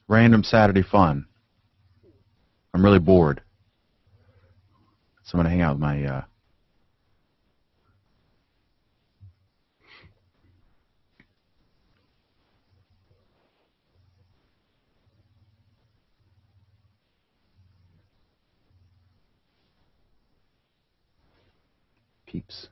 Random Saturday fun. I'm really bored. So I'm going to hang out with my peeps.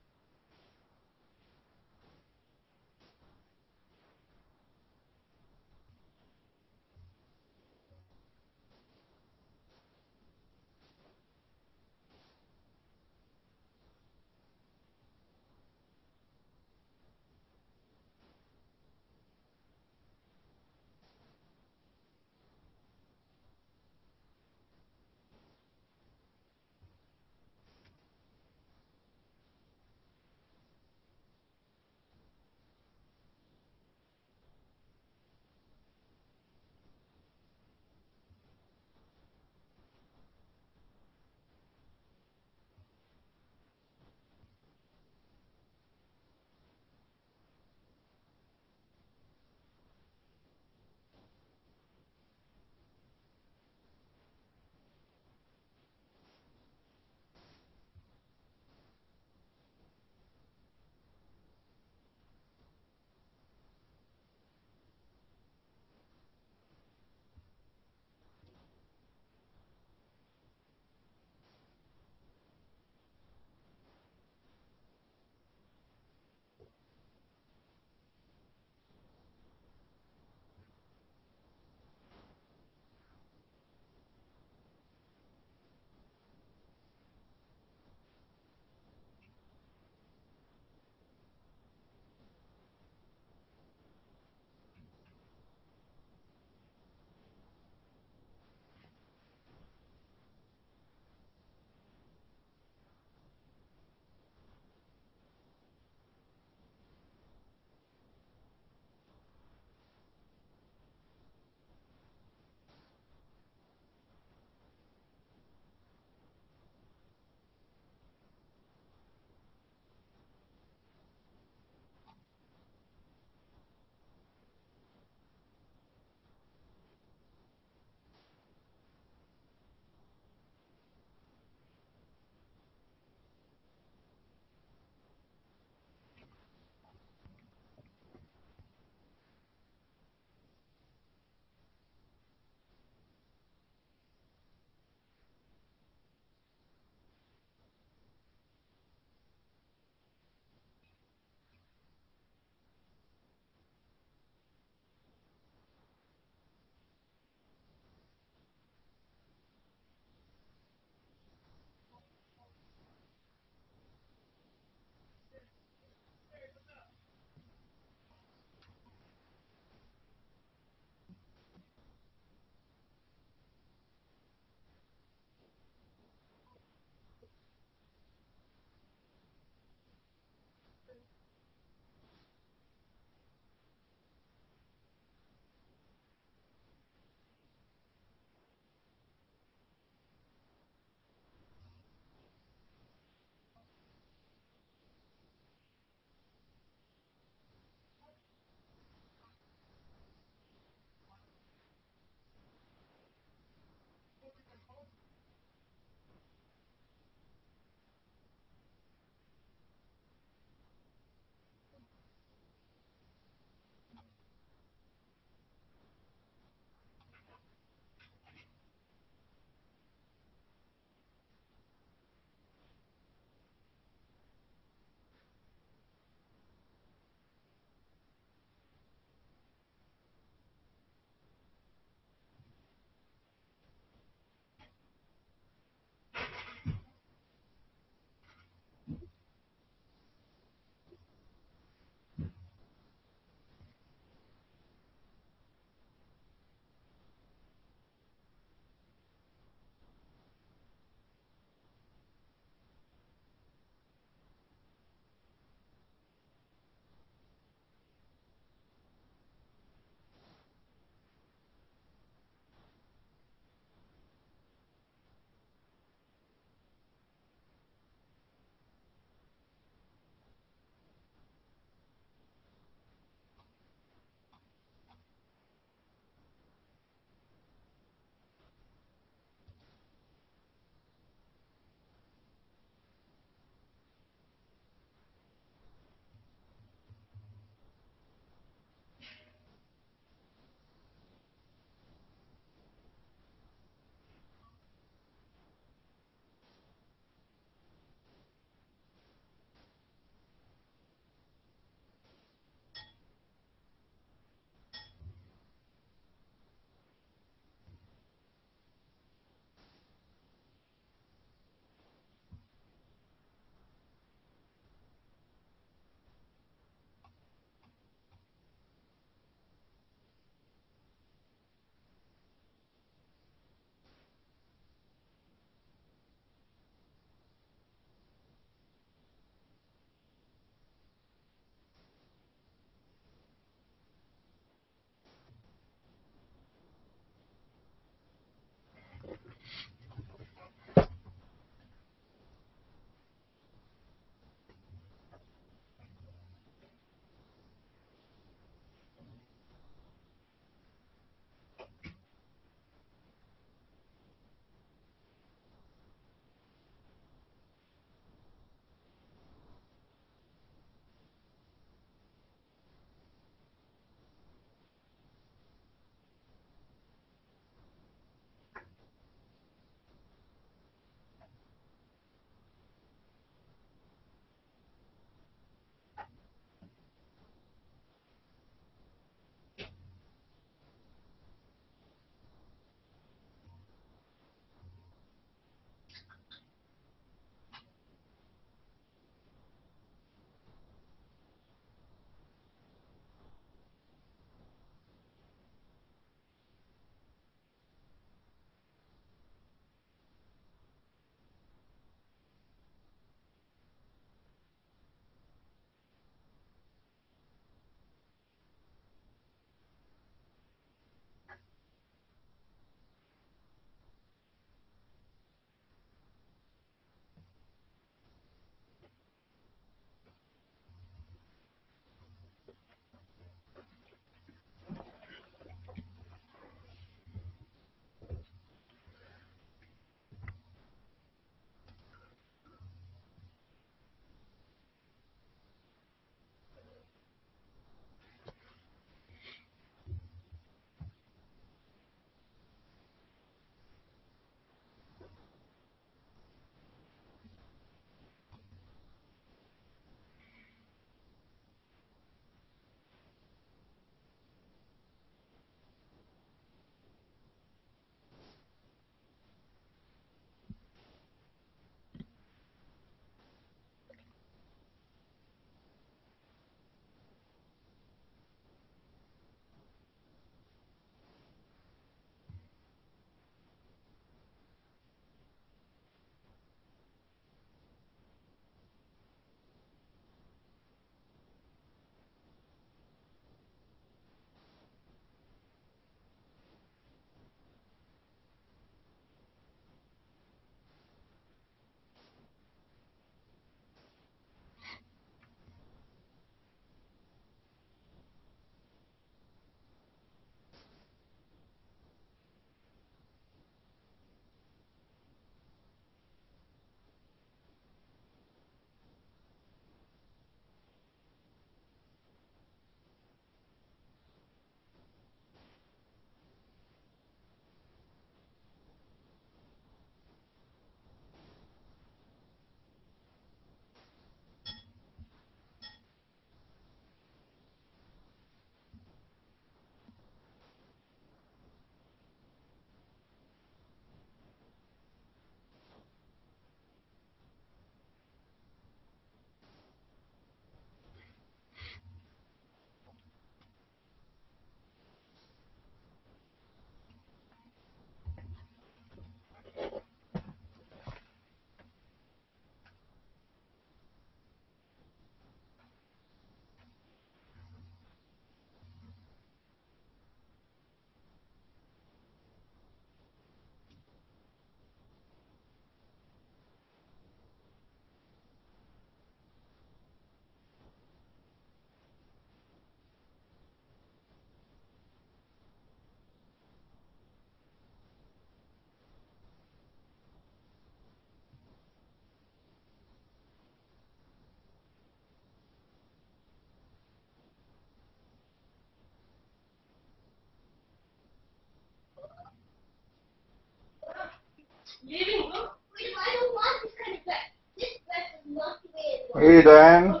Hey, Dan.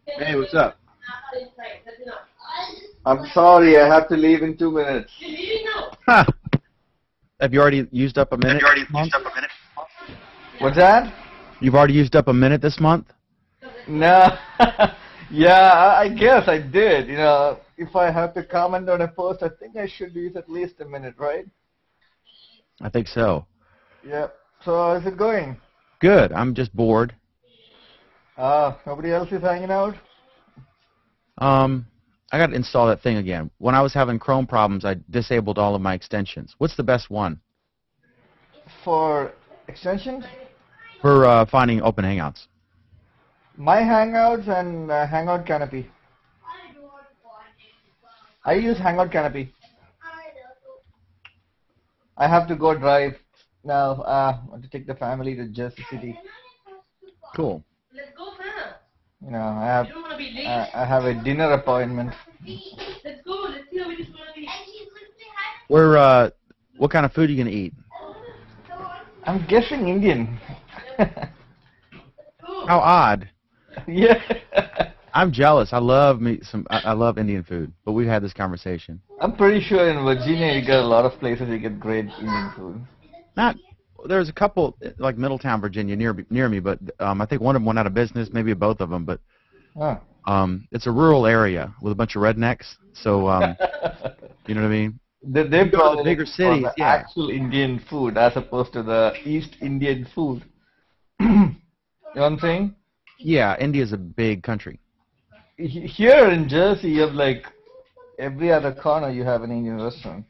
Hey, what's up? I'm sorry, I have to leave in 2 minutes. Huh. Have you already used up a minute? What's that? You've already used up a minute this month? No. Yeah, I guess I did. You know, if I have to comment on a post, I think I should use at least a minute, right? I think so. Yeah. So how's it going? Good. I'm just bored. Nobody else is hanging out? I got to install that thing again. When I was having Chrome problems, I disabled all of my extensions. What's the best one? For extensions? For finding open Hangouts. My Hangouts and Hangout Canopy. I use Hangout Canopy. I have to go drive now. I want to take the family to Jersey City. Cool. You know, I have a dinner appointment. Let's go. Let's see how it is going to be. What kind of food are you going to eat? I'm guessing Indian. How odd. Yeah. I'm jealous. I love I love Indian food, but we've had this conversation. I'm pretty sure in Virginia you get a lot of places you get great Indian food. There's a couple like Middletown, Virginia, near me, but I think one of them went out of business, maybe both of them. But it's a rural area with a bunch of rednecks, so you know what I mean. They go to the bigger cities, the actual Indian food as opposed to the East Indian food. You know what I'm saying? Yeah, India's a big country. Here in Jersey, you have like every other corner you have an Indian restaurant,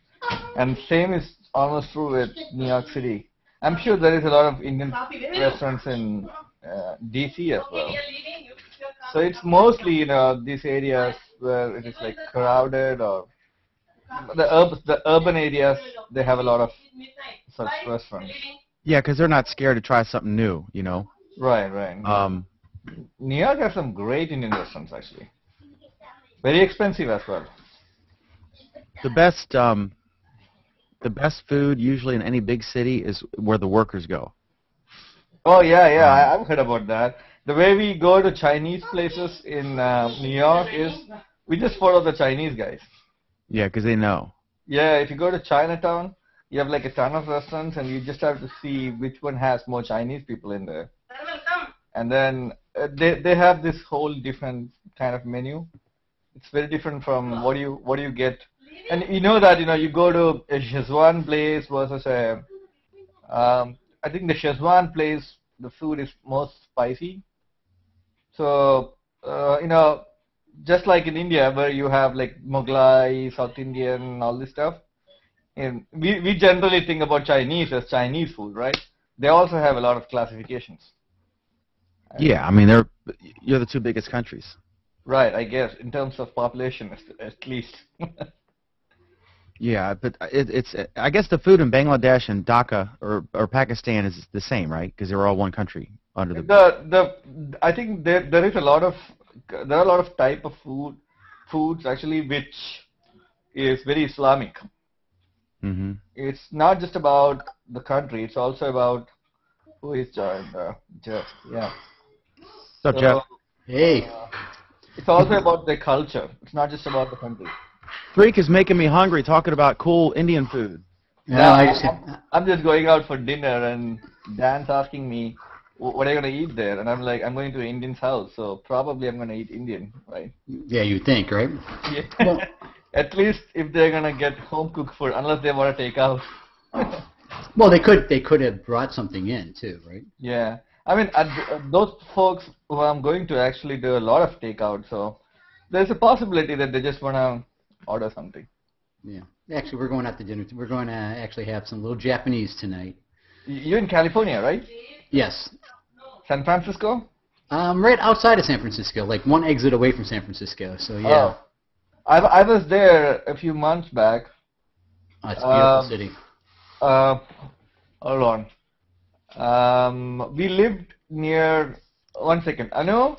and same is almost true with New York City. I'm sure there is a lot of Indian restaurants in DC as well. So it's mostly, you know, these areas where it is like crowded, or the urban areas, they have a lot of such restaurants. Yeah, because they're not scared to try something new, you know. Right. New York has some great Indian restaurants actually. Very expensive as well. The best food usually in any big city is where the workers go. Oh yeah, I've heard about that. The way we go to Chinese places in New York is we just follow the Chinese guys. Yeah, because they know. Yeah, if you go to Chinatown, you have like a ton of restaurants, and you just have to see which one has more Chinese people in there. And then they have this whole different kind of menu. It's very different from what you get. And you know that, you know, you go to a Szechuan place versus a I think the Szechuan place, the food is most spicy. So you know, just like in India where you have like Mughlai, South Indian, all this stuff, and we generally think about Chinese as Chinese food, right? They also have a lot of classifications. Yeah, I mean you're the two biggest countries. Right, I guess in terms of population at least. Yeah, but it's I guess the food in Bangladesh and Dhaka or Pakistan is the same, right? Because they're all one country under the. I think there are a lot of type of foods actually which is very Islamic. Mm-hmm. It's not just about the country; it's also about who is Jeff. Yeah. What's up, Jeff? Hey. It's also about the culture. It's not just about the country. Freak is making me hungry talking about cool Indian food. Yeah, I'm just going out for dinner, and Dan's asking me, what are you going to eat there? And I'm like, I'm going to an Indian's house, so probably I'm going to eat Indian, right? Yeah, you think, right? Yeah. Well, at least if they're going to get home-cooked food, unless they want to take out. Well, they could have brought something in, too, right? Yeah. I mean, those folks who I'm going to actually do a lot of takeout, so there's a possibility that they just want to order something. Yeah. Actually, we're going out to dinner. We're going to actually have some little Japanese tonight. You're in California, right? Yes. San Francisco? Right outside of San Francisco, like one exit away from San Francisco. So yeah. Oh. I was there a few months back. Oh, it's a beautiful city. Hold on. We lived near. 1 second. Anu?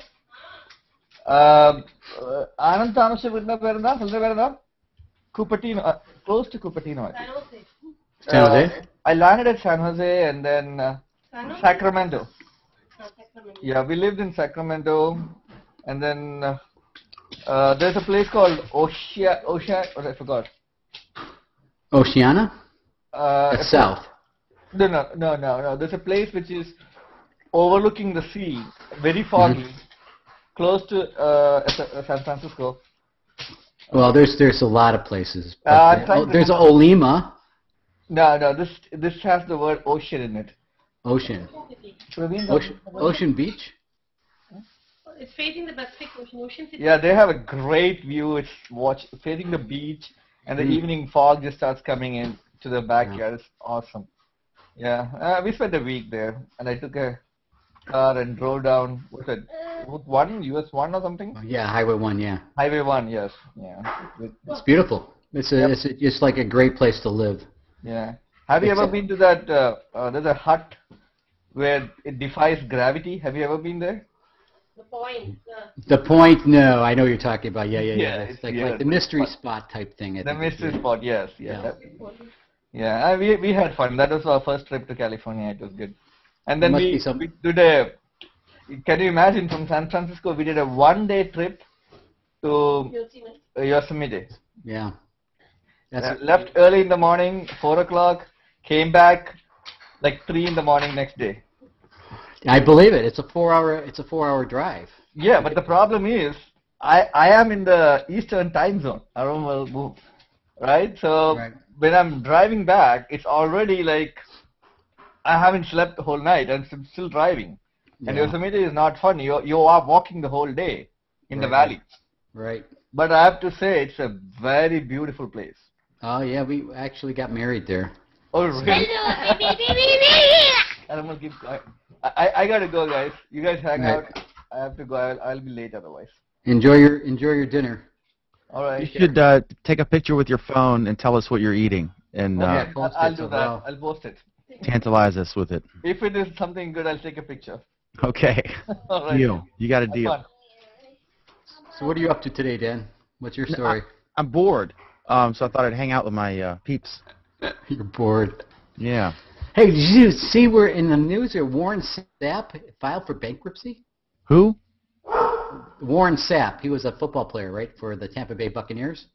Anand Township vidna perunda? Salda perunda? Cupertino. Close to Cupertino, I think. San Jose? I landed at San Jose and then Sacramento. Sacramento. Yeah, we lived in Sacramento, and then there's a place called I forgot. Oceana? Uh, That's south. no. There's a place which is overlooking the sea, very foggy, close to San Francisco. Well, there's a lot of places. I'm trying to There's remember. Olima. No, this has the word ocean in it. Ocean. Praveen, Ocean Beach? It's facing the Pacific Ocean. Ocean City. Yeah, they have a great view. It's facing the beach, and the evening fog just starts coming in to the backyard. It's awesome. Yeah, we spent a week there, and I took a car and drove down. What's it? Route 1, US 1 or something? Yeah, Highway 1, yeah. Highway 1, yes. Yeah. It's beautiful. It's just like a great place to live. Yeah. Have you ever been to that? There's a hut where it defies gravity. Have you ever been there? The point. The Point, no, I know what you're talking about. Yeah. Yeah, It's like the mystery spot type thing. I The think mystery spot, yes. Yeah. Yeah. We had fun. That was our first trip to California. It was good. And then Must be we did a. Can you imagine, from San Francisco we did a 1-day trip to Yosemite. Yeah. Left early in the morning, 4 o'clock. Came back like 3 in the morning next day. I believe it. It's a 4-hour drive. Yeah, but the problem is, I am in the Eastern time zone. I don't want to move, right? So when I'm driving back, it's already like I haven't slept the whole night and I'm still driving. And Yosemite is not fun. You are walking the whole day in the valley. Right. But I have to say, it's a very beautiful place. Oh yeah, we actually got married there. Oh really? And I'm gonna keep going. I gotta go, guys. You guys hang out. I have to go. I'll be late otherwise. Enjoy your dinner. All right. You should take a picture with your phone and tell us what you're eating, and I'll do that. I'll post it. tantalize us with it. If it is something good, I'll take a picture. Okay. All right. Deal. You got a deal. Fun. So what are you up to today, Dan? What's your story? I'm bored, so I thought I'd hang out with my peeps. You're bored. Yeah. Hey, did you see where in the news there Warren Sapp filed for bankruptcy? Who? Warren Sapp. He was a football player, right, for the Tampa Bay Buccaneers.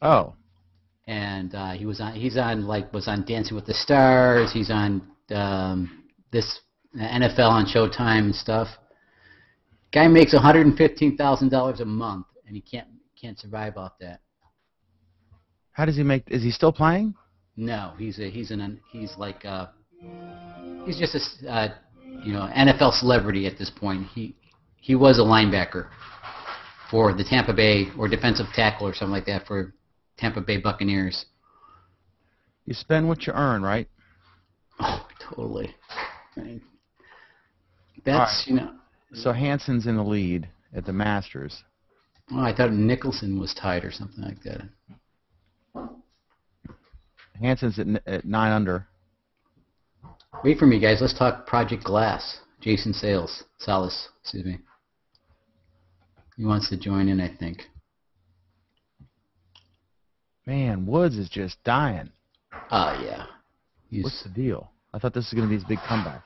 Oh. And was on Dancing with the Stars. He's on this NFL on Showtime and stuff. Guy makes $115,000 a month, and he can't survive off that. How does he make? Is he still playing? No, he's just a NFL celebrity at this point. He was a linebacker for the Tampa Bay, or defensive tackle or something like that for Tampa Bay Buccaneers. You spend what you earn, right? Oh, totally. I mean, that's right. So Hanson's in the lead at the Masters. Oh, I thought Nicholson was tied or something like that. Hanson's at 9 under. Wait for me, guys. Let's talk Project Glass. Jason Salas, excuse me. He wants to join in, I think. Man, Woods is just dying. Oh, yeah. What's the deal? I thought this was going to be his big comeback.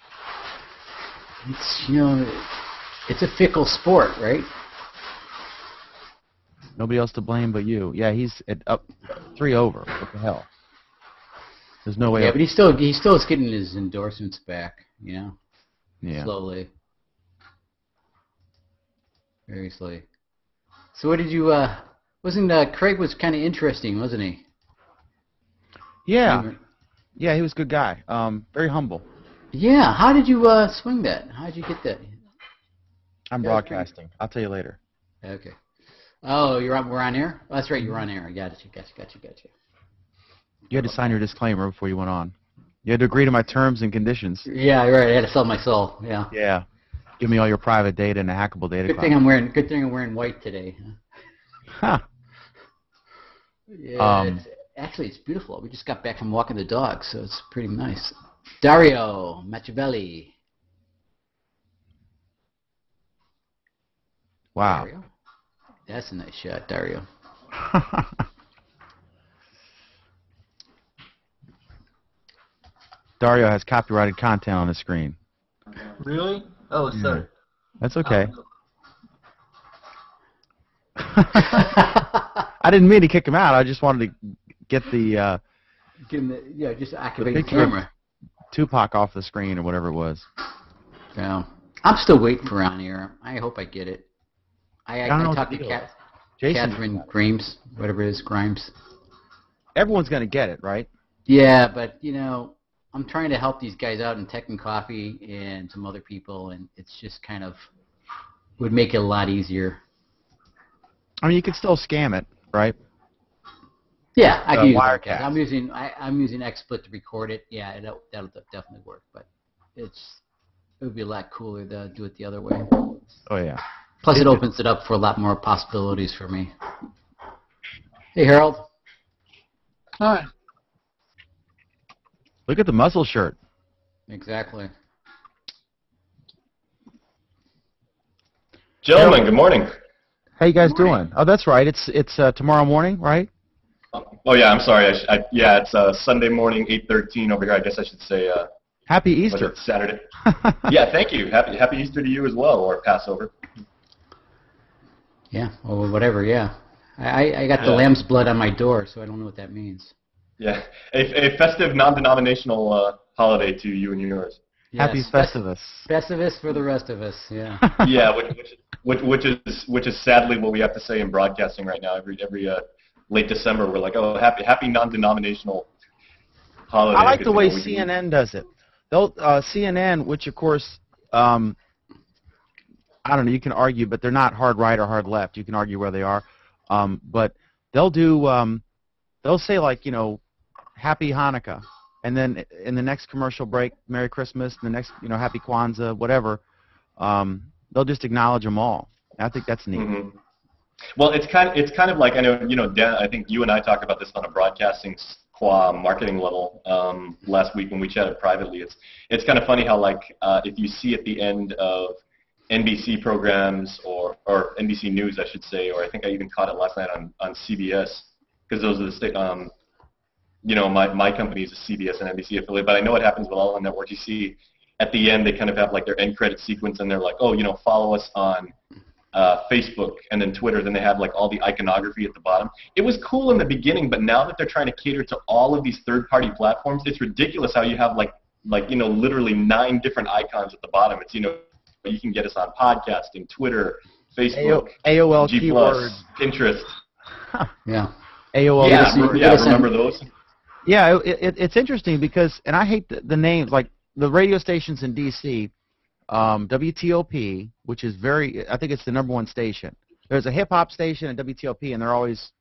It's a fickle sport, right? Nobody else to blame but you. Yeah, he's up 3 over. What the hell? There's no way. Yeah, but he's still is getting his endorsements back, Yeah. Slowly. Very slowly. So what did you? Craig was kind of interesting, wasn't he? Yeah. Yeah, he was a good guy. Very humble. Yeah. How did you swing that? How did you get that? I'm broadcasting. I'll tell you later. Okay. Oh, we're on air? Oh, that's right, you're on air. Gotcha. You had to sign your disclaimer before you went on. You had to agree to my terms and conditions. Yeah, right. I had to sell my soul. Yeah. Yeah. Give me all your private data and a hackable data. Good thing I'm wearing white today. Huh. Yeah. It's beautiful. We just got back from walking the dog, so it's pretty nice. Dario Machiavelli. Wow. Dario? That's a nice shot, Dario. Dario has copyrighted content on the screen. Really? Oh, sorry. That's okay. I didn't mean to kick him out. I just wanted to get the just activate the camera. Tupac off the screen or whatever it was. Yeah. I'm still waiting for On Air. I hope I get it. I talked to Catherine Grimes, whatever it is, Grimes. Everyone's going to get it, right? Yeah, but, I'm trying to help these guys out in Tech and Coffee and some other people, and it's just kind of would make it a lot easier. I mean, you could still scam it, right? Yeah, I can use Wirecast. I'm using XSplit to record it. Yeah, that'll definitely work, but it would be a lot cooler to do it the other way. Oh yeah. Plus, it opens it up for a lot more possibilities for me. Hey, Harold. Hi. Look at the muscle shirt. Exactly. Gentlemen, good morning. How you guys doing? Oh, that's right. It's tomorrow morning, right? Oh yeah, I'm sorry. Yeah, it's Sunday morning, 8:13 over here. I guess I should say. Happy Easter. Saturday. Yeah, thank you. Happy Easter to you as well, or Passover. Yeah, or whatever. Yeah, I got the lamb's blood on my door, so I don't know what that means. Yeah, a festive, non-denominational holiday to you and yours. Yes. Happy Festivus. Festivus for the rest of us. Yeah. Yeah, which is sadly what we have to say in broadcasting right now. Every late December, we're like, oh, happy non-denominational holiday. I like the way CNN does it. They'll CNN, which of course, I don't know, you can argue, but they're not hard right or hard left. You can argue where they are, but they'll do, they'll say like, Happy Hanukkah, and then in the next commercial break, Merry Christmas, and the next, Happy Kwanzaa, whatever. They'll just acknowledge them all. I think that's neat. Mm-hmm. Well, it's kind of like, I know, Dan, I think you and I talked about this on a broadcasting marketing level last week when we chatted privately. It's kind of funny how, like, if you see at the end of NBC programs or NBC News, I should say, or I think I even caught it last night on CBS, because those are the my company is a CBS and NBC affiliate, but I know what happens with all the networks. You see at the end they kind of have like their end credit sequence, and they're like, oh, follow us on Facebook and then Twitter. Then they have like all the iconography at the bottom. It was cool in the beginning, but now that they're trying to cater to all of these third-party platforms, it's ridiculous how you have like literally 9 different icons at the bottom. It's you can get us on podcasting, Twitter, Facebook, AOL G+, keywords, Pinterest. Yeah. AOL. Yeah, remember those? Yeah, it's interesting because, and I hate the names, like the radio stations in D.C., WTOP, which is I think it's the #1 station. There's a hip-hop station at WTOP, and they're always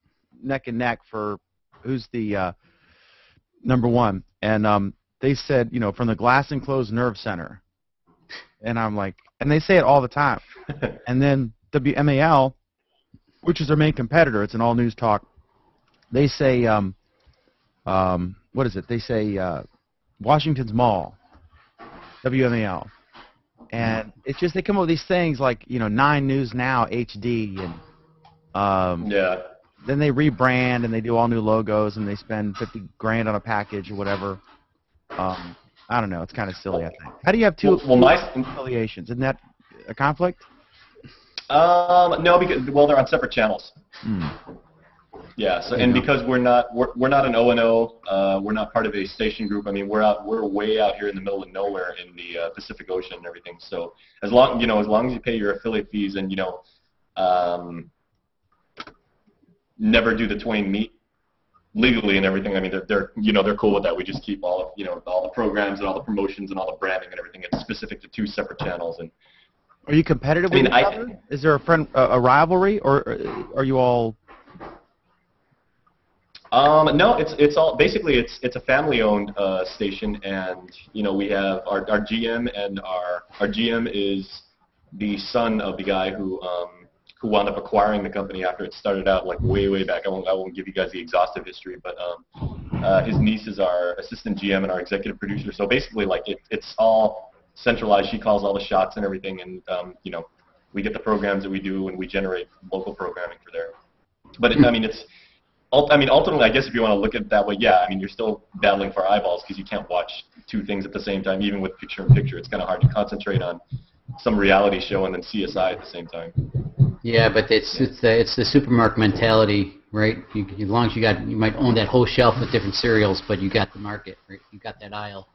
neck and neck for who's the #1. And they said, from the Glass Enclosed Nerve Center. And I'm like, and they say it all the time. And then WMAL, which is their main competitor, it's an all-news talk, they say, what is it? They say Washington's Mall, WMAL. And it's just they come up with these things like, 9 News Now HD, and then they rebrand and they do all new logos and they spend $50,000 on a package or whatever. I don't know. It's kind of silly, I think. How do you have two affiliations? Isn't that a conflict? No, because they're on separate channels. Yeah. So because we're not an O&O, we're not part of a station group. I mean, we're way out here in the middle of nowhere in the Pacific Ocean and everything. So as long as you pay your affiliate fees and never do the twain meet legally and everything. I mean, they're cool with that. We just keep all of all the programs and all the promotions and all the branding and everything. It's specific to 2 separate channels. And are you competitive with each other? Is there a rivalry, or are you all? No, it's all basically it's a family-owned station, and we have our GM, and our GM is the son of the guy who wound up acquiring the company after it started out like way back. I won't give you guys the exhaustive history, but his niece is our assistant GM and our executive producer. So basically, like it's all centralized. She calls all the shots and everything, and we get the programs that we do, and we generate local programming for there. But ultimately, I guess if you want to look at it that way, yeah, I mean, you're still battling for eyeballs because you can't watch 2 things at the same time, even with picture-in-picture. It's kind of hard to concentrate on some reality show and then CSI at the same time. Yeah, but it's the supermarket mentality, right? As long as you might own that whole shelf with different cereals, but you got the market, right? You got that aisle.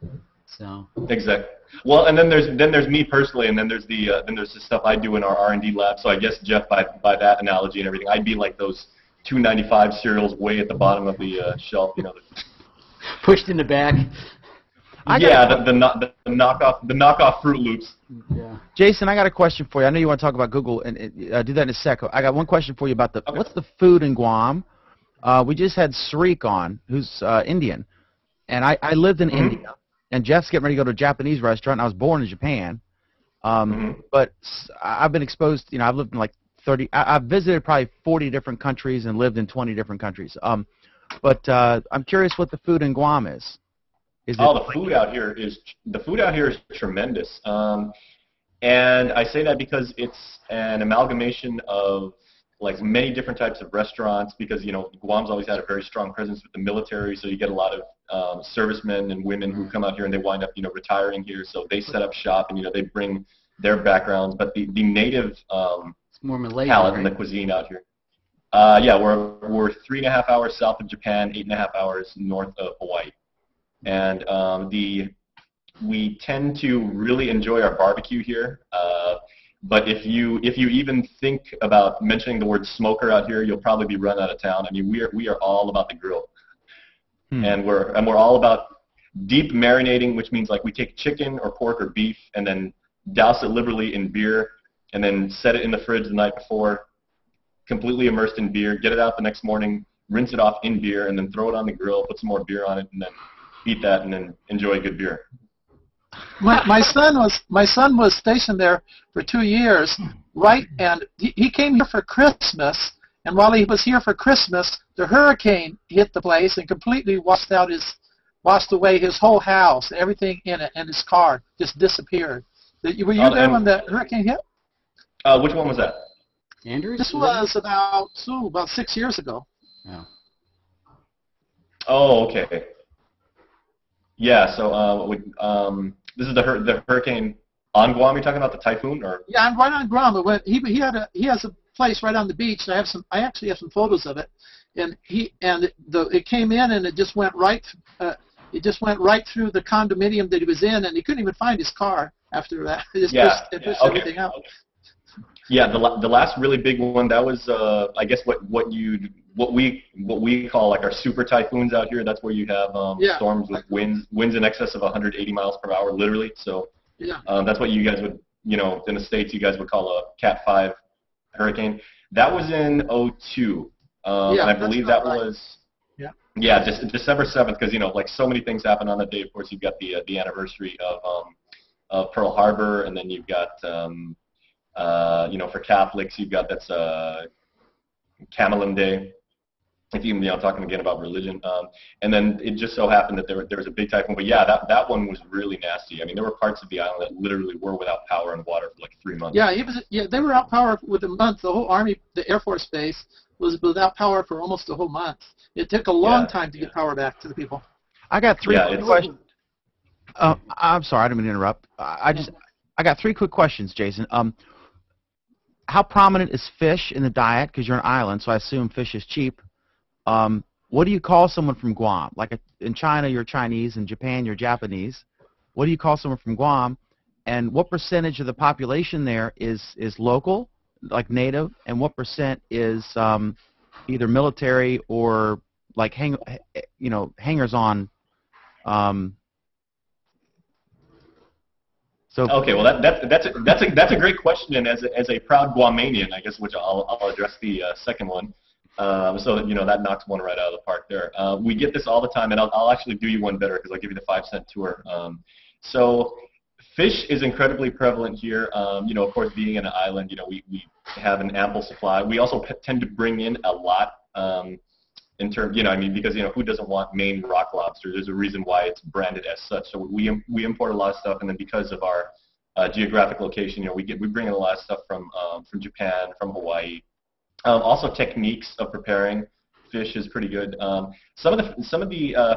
So. Exactly. Well, and then there's me personally, and then there's the stuff I do in our R&D lab. So I guess, Jeff, by that analogy and everything, I'd be like those $2.95 cereals way at the bottom of the shelf, you know. Pushed in the back. The knockoff Fruit Loops. Yeah. Jason, I got a question for you. I know you want to talk about Google, and do that in a sec. I got one question for you about what's the food in Guam? We just had Sreek on, who's Indian, and I lived in India, and Jeff's getting ready to go to a Japanese restaurant. I was born in Japan, but I've been exposed. You know, I've lived in like 30. I've visited probably 40 different countries and lived in 20 different countries. But I'm curious what the food in Guam is. The food out here is tremendous, and I say that because it's an amalgamation of like many different types of restaurants. Because you know Guam's always had a very strong presence with the military, so you get a lot of servicemen and women who come out here and they wind up retiring here, so they set up shop and they bring their backgrounds. But the native it's more Malay, palate right? and the cuisine out here. We're 3.5 hours south of Japan, 8.5 hours north of Hawaii. And we tend to really enjoy our barbecue here. But if you even think about mentioning the word smoker out here, you'll probably be run out of town. I mean, we are all about the grill, and we're all about deep marinating, which means like we take chicken or pork or beef and then douse it liberally in beer, and then set it in the fridge the night before, completely immersed in beer. Get it out the next morning, rinse it off in beer, and then throw it on the grill, put some more beer on it, and then eat that and then enjoy good beer. My son was stationed there for 2 years, right? And he came here for Christmas, and while he was here for Christmas, the hurricane hit the place and completely washed away his whole house, everything in it, and his car just disappeared. Were you there when the hurricane hit? Which one was that? Andrews? This was about 6 years ago. Oh. Oh, okay. Yeah, so this is the hurricane on Guam. You're talking about the typhoon, or? Yeah, I'm right on Guam. He has a place right on the beach. And I actually have some photos of it, and it came in and it just went right through the condominium that he was in, and he couldn't even find his car after that. It pushed everything out. Yeah, the last really big one, that was I guess what we call like our super typhoons out here. That's where you have storms with winds in excess of 180 miles per hour, literally. So that's what you guys would, in the States, you guys would call a Cat 5 hurricane. That was in 2002, and I believe that was just December 7th, because like so many things happen on that day. Of course, you've got the anniversary of Pearl Harbor, and then you've got for Catholics, you've got that's Camelin Day. If you talking again about religion, and then it just so happened that there was a big typhoon. But yeah, that one was really nasty. I mean, there were parts of the island that literally were without power and water for like 3 months. Yeah, they were without power within a month. The whole Army, the Air Force Base, was without power for almost a whole month. It took a long time to get power back to the people. I got three quick questions. I'm sorry, I didn't mean to interrupt. I got 3 quick questions, Jason. How prominent is fish in the diet? Because you're an island, so I assume fish is cheap. What do you call someone from Guam? Like in China, you're Chinese. In Japan, you're Japanese. What do you call someone from Guam? And what percentage of the population there is local, like native? And what percent is either military or like hangers-on? Okay, well that's a great question, and as a proud Guamanian, I guess, which I'll address the second one. So that knocks one right out of the park there. We get this all the time, and I'll actually do you one better because I'll give you the 5-cent tour. So fish is incredibly prevalent here. Of course, being in an island, we have an ample supply. We also tend to bring in a lot in terms, because who doesn't want Maine rock lobster? There's a reason why it's branded as such. So we import a lot of stuff, and then because of our geographic location, we bring in a lot of stuff from Japan, from Hawaii. Also, techniques of preparing fish is pretty good. Some of the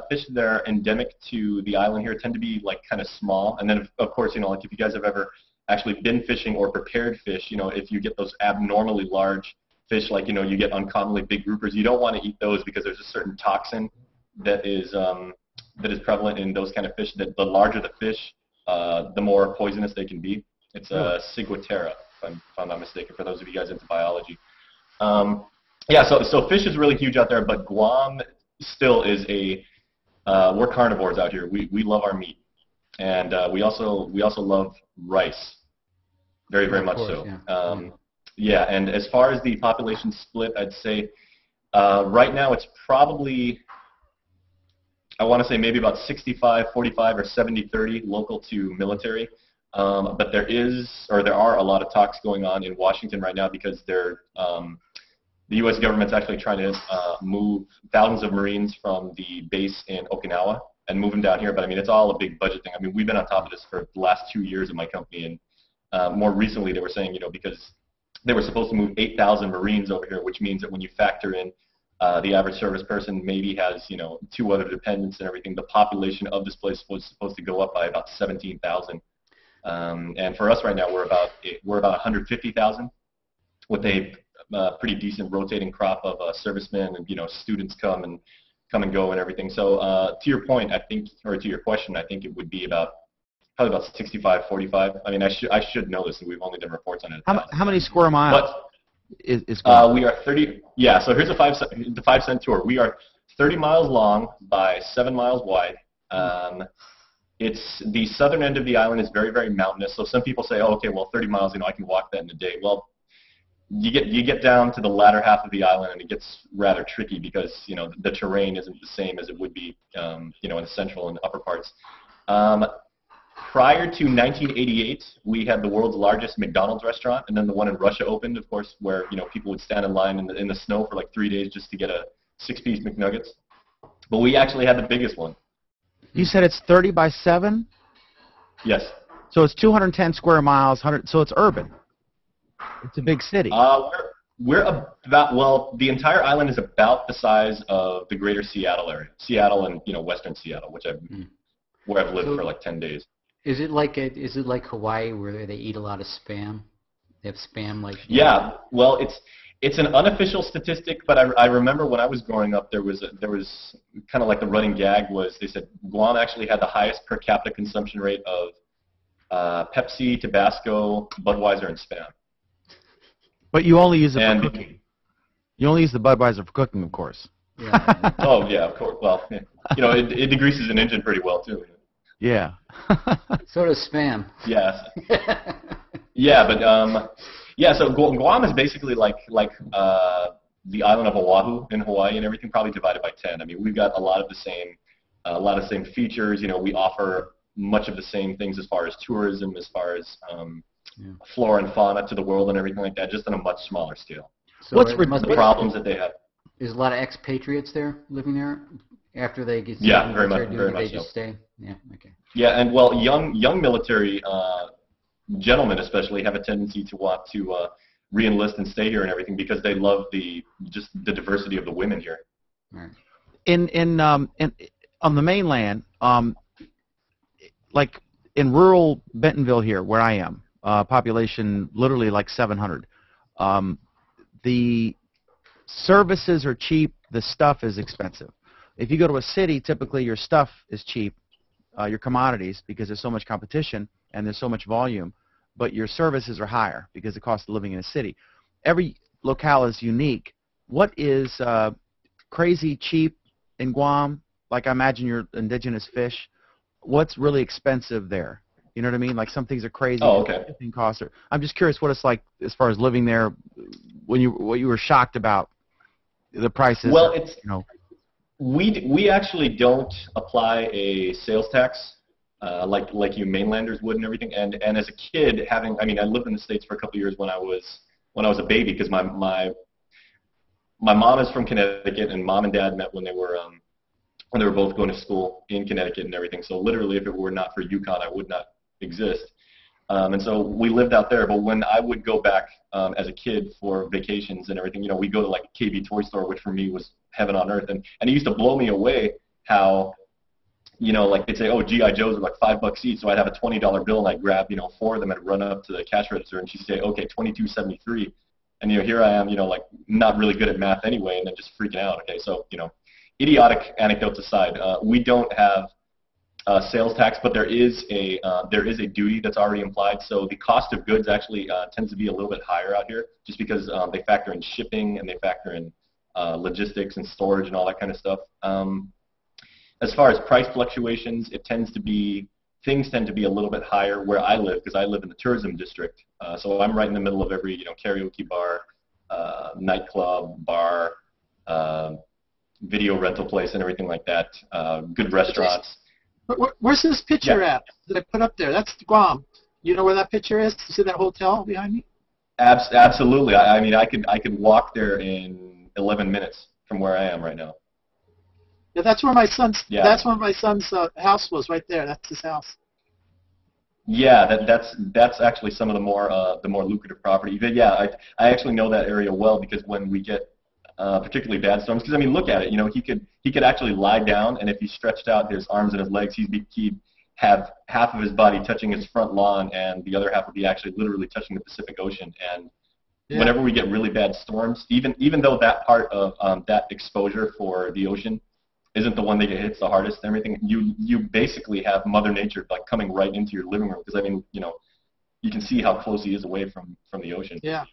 fish that are endemic to the island here tend to be like kind of small. And then of course, like if you guys have ever actually bin fishing or prepared fish, if you get those abnormally large fish, like, you get uncommonly big groupers, you don't want to eat those because there's a certain toxin that is prevalent in those kind of fish, that the larger the fish, the more poisonous they can be. It's ciguatera, if I'm not mistaken, for those of you guys into biology. Yeah, so fish is really huge out there, but Guam still is we're carnivores out here. We love our meat, and we also love rice, very, very much so. Yeah, and as far as the population split, I'd say right now it's probably, I want to say maybe about 65-45 or 70-30 local to military. But there are a lot of talks going on in Washington right now because the U.S. government's actually trying to move thousands of Marines from the base in Okinawa and move them down here. But I mean, it's all a big budget thing. I mean, we've been on top of this for the last 2 years in my company, and more recently they were saying, because they were supposed to move 8,000 Marines over here, which means that when you factor in the average service person maybe has 2 other dependents and everything, the population of this place was supposed to go up by about 17,000. And for us right now, we're about 150,000 with a pretty decent rotating crop of servicemen, and students come and go and everything. So to your point, I think, or to your question, I think it would be probably about 65-45. I mean, I should know this, and we've only done reports on it. How many square miles is we are 30. Yeah. So here's the 5-cent tour. We are 30 miles long by 7 miles wide. It's the southern end of the island is very, very mountainous. So some people say, oh, okay, well, 30 miles, I can walk that in a day. Well, you get down to the latter half of the island, and it gets rather tricky because the terrain isn't the same as it would be in the central and upper parts. Prior to 1988, we had the world's largest McDonald's restaurant, and then the one in Russia opened, of course, where people would stand in line in the snow for like 3 days just to get a 6-piece McNuggets. But we actually had the biggest one. You said it's 30 by 7? Yes. So it's 210 square miles, so it's urban. It's a big city. We're about, well, the entire island is about the size of the greater Seattle area. Seattle and, western Seattle, where I've lived for like 10 days. Is it like Hawaii where they eat a lot of spam? They have spam like... Yeah, well, it's an unofficial statistic, but I remember when I was growing up, there was kind of like the running gag was they said Guam actually had the highest per capita consumption rate of Pepsi, Tabasco, Budweiser, and Spam. But you only use it for cooking. You only use the Budweiser for cooking, of course. Yeah. Oh yeah, of course. Well, yeah. It degreases an engine pretty well too. Yeah. So does Spam. Yes. Yeah, but yeah. So Guam is basically like the island of Oahu in Hawaii and everything, probably divided by 10. I mean, we've got a lot of the same features. We offer much of the same things as far as tourism, as far as flora and fauna to the world and everything like that, just on a much smaller scale. So what's the problems that they have? There's a lot of expatriates there living there after they get very much just so. Stay. Yeah, okay. Yeah, and well, young military gentlemen especially have a tendency to want to re-enlist and stay here and everything because they love just the diversity of the women here. Right. On the mainland, like in rural Bentonville here, where I am, population literally like 700. The services are cheap. The stuff is expensive. If you go to a city, typically your stuff is cheap, your commodities, because there's so much competition and there's so much volume, but your services are higher because the cost of living in a city. Every locale is unique. What is crazy cheap in Guam? Like I imagine your indigenous fish. What's really expensive there? You know what I mean? Like some things are crazy. Oh, okay. Costs are. I'm just curious what it's like as far as living there. What you were shocked about the prices. Well, we actually don't apply a sales tax like you mainlanders would and everything. And as a kid, I lived in the States for a couple of years when I was a baby because my mom is from Connecticut and mom and dad met when they were both going to school in Connecticut and everything. So literally, if it were not for UConn, I would not exist. And so we lived out there. But when I would go back as a kid for vacations and everything, we'd go to like KB Toy Store, which for me was heaven on earth. And it used to blow me away how like they'd say, oh, GI Joes are like $5 each, so I'd have a $20 bill and I'd grab 4 of them and run up to the cash register, and she'd say, okay, $22.73, and here I am, like not really good at math anyway, and then just freaking out. Okay, so idiotic anecdotes aside, we don't have sales tax, but there is a duty that's already implied. So the cost of goods actually tends to be a little bit higher out here, just because they factor in shipping and they factor in logistics and storage and all that kind of stuff. As far as price fluctuations, things tend to be a little bit higher where I live, because I live in the tourism district. So I'm right in the middle of every karaoke bar, nightclub, bar, video rental place, and everything like that. Good restaurants. Where's this picture at that I put up there? That's Guam. You know where that picture is? You see that hotel behind me? Absolutely. I mean, I could walk there in 11 minutes from where I am right now. Yeah, that's where my son's. Yeah. That's where my son's house was. Right there. That's his house. Yeah, that's actually some of the more lucrative property. But yeah, I actually know that area well, because when we get particularly bad storms, because I mean, look at it. He could actually lie down, and if he stretched out his arms and his legs, he'd have half of his body touching his front lawn, and the other half would be actually literally touching the Pacific Ocean. And whenever we get really bad storms, even though that part of that exposure for the ocean isn't the one that hits the hardest and everything, you basically have Mother Nature like coming right into your living room, because I mean, you can see how close he is away from the ocean. Yeah.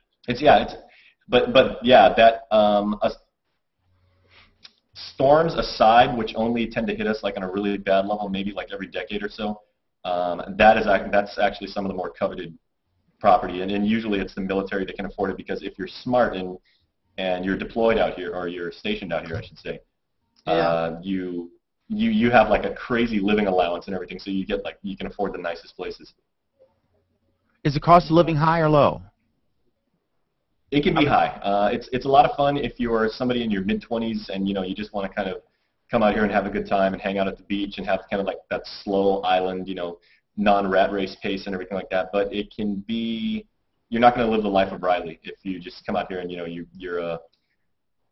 But yeah, that storms aside, which only tend to hit us like on a really bad level, maybe like every decade or so, that's actually some of the more coveted property, and usually it's the military that can afford it, because if you're smart and you're deployed out here, or you're stationed out here, I should say, you have like a crazy living allowance and everything, so you can afford the nicest places. Is the cost of living high or low? It can be high. It's a lot of fun if you're somebody in your mid-20s and you just want to kind of come out here and have a good time and hang out at the beach and have kind of like that slow island, non-rat race pace and everything like that. But it can be, you're not going to live the life of Riley if you just come out here and you're a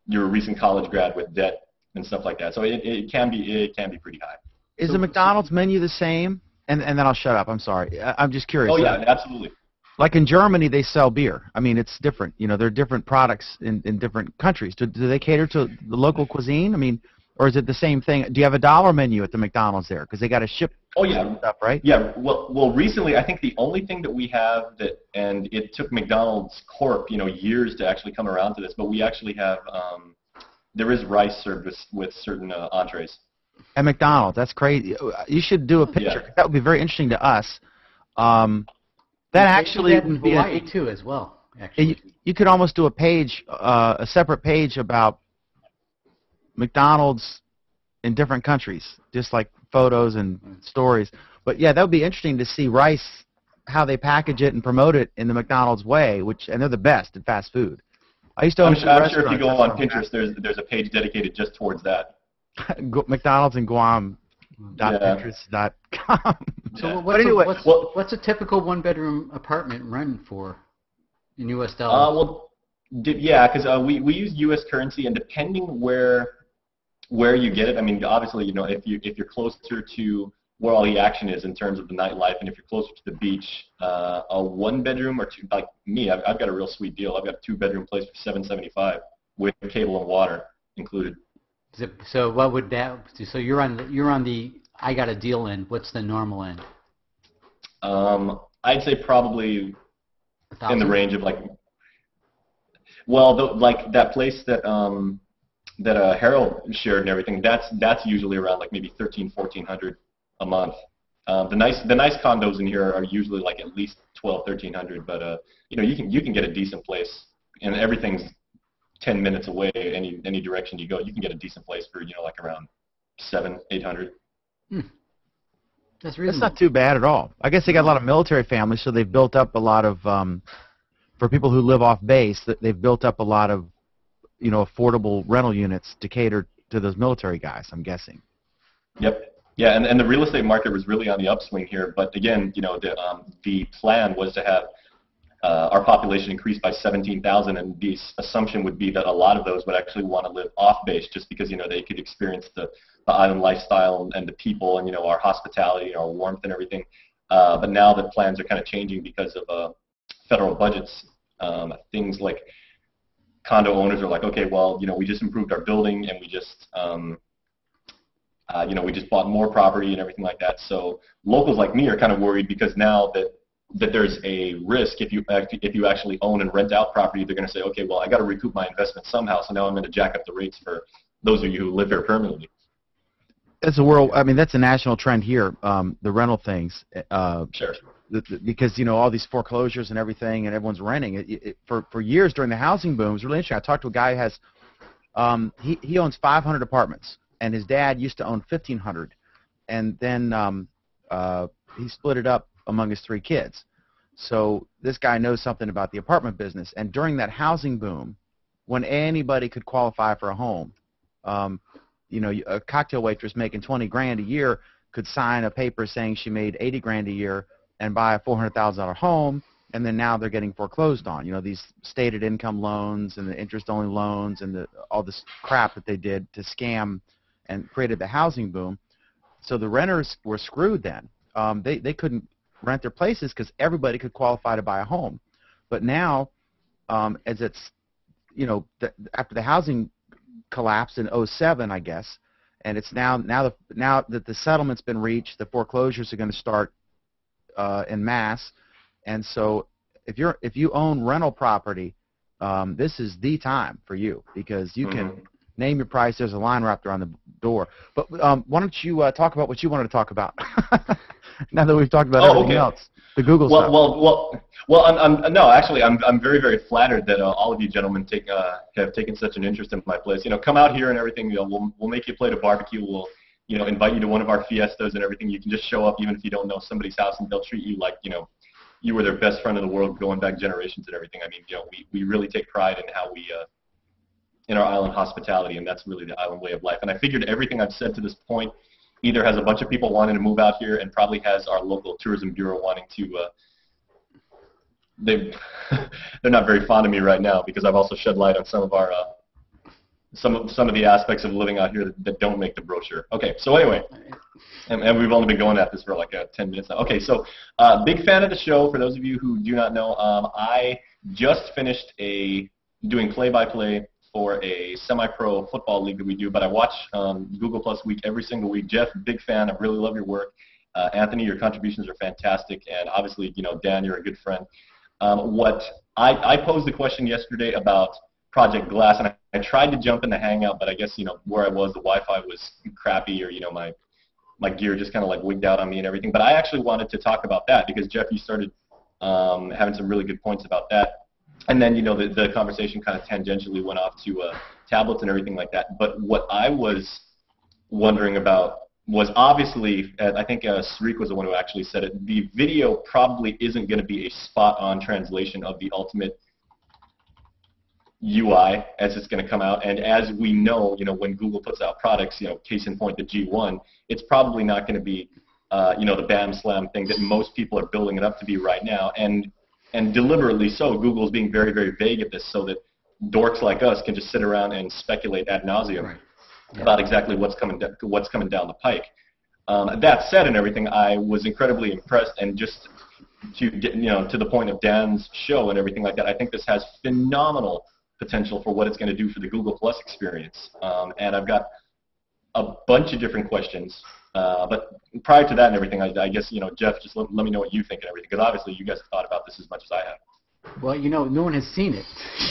recent college grad with debt and stuff like that. So it can be pretty high. Is the McDonald's menu the same? And then I'll shut up. I'm sorry. I'm just curious. Oh yeah, absolutely. Like in Germany, they sell beer. I mean, it's different. There are different products in different countries. Do they cater to the local cuisine? I mean, or is it the same thing? Do you have a dollar menu at the McDonald's there? Because they got to ship stuff, right? Yeah. Well, recently, I think the only thing that we have and it took McDonald's Corp, years to actually come around to this, but we actually have, there is rice served with certain entrees. At McDonald's, that's crazy. You should do a picture. Yeah. That would be very interesting to us. That actually would be Hawaii too, as well. Actually, you could almost do a page, a separate page about McDonald's in different countries, just like photos and stories. But yeah, that would be interesting to see rice, how they package it and promote it in the McDonald's way, and they're the best at fast food. I used to. I'm sure if you go on Pinterest, there's a page dedicated just towards that. McDonald's in Guam. Pinterest.com. So what's a typical one-bedroom apartment run for in U.S. dollars? Because we use U.S. currency, and depending where you get it, I mean, obviously, if you're closer to where all the action is in terms of the nightlife, and if you're closer to the beach, a one-bedroom or two, like me, I've got a real sweet deal. I've got a two-bedroom place for $775 with cable and water included. So what would that? So you're on the I got a deal end. What's the normal end? I'd say probably in the range of like that place that Harold shared and everything. That's usually around like maybe $1,300-$1,400 a month. The nice condos in here are usually like at least $1,200-$1,300. But you can get a decent place, and everything's 10 minutes away, any direction you go, you can get a decent place for like around $700-$800. That's not too bad at all. I guess they got a lot of military families, so they've built up a lot of for people who live off base. They've built up a lot of affordable rental units to cater to those military guys, I'm guessing. Yep. Yeah, and the real estate market was really on the upswing here. But again, the plan was to have our population increased by 17,000, and the assumption would be that a lot of those would actually want to live off base, just because they could experience the island lifestyle and the people and, you know, our hospitality, our warmth and everything. But now the plans are kind of changing because of federal budgets. Things like condo owners are like, okay, well, you know, we just improved our building and we just, you know, we just bought more property and everything like that. So locals like me are kind of worried because now that there's a risk if you actually own and rent out property, they're going to say, okay, well, I got to recoup my investment somehow, so now I'm going to jack up the rates for those of you who live here permanently. It's a world. I mean, that's a national trend here. The rental things. Sure. Because, you know, all these foreclosures and everything, and everyone's renting. For years during the housing boom, it was really interesting. I talked to a guy who has he owns 500 apartments, and his dad used to own 1,500, and then he split it up among his 3 kids. So this guy knows something about the apartment business. And during that housing boom, when anybody could qualify for a home, you know, a cocktail waitress making 20 grand a year could sign a paper saying she made 80 grand a year and buy a $400,000 home, and then now they're getting foreclosed on. You know, these stated income loans and the interest-only loans and all this crap that they did to scam and created the housing boom. So the renters were screwed then. They couldn't rent their places because everybody could qualify to buy a home. But now, as it's, you know, after the housing collapsed in 2007, I guess, and it's now that the settlement's been reached, the foreclosures are going to start en masse, and so if you own rental property, this is the time for you because you can name your price. There's a line wrapped around the door. But why don't you talk about what you wanted to talk about? Now that we've talked about everything else, the Google stuff. I'm very, very flattered that all of you gentlemen have taken such an interest in my place. You know, come out here and everything. You know, we'll make you a plate of barbecue. We'll, you know, invite you to one of our fiestas and everything. You can just show up even if you don't know somebody's house, and they'll treat you like, you know, you were their best friend in the world going back generations and everything. I mean, you know, we really take pride in how we in our island hospitality, and that's really the island way of life. And I figured everything I've said to this point either has a bunch of people wanting to move out here and probably has our local tourism bureau wanting to they're not very fond of me right now because I've also shed light on some of our some of the aspects of living out here that don't make the brochure. Okay, so anyway, and we've only been going at this for like 10 minutes now. Okay, so big fan of the show. For those of you who do not know, I just finished doing play-by-play for a semi-pro football league that we do, but I watch Google Plus Week every single week. Jeff, big fan. I really love your work. Anthony, your contributions are fantastic, and obviously, you know, Dan, you're a good friend. What I posed the question yesterday about Project Glass, and I tried to jump in the Hangout, but I guess, you know, where I was, the Wi-Fi was crappy, or, you know, my gear just kind of like wigged out on me and everything. But I actually wanted to talk about that because, Jeff, you started having some really good points about that. And then, you know, the conversation kind of tangentially went off to tablets and everything like that. But what I was wondering about was obviously, I think Sreek was the one who actually said it, the video probably isn't going to be a spot-on translation of the ultimate UI as it's going to come out. And as we know, you know, when Google puts out products, you know, case in point, the G1, it's probably not going to be, you know, the bam slam thing that most people are building it up to be right now. And deliberately so, Google's being very, very vague at this so that dorks like us can just sit around and speculate ad nauseum about exactly what's coming down the pike. That said and everything, I was incredibly impressed, and just to get, you know, to the point of Dan's show and everything like that, I think this has phenomenal potential for what it's going to do for the Google Plus experience. And I've got a bunch of different questions. But prior to that and everything, I guess, you know, Jeff, just let me know what you think and everything, because obviously you guys have thought about this as much as I have. Well, you know, no one has seen it.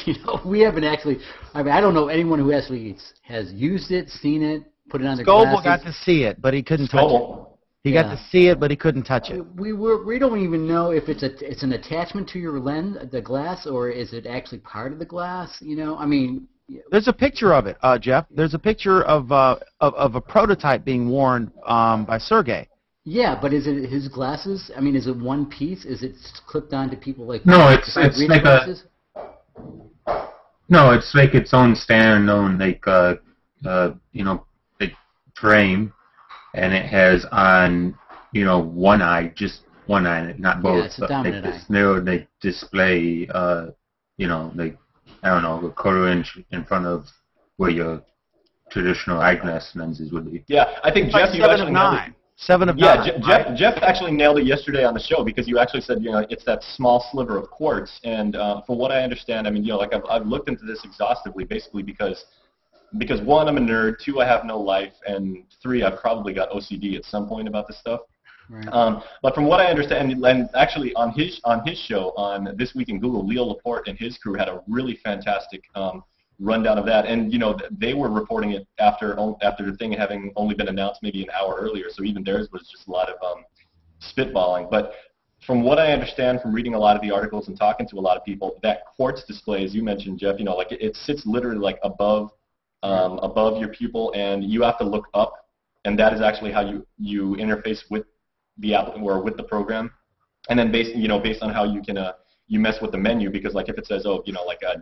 You know, we haven't actually. I mean, I don't know anyone who actually has used it, seen it, put it on their glasses. Scoble got to see it, but he couldn't touch it. He got to see it, but he couldn't touch it. We don't even know if it's an attachment to your lens, the glass, or is it actually part of the glass? You know, I mean. There's a picture of it, Jeff. There's a picture of a prototype being worn by Sergey. Yeah, but is it his glasses? I mean, is it one piece? Is it clipped onto people like? No, it's like glasses? No, it's like its own standalone, like you know, like frame, and it has on, you know, one eye, just one eye, not both. Yeah, it's a dominant eye. This little like display, you know, like I don't know, a quarter inch in front of where your traditional eyeglass lenses would be. Yeah, I think Jeff, you 7 actually of nailed 9. 7 of 9. Yeah, Jeff actually nailed it yesterday on the show because you actually said, it's that small sliver of quartz. And from what I understand, I mean, like I've looked into this exhaustively, basically because 1, I'm a nerd, 2, I have no life, and 3, I've probably got OCD at some point about this stuff. Right. But from what I understand, and actually on his show on This Week in Google, Leo Laporte and his crew had a really fantastic rundown of that, and they were reporting it after the thing having only been announced maybe an hour earlier, so even theirs was just a lot of spitballing. But from what I understand from reading a lot of the articles and talking to a lot of people, that quartz display, as you mentioned, Jeff, like it sits literally like above your pupil, and you have to look up, and that is actually how you interface with the app or with the program, and then based on how you can you mess with the menu, because like if it says,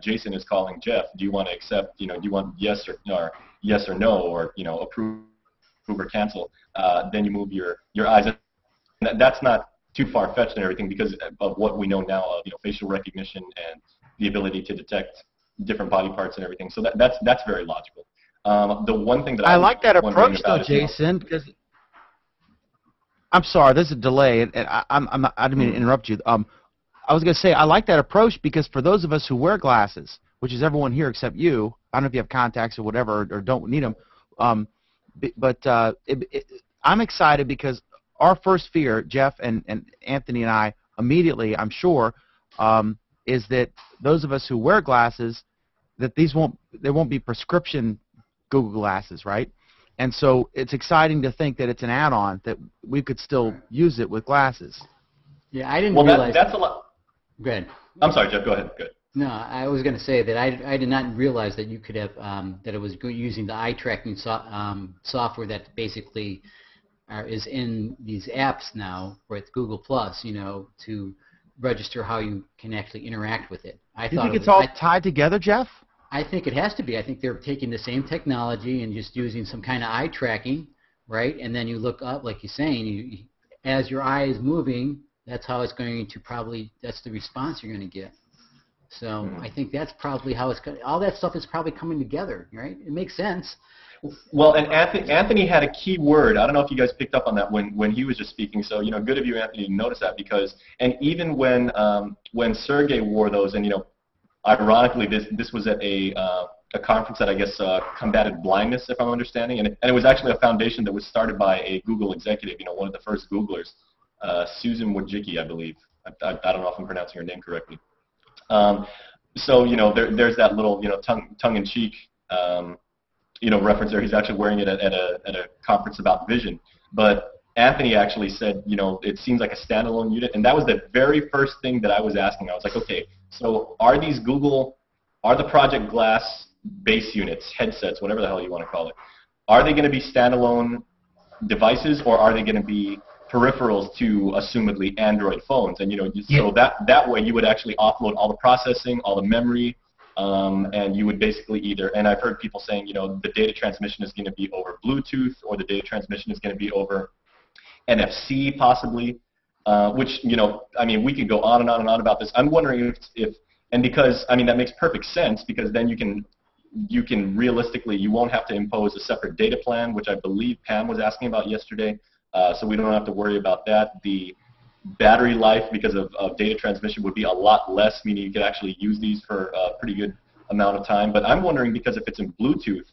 Jason is calling Jeff, do you want to accept, do you want yes or no, or approve or cancel, then you move your eyes. And that's not too far-fetched and everything because of what we know now of facial recognition and the ability to detect different body parts and everything. So that's very logical. The one thing that I like that approach though, Jason, because I'm sorry, there's a delay, and I didn't mean to interrupt you. I was going to say, I like that approach because for those of us who wear glasses, which is everyone here except you, I don't know if you have contacts or whatever or don't need them, but I'm excited because our first fear, Jeff and Anthony and I, immediately, I'm sure, is that those of us who wear glasses, that there won't be prescription Google glasses, right? And so it's exciting to think that it's an add-on, that we could still use it with glasses. Yeah, I didn't realize. That's a lot. Go ahead. I'm sorry, Jeff. Go ahead. Good. No, I was going to say that I did not realize that you could have that it was using the eye tracking software that basically is in these apps now with Google Plus, to register how you can actually interact with it. Do you think it's all tied together, Jeff? I think it has to be. I think they're taking the same technology and just using some kind of eye tracking, right? And then you look up, like you're saying, as your eye is moving, that's how it's going to that's the response you're going to get. So I think that's probably how all that stuff is probably coming together, right? It makes sense. Well, and Anthony had a key word. I don't know if you guys picked up on that when he was just speaking. So good of you, Anthony, to notice that and even when Sergey wore those, and ironically, this was at a conference that I guess combated blindness, if I'm understanding, and it was actually a foundation that was started by a Google executive, one of the first Googlers, Susan Wojcicki, I believe. I don't know if I'm pronouncing her name correctly. So there's that little tongue-in-cheek reference there. He's actually wearing it at a conference about vision, but Anthony actually said, it seems like a standalone unit, and that was the very first thing that I was asking. I was like, okay, so are the Project Glass base units, headsets, whatever the hell you want to call it, are they going to be standalone devices, or are they going to be peripherals to assumedly Android phones? And so that way you would actually offload all the processing, all the memory, and you would basically either, and I've heard people saying, the data transmission is going to be over Bluetooth, or the data transmission is going to be over NFC possibly, which, I mean, we could go on and on and on about this. I'm wondering and because, I mean, that makes perfect sense, because then you can realistically, you won't have to impose a separate data plan, which I believe Pam was asking about yesterday, so we don't have to worry about that. The battery life, because of data transmission, would be a lot less, meaning you could actually use these for a pretty good amount of time. But I'm wondering, because if it's in Bluetooth,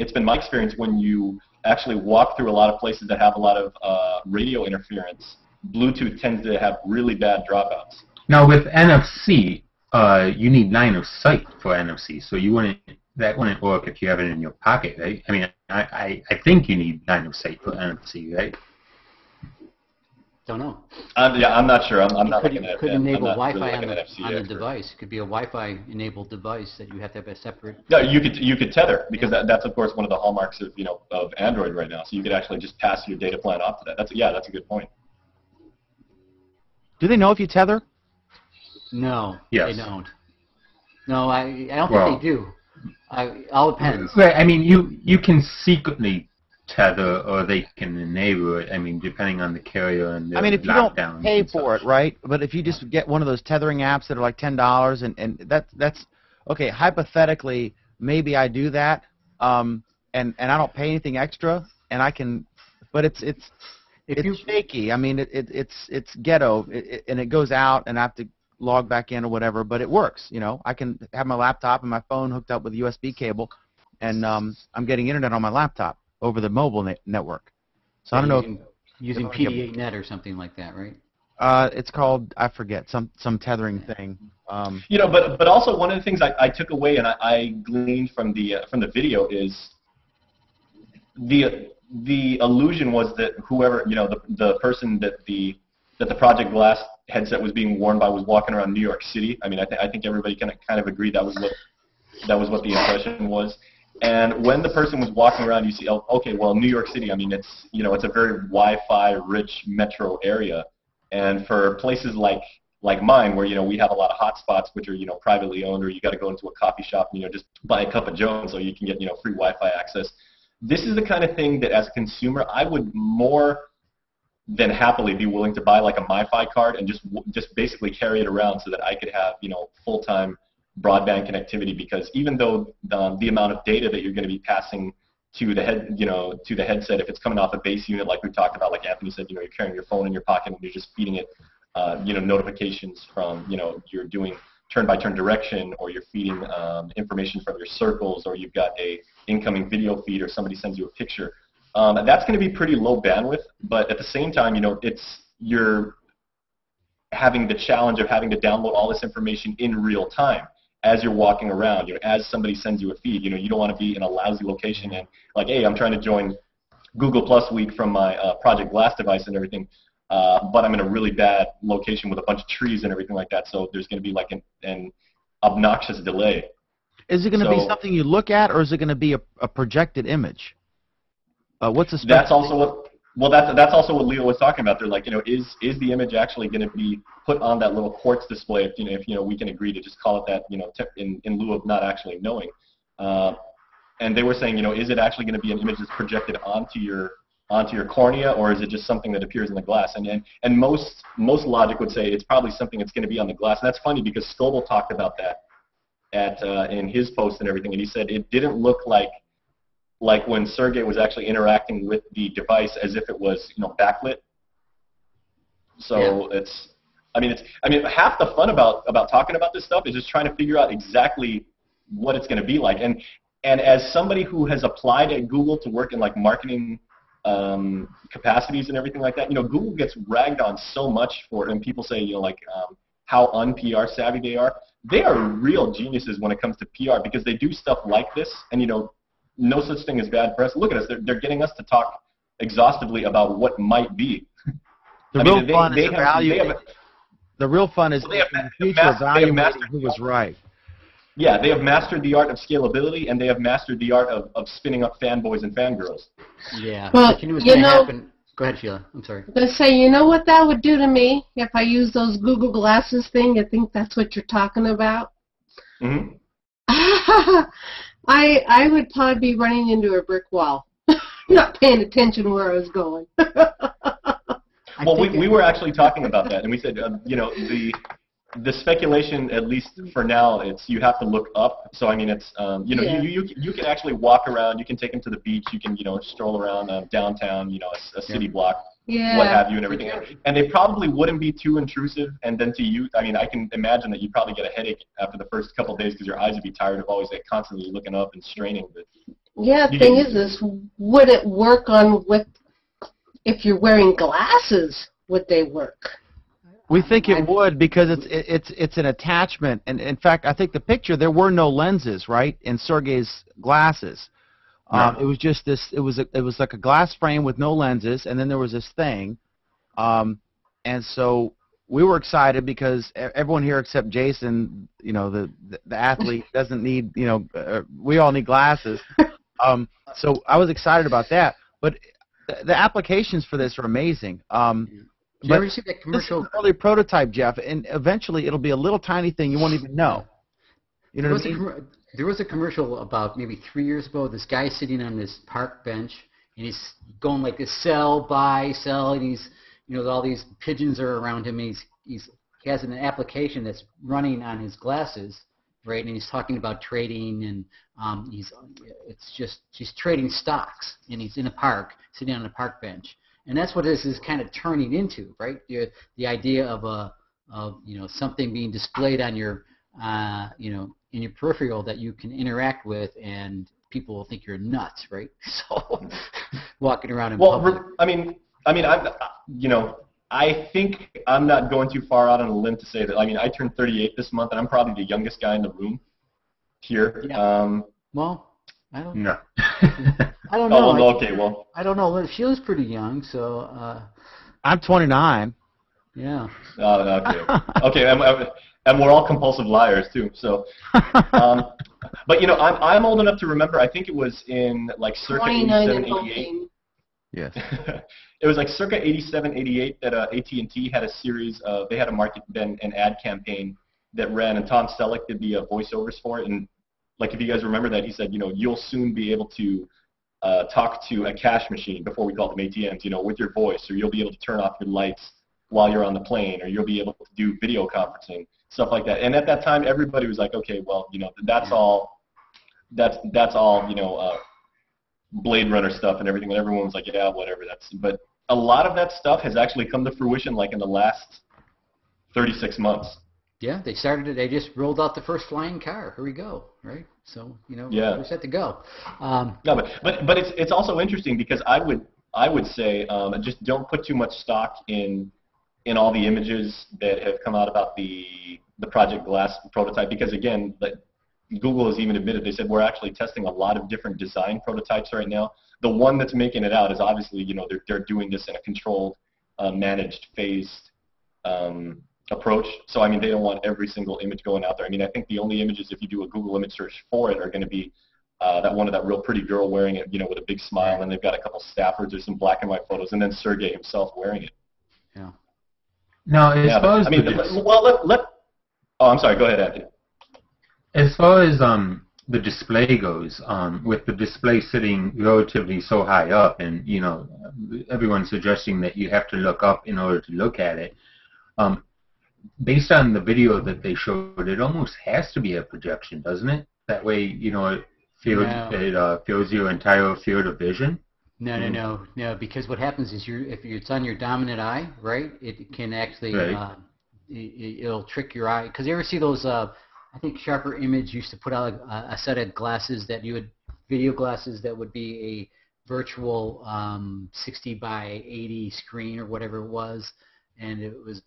it's been my experience when you actually walk through a lot of places that have a lot of radio interference, Bluetooth tends to have really bad dropouts. Now with NFC, you need line of sight for NFC, so that wouldn't work if you have it in your pocket, right? I mean, I think you need line of sight for NFC, right? Don't know. Yeah, I'm not sure. I'm not looking at it. Could enable Wi-Fi on the device. It could be a Wi-Fi enabled device that you have to have a separate. Yeah, you could tether, because that's of course one of the hallmarks of Android right now. So you could actually just pass your data plan off to that. That's a good point. Do they know if you tether? No, yes. They don't. No, I don't think they do. All depends. Right. I mean, you can secretly tether, or they can enable it. I mean, depending on the carrier and the I mean, if you don't pay for it, right? But if you just get one of those tethering apps that are like $10, and that's okay. Hypothetically, maybe I do that. and I don't pay anything extra, and I can, but it's shaky. I mean, it's ghetto, and it goes out, and I have to log back in or whatever, but it works. You know, I can have my laptop and my phone hooked up with a USB cable, and I'm getting internet on my laptop over the mobile network. So I don't know. Using PDA net or something like that, right? It's called, I forget, some tethering thing. You know, but also one of the things I took away and I gleaned from the video is the illusion was that whoever, you know, the person that the Project Glass headset was being worn by was walking around New York City. I mean, I think everybody kind of agreed that was what the impression was. And when the person was walking around, you see, oh, okay, well, New York City, I mean, it's, you know, it's a very Wi-Fi rich metro area. And for places like mine, where, you know, we have a lot of hotspots which are, you know, privately owned, or you got to go into a coffee shop and, you know, just buy a cup of Joe so you can get, you know, free Wi-Fi access. This is the kind of thing that as a consumer, I would more than happily be willing to buy like a MiFi card and just basically carry it around so that I could have, you know, full-time broadband connectivity, because even though the amount of data that you're going to be passing to the headset, if it's coming off a base unit like we talked about, like Anthony said, you know, you're carrying your phone in your pocket and you're just feeding it, you know, notifications from, you know, you're doing turn-by-turn direction, or you're feeding information from your circles, or you've got a incoming video feed, or somebody sends you a picture. That's going to be pretty low bandwidth, but at the same time, you know, you're having the challenge of having to download all this information in real time as you're walking around. You know, as somebody sends you a feed, you know, you don't want to be in a lousy location and like, hey, I'm trying to join Google Plus Week from my Project Glass device and everything, but I'm in a really bad location with a bunch of trees and everything like that, so there's going to be like an obnoxious delay. Is it going to be something you look at, or is it going to be a projected image? What's the spec? That's also what. Well, that's also what Leo was talking about. They're like, you know, is the image actually going to be put on that little quartz display? If you know we can agree to just call it that, you know, in lieu of not actually knowing. And they were saying, you know, is it actually going to be an image that's projected onto your cornea, or is it just something that appears in the glass? And most logic would say it's probably something that's going to be on the glass. And that's funny because Scoble talked about that in his post and everything, and he said it didn't look like when Sergey was actually interacting with the device as if it was, you know, backlit. So yeah. I mean, half the fun about talking about this stuff is just trying to figure out exactly what it's going to be like. And as somebody who has applied at Google to work in like marketing capacities and everything like that, you know, Google gets ragged on so much for it, and people say, you know, like how un-PR savvy they are. They are real geniuses when it comes to PR, because they do stuff like this, and, you know, no such thing as bad press. Look at us. They're getting us to talk exhaustively about what might be. The real fun is evaluating. The real fun is in the future evaluating who was right. Yeah, they have mastered the art of scalability, and they have mastered the art of spinning up fanboys and fangirls. Yeah. Well, you know, happen. Go ahead, Sheila. I'm sorry. I'm going to say, you know what that would do to me if I use those Google Glasses thing? I think that's what you're talking about. Mm-hmm. I would probably be running into a brick wall, not paying attention where I was going. Well, we were actually talking about that, and we said, you know, the speculation, at least for now, it's you have to look up. So I mean, it's you know, yeah. you can actually walk around. You can take them to the beach. You can, you know, stroll around downtown, you know, a city block. Yeah. What have you and everything. And they probably wouldn't be too intrusive. And then to you, I mean, I can imagine that you'd probably get a headache after the first couple of days because your eyes would be tired of always like, constantly looking up and straining. But yeah, the thing is, would it work if you're wearing glasses? Would they work? We think it would, because it's an attachment. And in fact, I think the picture, there were no lenses, right, in Sergey's glasses. It was just this. It was like a glass frame with no lenses, and then there was this thing, and so we were excited because everyone here except Jason, you know, the athlete doesn't need, you know, we all need glasses. So I was excited about that, but the applications for this are amazing. Did you ever see that commercial? This is an early prototype, Jeff, and eventually it'll be a little tiny thing you won't even know. You know what I mean? There was a commercial about maybe 3 years ago. This guy sitting on this park bench, and he's going like this, sell, buy, sell, and he's, you know, all these pigeons are around him. He has an application that's running on his glasses, right? And he's talking about trading, and she's trading stocks, and he's in a park, sitting on a park bench, and that's what this is kind of turning into, right? The idea of something being displayed on your in your peripheral that you can interact with, and people will think you're nuts, right? So walking around in public. I think I'm not going too far out on a limb to say that. I mean, I turned 38 this month, and I'm probably the youngest guy in the room here. Yeah. Well, I don't know. No. I don't know. Oh, okay, well. I don't know. She was pretty young, so. I'm 29. Yeah. Okay, and we're all compulsive liars too. So, but I'm old enough to remember. I think it was in like circa 87, 88. Yes. It was like circa 87, 88 that AT&T had a series of, they had a an ad campaign that ran, and Tom Selleck did the voiceovers for it. And like, if you guys remember that, he said, you'll soon be able to talk to a cash machine, before we called them ATMs, with your voice, or you'll be able to turn off your lights while you're on the plane, or you'll be able to do video conferencing, stuff like that. And at that time, everybody was like, okay, well, that's all Blade Runner stuff and everything, and everyone was like, yeah, whatever. But a lot of that stuff has actually come to fruition, like in the last 36 months. Yeah, they just rolled out the first flying car. Here we go, right? So, we're set to go. No, but it's also interesting, because I would say just don't put too much stock in all the images that have come out about the Project Glass prototype, because again, Google has even admitted, they said we're actually testing a lot of different design prototypes right now. The one that's making it out is obviously, they're doing this in a controlled, managed, phased approach. So, I mean, they don't want every single image going out there. I mean, I think the only images, if you do a Google image search for it, are going to be that one of that real pretty girl wearing it, with a big smile, and they've got a couple staffers or some black and white photos, and then Sergey himself wearing it. Yeah. Now, as far as I'm sorry. Go ahead, Anthony. As far as the display goes, with the display sitting relatively so high up, and everyone's suggesting that you have to look up in order to look at it. Based on the video that they showed, it almost has to be a projection, doesn't it? That way, it fills your entire field of vision. No, because what happens is if it's on your dominant eye, right? It can actually it'll trick your eye. Because you ever see those? I think Sharper Image used to put out a set of glasses video glasses that would be a virtual 60 by 80 screen or whatever it was, and it was.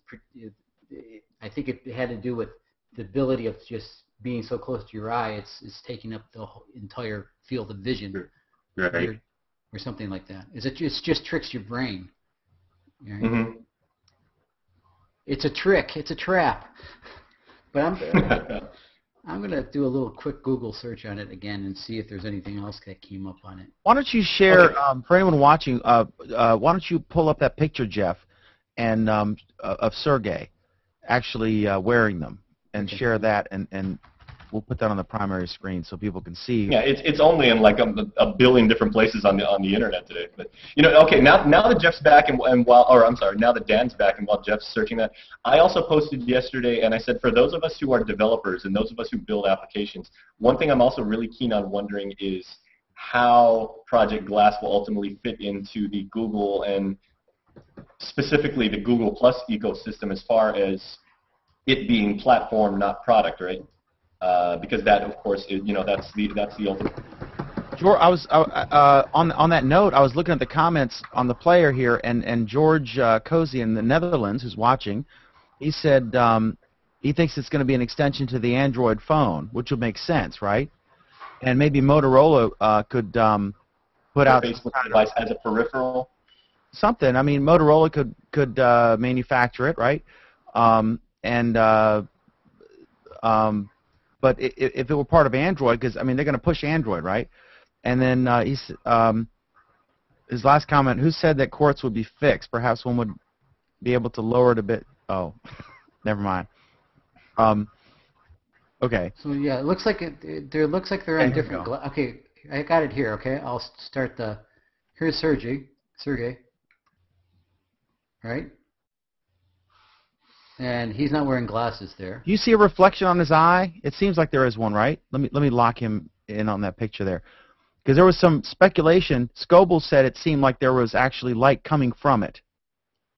I think it had to do with the ability of just being so close to your eye. It's taking up the whole entire field of vision, right? Or something like that. It just tricks your brain. Right? Mm-hmm. It's a trick. It's a trap. But I'm going to do a little quick Google search on it again and see if there's anything else that came up on it. Why don't you share, for anyone watching, why don't you pull up that picture, Jeff, and of Sergey actually wearing them, and share that, and we'll put that on the primary screen so people can see. Yeah, it's only in like a billion different places on the internet today. But okay, now that Jeff's back now that Dan's back, and while Jeff's searching that, I also posted yesterday, and I said, for those of us who are developers and those of us who build applications, one thing I'm also really keen on wondering is how Project Glass will ultimately fit into the Google, and specifically the Google Plus ecosystem, as far as it being platform, not product, right? Because that, of course, is, that's the ultimate. George, I was on that note, I was looking at the comments on the player here, and George Cozy in the Netherlands, who's watching, he said he thinks it's going to be an extension to the Android phone, which would make sense, right? And maybe Motorola could put out Facebook device as a peripheral. Something. I mean, Motorola could manufacture it, right? But if it were part of Android, because I mean they're going to push Android, right? And then his last comment: who said that quartz would be fixed? Perhaps one would be able to lower it a bit. Oh, never mind. Okay. So yeah, it looks like they're on different. Okay, I got it here. Okay, I'll start the. Here's Sergey. Right? And he's not wearing glasses there. Do you see a reflection on his eye? It seems like there is one, right? Let me lock him in on that picture there. Because there was some speculation. Scoble said it seemed like there was actually light coming from it.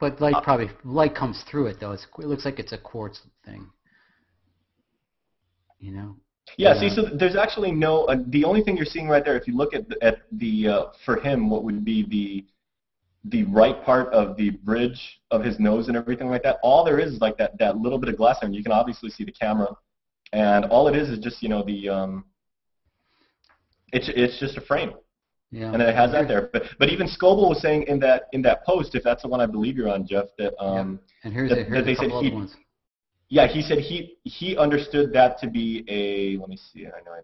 But light comes through it though. It looks like it's a quartz thing. You know. Yeah. See, so there's actually no. The only thing you're seeing right there, if you look at the for him, what would be the right part of the bridge of his nose and everything like that. All there is like that little bit of glass there, and you can obviously see the camera. And all it is just the it's just a frame. Yeah. And it has that there. But even Scoble was saying in that post, if that's the one I believe you're on, Jeff, that And here's that they a couple said other ones. Yeah, he said he understood that to be a, let me see, I know I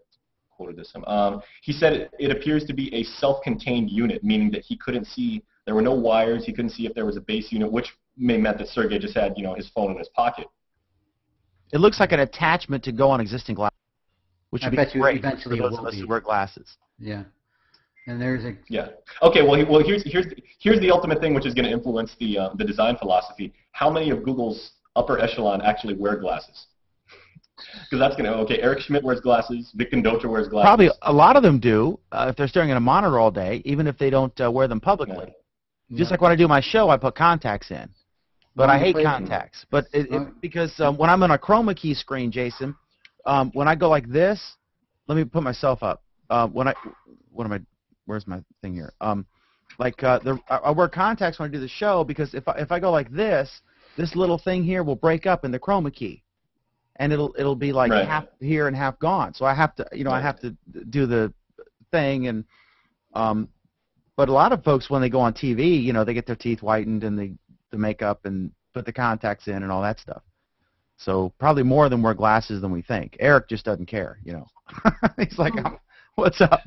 quoted this. He said it appears to be a self-contained unit, meaning that he couldn't see, there were no wires, he couldn't see if there was a base unit, which may meant that Sergey just had, his phone in his pocket. It looks like an attachment to go on existing glasses, which would be great for those of us who wear glasses. Yeah. And there's a... Yeah. Okay, well here's the ultimate thing which is going to influence the design philosophy. How many of Google's upper echelon actually wear glasses? Because that's going to, okay, Eric Schmidt wears glasses, Vic Condotta wears glasses. Probably a lot of them do, if they're staring at a monitor all day, even if they don't wear them publicly. Yeah. Just like when I do my show, I put contacts in. But I hate contacts. But because when I'm on a chroma key screen, Jason, when I go like this, let me put myself up. Where's my thing here? I wear contacts when I do the show because if I go like this little thing here will break up in the chroma key, and it'll be like half here and half gone. So I have to I have to do the thing and but a lot of folks when they go on TV, they get their teeth whitened and the makeup and put the contacts in and all that stuff. So probably more of them wear glasses than we think. Eric just doesn't care, He's like, what's up?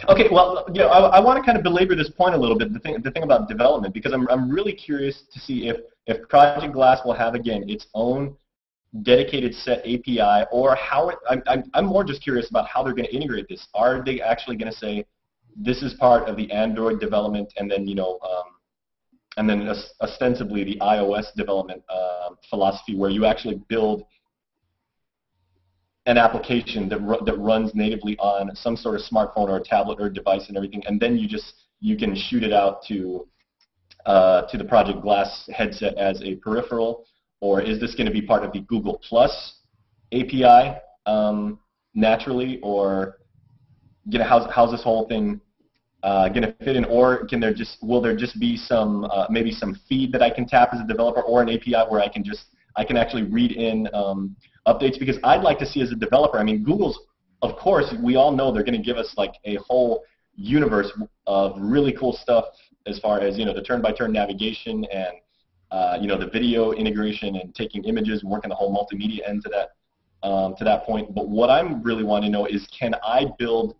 Okay, well, I want to kind of belabor this point a little bit, the thing about development, because I'm really curious to see if Project Glass will have, again, its own dedicated set API, or how I'm more just curious about how they're going to integrate this. Are they actually going to say, this is part of the Android development, and then, and then ostensibly the iOS development philosophy, where you actually build an application that runs natively on some sort of smartphone or a tablet or a device and everything, and then you can shoot it out to the Project Glass headset as a peripheral, or is this going to be part of the Google Plus API naturally, or how's this whole thing going to fit in, or will there just be some maybe some feed that I can tap as a developer, or an API where I can actually read in updates? Because I'd like to see as a developer, I mean, Google's, of course, we all know they're going to give us like a whole universe of really cool stuff as far as, the turn-by-turn navigation and, the video integration and taking images and working the whole multimedia end to that point. But what I'm really wanting to know is, can I build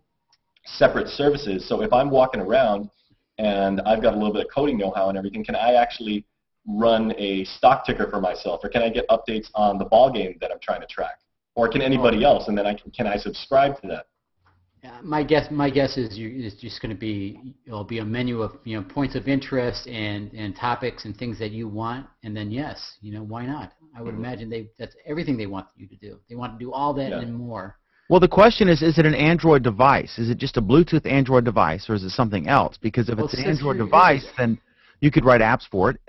separate services? So if I'm walking around and I've got a little bit of coding know-how and everything, can I actually run a stock ticker for myself, or can I get updates on the ball game that I'm trying to track, or can anybody else, and then can I subscribe to that? Yeah, my guess is it's just going to be, it'll be a menu of points of interest and topics and things that you want, and then yes, why not? I would imagine that's everything they want you to do. They want to do all that and more. Well, the question is it an Android device? Is it just a Bluetooth Android device, or is it something else? Because if it's an Android device, then you could write apps for it,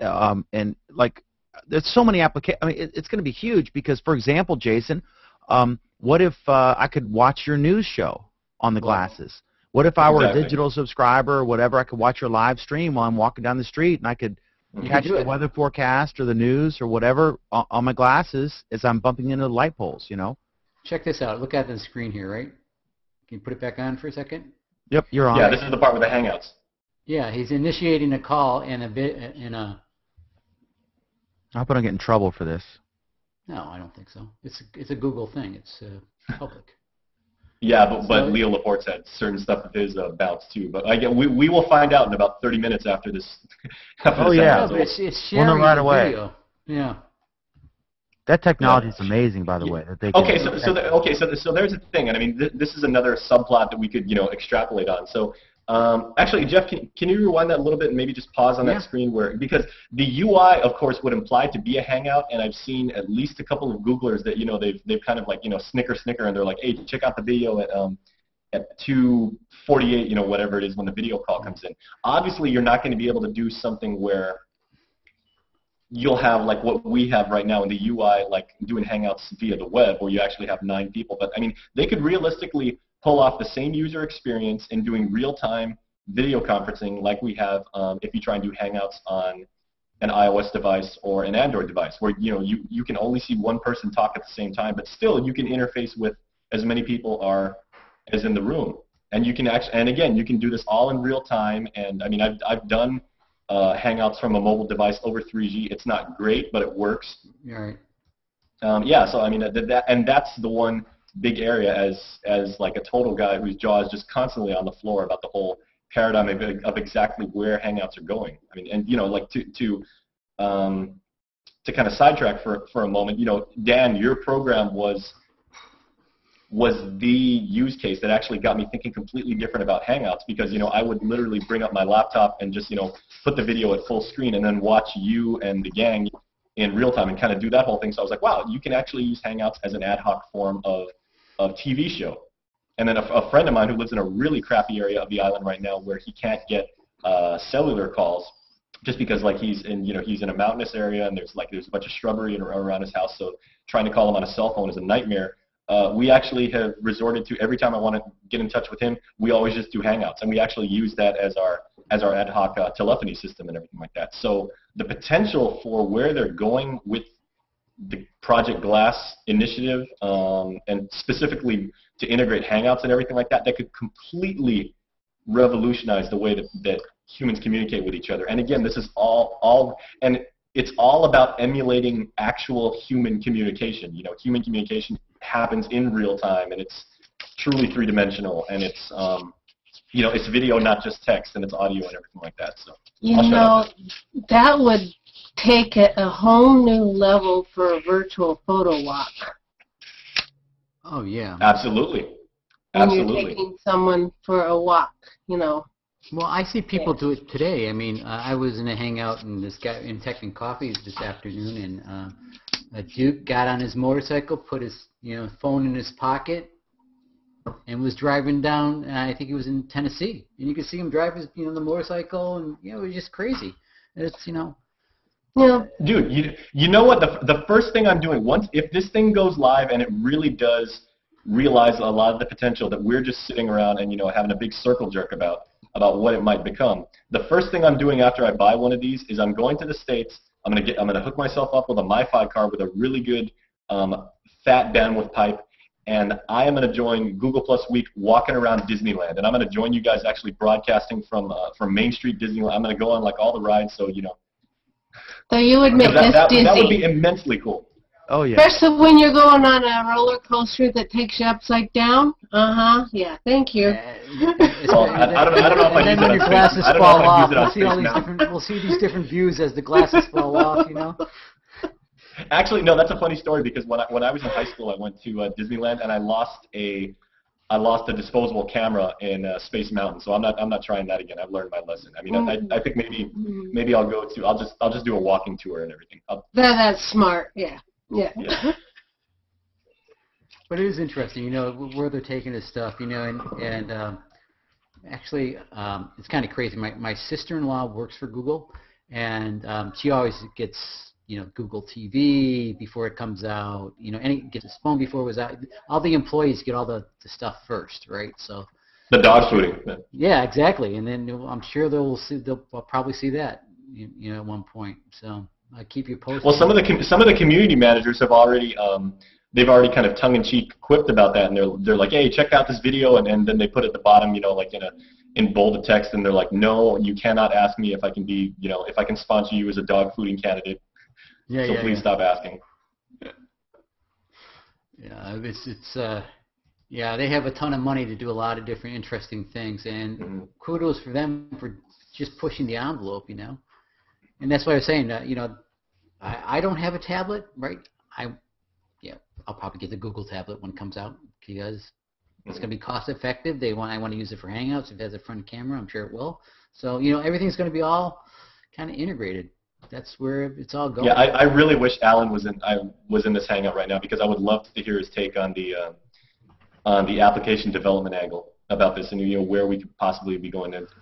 and like there's so many applications. I mean, it's going to be huge because, for example, Jason, what if I could watch your news show on the glasses? What if I were a digital subscriber or whatever? I could watch your live stream while I'm walking down the street, and I could catch the weather forecast or the news or whatever on my glasses as I'm bumping into the light poles. Check this out. Look at the screen here, right? Can you put it back on for a second? Yep, you're on. Yeah, this is the part with the Hangouts. Yeah, he's initiating a call and a bit I hope I don't get in trouble for this. No, I don't think so. It's a Google thing. It's public. Yeah, but Leo Laporte said certain stuff of his bounced too. But we will find out in about 30 minutes after this. Yeah, it's sharing we'll know right away. Video. Yeah. That technology is amazing, by the way. That they okay, so there's a thing, and I mean this is another subplot that we could extrapolate on. So Actually, Jeff, can you rewind that a little bit and maybe just pause on that screen because the UI, of course, would imply to be a Hangout, and I've seen at least a couple of Googlers that they've kind of like snicker, and they're like, hey, check out the video at 2:48, whatever it is when the video call comes in. Obviously, you're not going to be able to do something where you'll have like what we have right now in the UI, like doing Hangouts via the web, where you actually have 9 people. But I mean, they could realistically pull off the same user experience in doing real-time video conferencing like we have if you try and do Hangouts on an iOS device or an Android device, where you can only see one person talk at the same time, but still you can interface with as many people as in the room, and you can and again, you can do this all in real time. And I mean, I've done Hangouts from a mobile device over 3G. It's not great, but it works. Right. Yeah. So I mean, and that's the one big area as like a total guy whose jaw is just constantly on the floor about the whole paradigm of exactly where Hangouts are going. I mean, and like to kind of sidetrack for a moment, Dan, your program was the use case that actually got me thinking completely different about Hangouts, because I would literally bring up my laptop and just put the video at full screen and then watch you and the gang in real time and kind of do that whole thing. So I was like, wow, you can actually use Hangouts as an ad hoc form of TV show. And then a friend of mine who lives in a really crappy area of the island right now where he can't get cellular calls just because like he's in a mountainous area and there's a bunch of shrubbery around his house, so trying to call him on a cell phone is a nightmare. We actually have resorted to, every time I want to get in touch with him, we always just do Hangouts, and we actually use that as our ad hoc telephony system and everything like that. So the potential for where they're going with the Project Glass initiative, and specifically to integrate Hangouts and everything like that, that could completely revolutionize the way that humans communicate with each other. And again, this is and it's all about emulating actual human communication. Human communication happens in real time, and it's truly three-dimensional, and it's it's video, not just text, and it's audio and everything like that. So that would take it a whole new level for a virtual photo walk. Oh yeah. Absolutely. When you're taking someone for a walk, Well, I see people do it today. I mean, I was in a Hangout and this guy in Tech and Coffee this afternoon, and a Duke got on his motorcycle, put his phone in his pocket, and was driving down. And I think he was in Tennessee, and you could see him drive his the motorcycle, and it was just crazy. It's Yeah. Dude, you know what? The first thing I'm doing, if this thing goes live and it really does realize a lot of the potential that we're just sitting around and having a big circle jerk about what it might become, the first thing I'm doing after I buy one of these is I'm going to the States. I'm gonna hook myself up with a MiFi card with a really good fat bandwidth pipe, and I am gonna join Google Plus Week walking around Disneyland, and I'm gonna join you guys actually broadcasting from Main Street Disneyland. I'm gonna go on like all the rides, so So you would make us dizzy. That would be immensely cool. Oh yeah. Especially when you're going on a roller coaster that takes you upside down. Yeah. Thank you. Well, I don't know if I use it on your glasses Space. I don't fall know if I off. use it on We'll see these different views as the glasses fall off. Actually, no, that's a funny story, because when I was in high school, I went to Disneyland and I lost a disposable camera in Space Mountain. So I'm not trying that again. I've learned my lesson. I mean, I think maybe I'll go to I'll just do a walking tour and everything. That's smart. Yeah. But it is interesting, where they're taking this stuff, and actually, it's kind of crazy. My sister-in-law works for Google, and she always gets, Google TV before it comes out, and gets his phone before it was out. All the employees get all the stuff first, right? So the dog fooding. Yeah, exactly. And then I'm sure they'll probably see that, at one point. So I keep you posted. Well, some of the community managers have already they've already kind of tongue-in-cheek quipped about that, and they're like, hey, check out this video, and then they put at the bottom, like in bolded text, and they're like, no, you cannot ask me if I can be, if I can sponsor you as a dog fooding candidate. So please stop asking. Yeah, they have a ton of money to do a lot of different interesting things, and kudos for them for just pushing the envelope, And that's why I was saying, I don't have a tablet, right? I'll probably get the Google tablet when it comes out, because It's going to be cost effective. I want to use it for Hangouts. If it has a front camera, I'm sure it will. So, everything's going to be all kind of integrated. That's where it's all going. Yeah, I really wish Alan was in this Hangout right now, because I would love to hear his take on the application development angle about this, and where we could possibly be going into.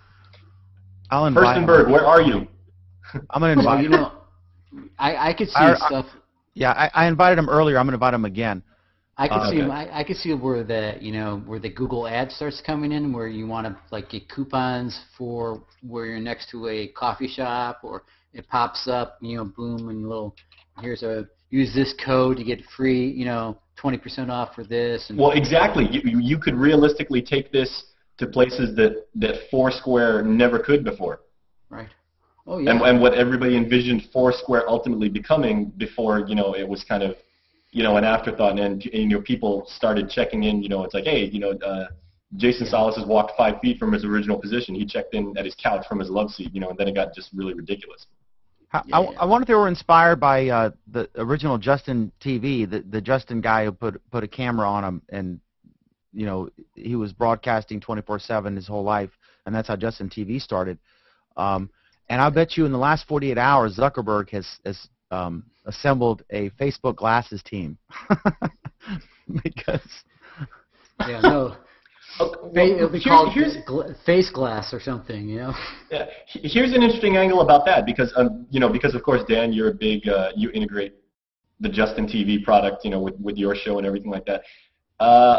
Furstenberg, where are you? I'm going to invite him. I could see stuff. Yeah, I invited him earlier. I'm going to invite him again. I could see. I could see where the Google ad starts coming in, where you want to get coupons for where you're next to a coffee shop, or it pops up, boom, and use this code to get free, 20% off for this. And well, exactly. You could realistically take this to places that Foursquare never could before. Right. Oh yeah. And what everybody envisioned Foursquare ultimately becoming before, it was kind of, an afterthought, and people started checking in. It's like, hey, Jason Salas has walked 5 feet from his original position. He checked in at his couch from his love seat, and then it got just really ridiculous. I wonder if they were inspired by the original Justin TV, the Justin guy who put a camera on him, and he was broadcasting 24/7 his whole life, and that's how Justin TV started. And I bet you in the last 48 hours, Zuckerberg has assembled a Facebook glasses team. Because yeah, no. It'll be called face glass or something, Yeah. Here's an interesting angle about that, because of course, Dan, you're a big you integrate the Justin TV product, with your show and everything like that.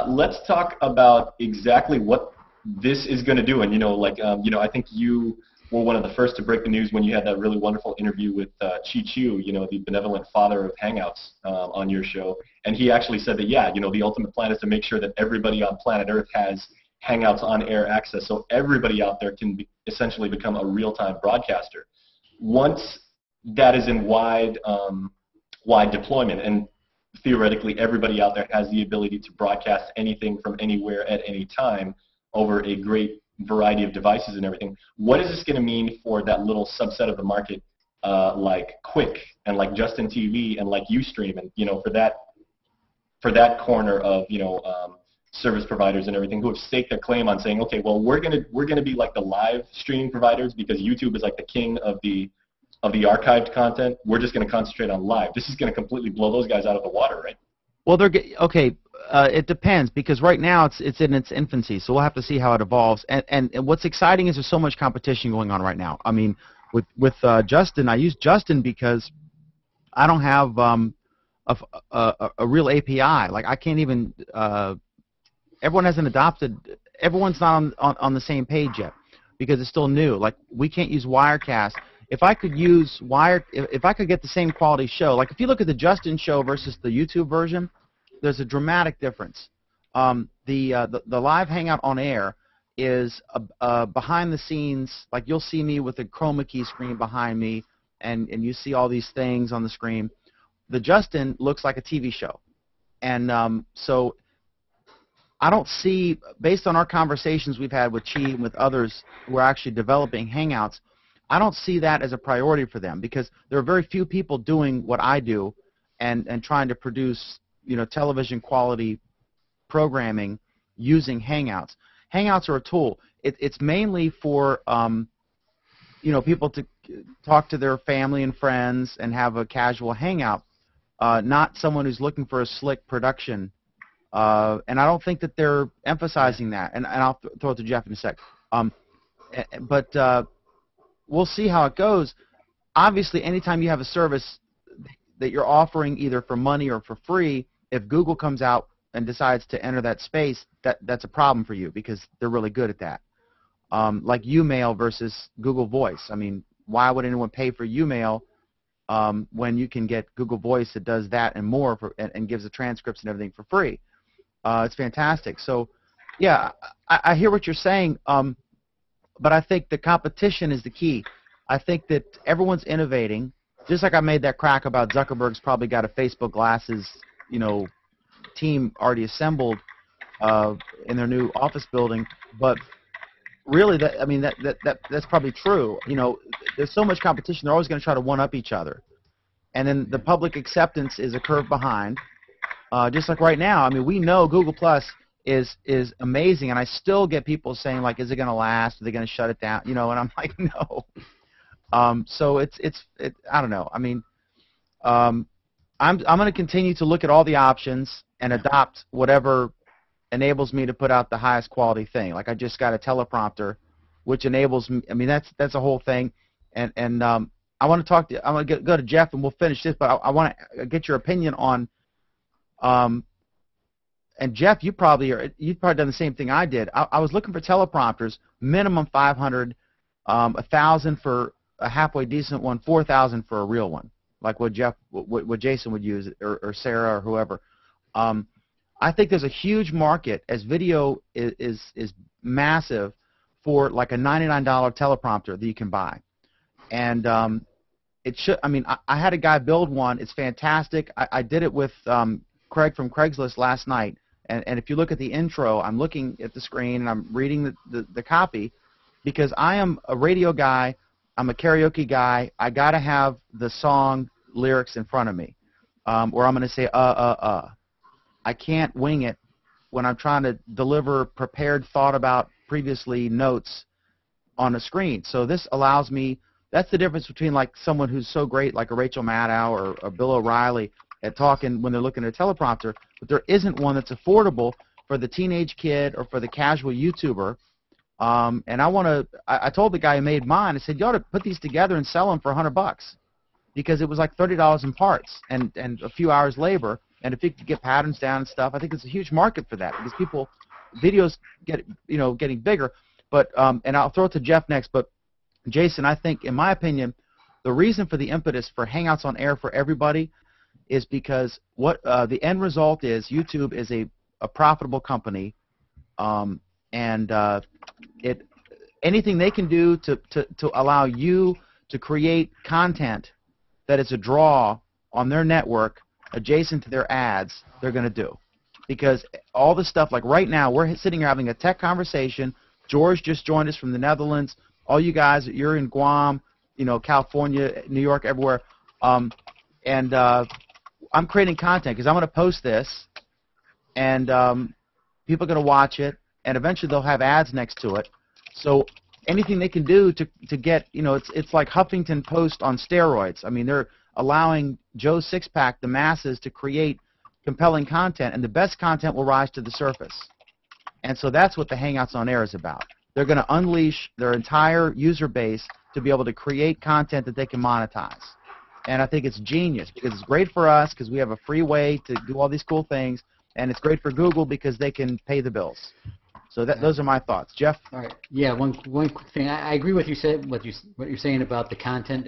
Let's talk about exactly what this is going to do, and I think you were one of the first to break the news when you had that really wonderful interview with Chi Chu, the benevolent father of Hangouts, on your show. And he actually said that, the ultimate plan is to make sure that everybody on planet Earth has Hangouts on air access, so everybody out there can essentially become a real-time broadcaster. Once that is in wide deployment, and theoretically everybody out there has the ability to broadcast anything from anywhere at any time over a great variety of devices and everything, what is this going to mean for that little subset of the market, like Quick and like Justin TV and like Ustream, and for that corner of service providers and everything, who have staked their claim on saying, okay, well, we're gonna be like the live streaming providers, because YouTube is like the king of the archived content. We're just going to concentrate on live. This is going to completely blow those guys out of the water, right? Well, it depends, because right now it's in its infancy, so we'll have to see how it evolves. And what's exciting is there's so much competition going on right now. I mean, with Justin, I use Justin because I don't have a real API. Like, I can't even. Everyone hasn't adopted. Everyone's not on the same page yet, because it's still new. Like, we can't use Wirecast. If I could use if I could get the same quality show, like if you look at the Justin show versus the YouTube version, there's a dramatic difference. The live Hangout on Air is behind the scenes. Like, you'll see me with a chroma key screen behind me, and you see all these things on the screen. The Justin looks like a TV show, and so I don't see, based on our conversations we've had with Chi and with others who are actually developing Hangouts, I don't see that as a priority for them, because there are very few people doing what I do and trying to produce television quality programming using Hangouts. Hangouts are a tool. It's mainly for people to talk to their family and friends and have a casual hangout, not someone who's looking for a slick production. And I don't think that they're emphasizing that. And I'll throw it to Jeff in a sec. But we'll see how it goes. Obviously, anytime you have a service that you're offering either for money or for free, if Google comes out and decides to enter that space, that's a problem for you, because they're really good at that. Like Umail versus Google Voice. I mean, why would anyone pay for Umail when you can get Google Voice that does that and more and gives the transcripts and everything for free? It's fantastic. So, yeah, I hear what you're saying, but I think the competition is the key. I think that everyone's innovating. Just like I made that crack about Zuckerberg's probably got a Facebook glasses, team already assembled in their new office building. But really, that's probably true. There's so much competition; they're always going to try to one-up each other. And then the public acceptance is a curve behind. Just like right now, I mean, we know Google Plus is amazing, and I still get people saying like, is it going to last? Are they going to shut it down? You know, and I'm like, no. So it's I don't know. I mean, I'm going to continue to look at all the options and adopt whatever enables me to put out the highest quality thing. Like I just got a teleprompter, which enables me. I mean, that's a whole thing, and I want to talk to. I want to go to Jeff, and we'll finish this. But I want to get your opinion on. And Jeff, you've probably done the same thing I did. I was looking for teleprompters, minimum 500, 1,000 for a halfway decent one, 4,000 for a real one, like what Jason would use, or Sarah or whoever. I think there's a huge market as video is massive for like a $99 teleprompter that you can buy, and it should. I mean, I had a guy build one. It's fantastic. I did it with Craig from Craigslist last night, and if you look at the intro, I'm looking at the screen and I'm reading the copy, because I am a radio guy. I'm a karaoke guy. I got to have the song lyrics in front of me, or I'm going to say I can't wing it when I'm trying to deliver prepared, thought about previously notes on a screen. So this allows me. That's the difference between like someone who's so great, like a Rachel Maddow or Bill O'Reilly, at talking when they're looking at a teleprompter, but there isn't one that's affordable for the teenage kid or for the casual YouTuber. And I told the guy who made mine, I said, you ought to put these together and sell them for $100, because it was like $30 in parts and a few hours labor. And if you could get patterns down and stuff, I think it's a huge market for that, because videos getting bigger. But and I'll throw it to Jeff next. But Jason, I think, in my opinion, the reason for the impetus for Hangouts on Air for everybody is because what the end result is, YouTube is a profitable company, and anything they can do to allow you to create content that is a draw on their network adjacent to their ads, they're going to do. Because all the stuff, like right now, we're sitting here having a tech conversation. George just joined us from the Netherlands. All you guys, you're in Guam, California, New York, everywhere. And I'm creating content because I'm going to post this, and people are going to watch it, and eventually they'll have ads next to it. So anything they can do to get, it's like Huffington Post on steroids. I mean, they're allowing Joe Sixpack, the masses, to create compelling content, and the best content will rise to the surface. And so that's what the Hangouts on Air is about. They're going to unleash their entire user base to be able to create content that they can monetize. And I think it's genius, because it's great for us because we have a free way to do all these cool things, and it's great for Google because they can pay the bills. So those are my thoughts. Jeff? All right. Yeah, one quick thing. I agree with what you're saying about the content.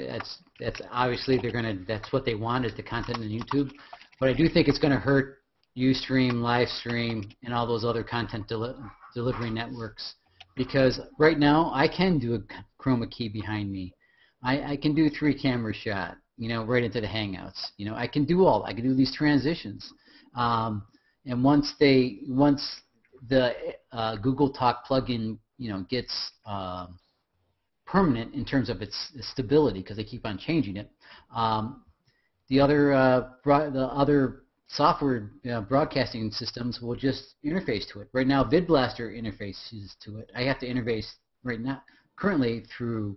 That's obviously that's what they want, is the content on YouTube. But I do think it's going to hurt Ustream, Livestream, and all those other content delivery networks, because right now I can do a chroma key behind me. I can do 3-camera shot, right into the Hangouts. I can do I can do these transitions. And once the Google Talk plugin, gets permanent in terms of its stability, because they keep on changing it, the other software broadcasting systems will just interface to it. Right now, VidBlaster interfaces to it. I have to interface right now, currently, through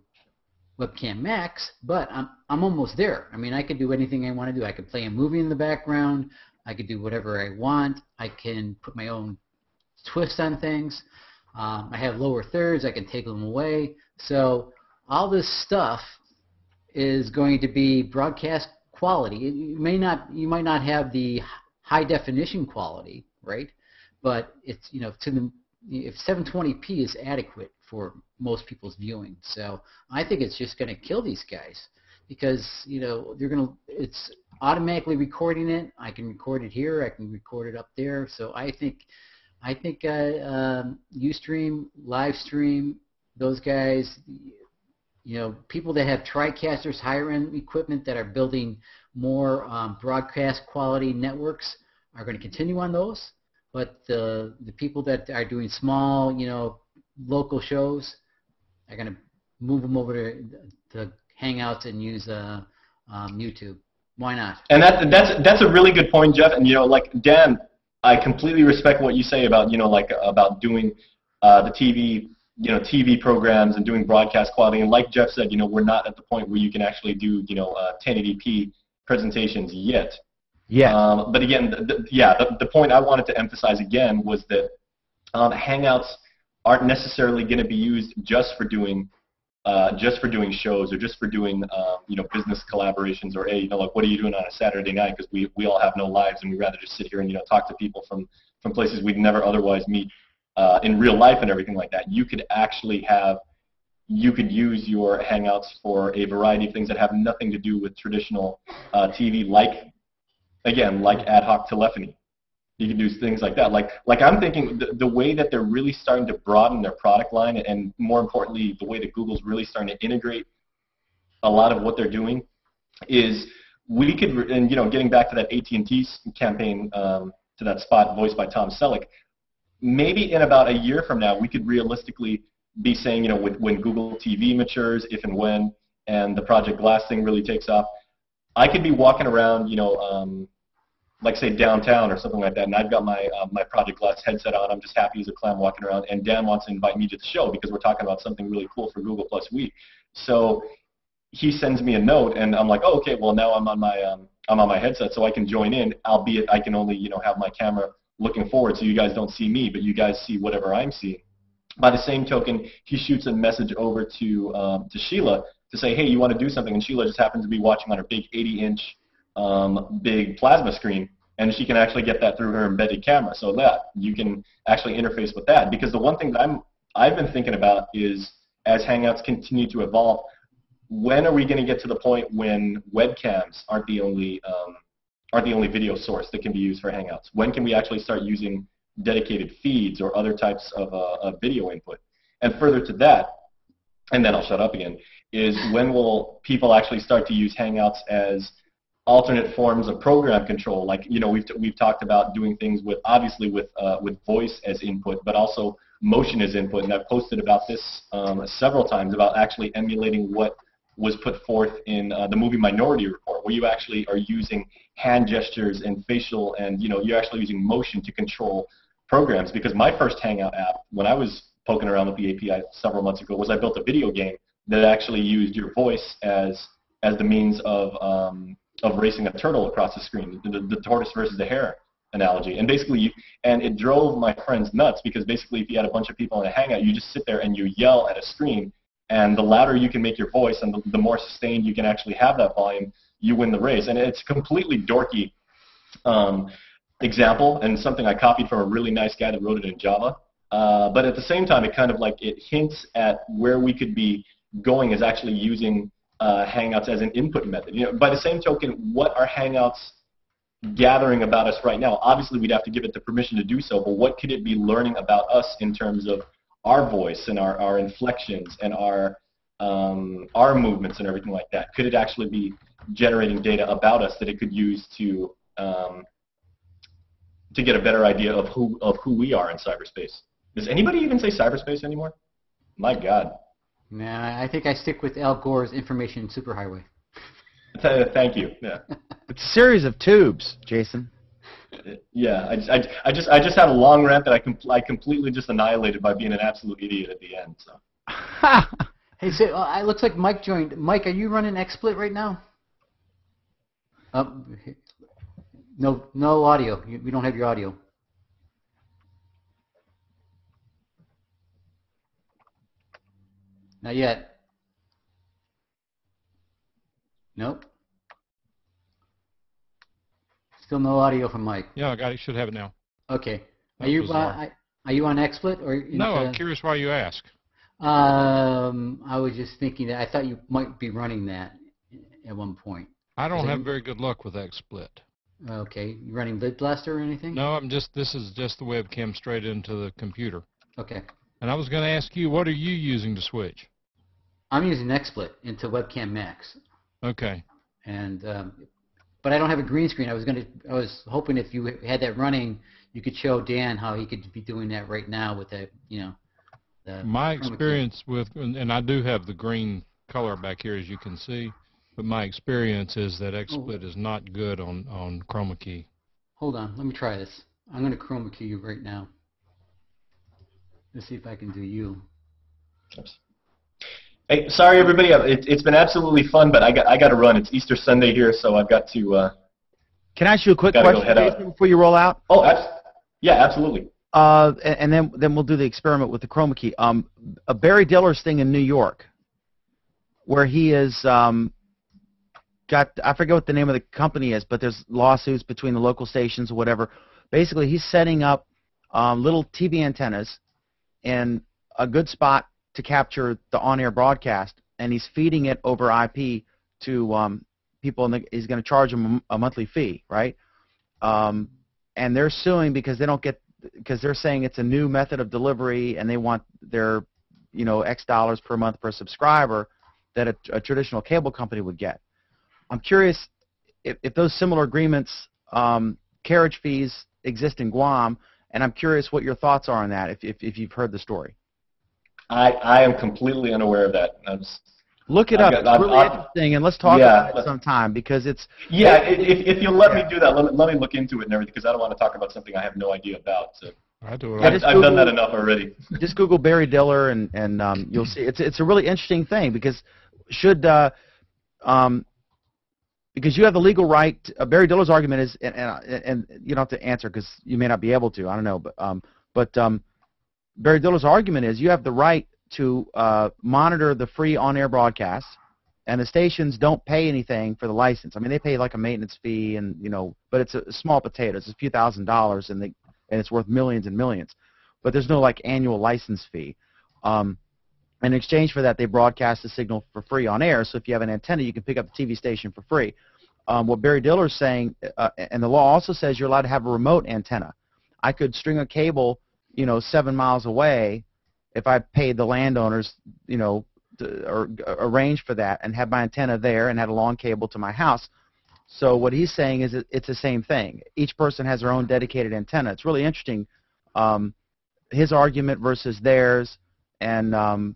Webcam Max, but I'm almost there. I mean, I could do anything I want to do. I could play a movie in the background. I could do whatever I want. I can put my own twist on things. I have lower thirds. I can take them away. So all this stuff is going to be broadcast quality. You might not have the high definition quality, right? But it's if 720p is adequate for most people's viewing. So I think it's just going to kill these guys, because it's automatically recording it. I can record it here. I can record it up there. So I think Ustream, Livestream, those guys, people that have TriCasters, higher-end equipment that are building more broadcast quality networks are going to continue on those. But the people that are doing small, local shows are going to move them over to Hangouts and use YouTube. Why not? And that's a really good point, Jeff. And like Dan, I completely respect what you say about, like about doing the TV, TV programs and doing broadcast quality. And like Jeff said, we're not at the point where you can actually do, 1080p presentations yet. Yeah. But again, the point I wanted to emphasize again was that Hangouts aren't necessarily going to be used just for doing shows or just for doing business collaborations or like what are you doing on a Saturday night, because we all have no lives and we'd rather just sit here and talk to people from places we'd never otherwise meet in real life and everything like that. You could use your Hangouts for a variety of things that have nothing to do with traditional TV, like ad hoc telephony. You can do things like that. Like I'm thinking the way that they're really starting to broaden their product line, and more importantly, the way that Google's really starting to integrate a lot of what they're doing, is we could, and getting back to that AT&T campaign, to that spot voiced by Tom Selleck, maybe in about a year from now, we could realistically be saying, when Google TV matures, if and when, and the Project Glass thing really takes off, I could be walking around, like say downtown or something like that, and I've got my my Project Glass headset on. I'm just happy as a clam walking around, and Dan wants to invite me to the show because we're talking about something really cool for Google Plus Week. So he sends me a note, and I'm like, oh, okay, well now I'm on my headset, so I can join in. Albeit I can only have my camera looking forward, so you guys don't see me, but you guys see whatever I'm seeing. By the same token, he shoots a message over to Sheila to say, hey, you want to do something, and Sheila just happens to be watching on her big 80-inch big plasma screen, and she can actually get that through her embedded camera, so that you can actually interface with that. Because the one thing that I've been thinking about is, as Hangouts continue to evolve, when are we going to get to the point when webcams aren't the only video source that can be used for Hangouts? When can we actually start using dedicated feeds or other types of video input? And further to that, and then I'll shut up again, is when will people actually start to use Hangouts as alternate forms of program control? Like, we've talked about doing things with, obviously with voice as input, but also motion as input, and I've posted about this several times, about actually emulating what was put forth in the movie Minority Report, where you actually are using hand gestures and facial, and you're actually using motion to control programs. Because my first Hangout app, when I was poking around with the API several months ago, was I built a video game that actually used your voice as the means of racing a turtle across the screen, the tortoise versus the hare analogy. And basically, and it drove my friends nuts, because basically if you had a bunch of people in a Hangout, you just sit there and you yell at a screen, and the louder you can make your voice and the more sustained you can actually have that volume, you win the race. And it's a completely dorky example, and something I copied from a really nice guy that wrote it in Java. But at the same time, it kind of it hints at where we could be going, is actually using Hangouts as an input method. By the same token, what are Hangouts gathering about us right now? Obviously, we'd have to give it the permission to do so, but what could it be learning about us in terms of our voice and our inflections and our movements and everything like that? Could it actually be generating data about us that it could use to get a better idea of who we are in cyberspace? Does anybody even say cyberspace anymore? My God. Nah, I think I stick with Al Gore's information superhighway. Thank you. Yeah. It's a series of tubes, Jason. Yeah, I just had a long rant that I completely just annihilated by being an absolute idiot at the end. So. Hey, so it looks like Mike joined. Mike, are you running XSplit right now? No audio. We don't have your audio. Not yet. Nope. Still no audio from Mike. Yeah, I got it. Should have it now. Okay. Are you on XSplit or? No, I'm curious why you ask. I was just thinking that I thought you might be running that at one point. I don't have very good luck with XSplit. Okay, you running Vid Blaster or anything? No, this is just the webcam straight into the computer. Okay. And I was going to ask you, what are you using to switch? I'm using XSplit into Webcam Max. Okay. And but I don't have a green screen. I was hoping if you had that running, you could show Dan how he could be doing that right now with that, My experience with, and I do have the green color back here, as you can see, but my experience is that XSplit is not good on chroma key. Hold on, let me try this. I'm going to chroma key you right now. Let's see if I can do you. Oops. Hey, sorry everybody. It's been absolutely fun, but I got to run. It's Easter Sunday here, so I've got to. Can I ask you a quick question, Jason, before you roll out? Oh, yeah, absolutely. And then we'll do the experiment with the chroma key. A Barry Diller's thing in New York, where he is got, I forget what the name of the company is, but there's lawsuits between the local stations or whatever. Basically, he's setting up little TV antennas in a good spot to capture the on-air broadcast, and he's feeding it over IP to people, and he's going to charge them a monthly fee, right? And they're suing because they don't get, because they're saying it's a new method of delivery, and they want their, X dollars per month per subscriber that a traditional cable company would get. I'm curious if those similar agreements, carriage fees exist in Guam, and I'm curious what your thoughts are on that, if you've heard the story. I am completely unaware of that. Look it up. It's really interesting, and let's talk about it sometime, because it's... Yeah, if you'll let me do that, let me look into it and everything, because I don't want to talk about something I have no idea about. So. I've done that enough already. Just Google Barry Diller, and you'll see. It's a really interesting thing, because because you have the legal right. Barry Diller's argument is, and you don't have to answer because you may not be able to. I don't know, but Barry Diller's argument is you have the right to monitor the free on-air broadcasts, and the stations don't pay anything for the license. I mean, they pay like a maintenance fee, and but it's a small potato. It's a few $1,000s, and it's worth millions and millions. But there's no like annual license fee. In exchange for that, they broadcast the signal for free on air. So if you have an antenna, you can pick up the TV station for free. What Barry Diller is saying, and the law also says you're allowed to have a remote antenna. I could string a cable, 7 miles away, if I paid the landowners, or arrange for that, and have my antenna there and had a long cable to my house. So what he's saying is it's the same thing. Each person has their own dedicated antenna. It's really interesting, his argument versus theirs, and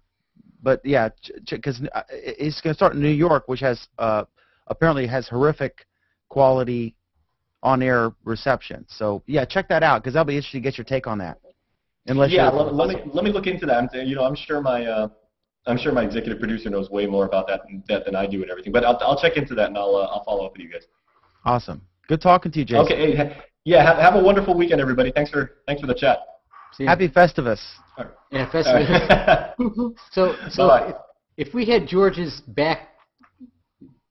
but yeah, because it's going to start in New York, which has apparently has horrific quality on-air reception. So yeah, check that out, because that'll be interesting to get your take on that. Unless let me look into that. I'm sure my executive producer knows way more about that than I do and everything. But I'll check into that, and I'll follow up with you guys. Awesome. Good talking to you, Jason. Okay. Hey, yeah. Have a wonderful weekend, everybody. Thanks for the chat. Happy Festivus. Right. Yeah, Festivus. So if we had George's back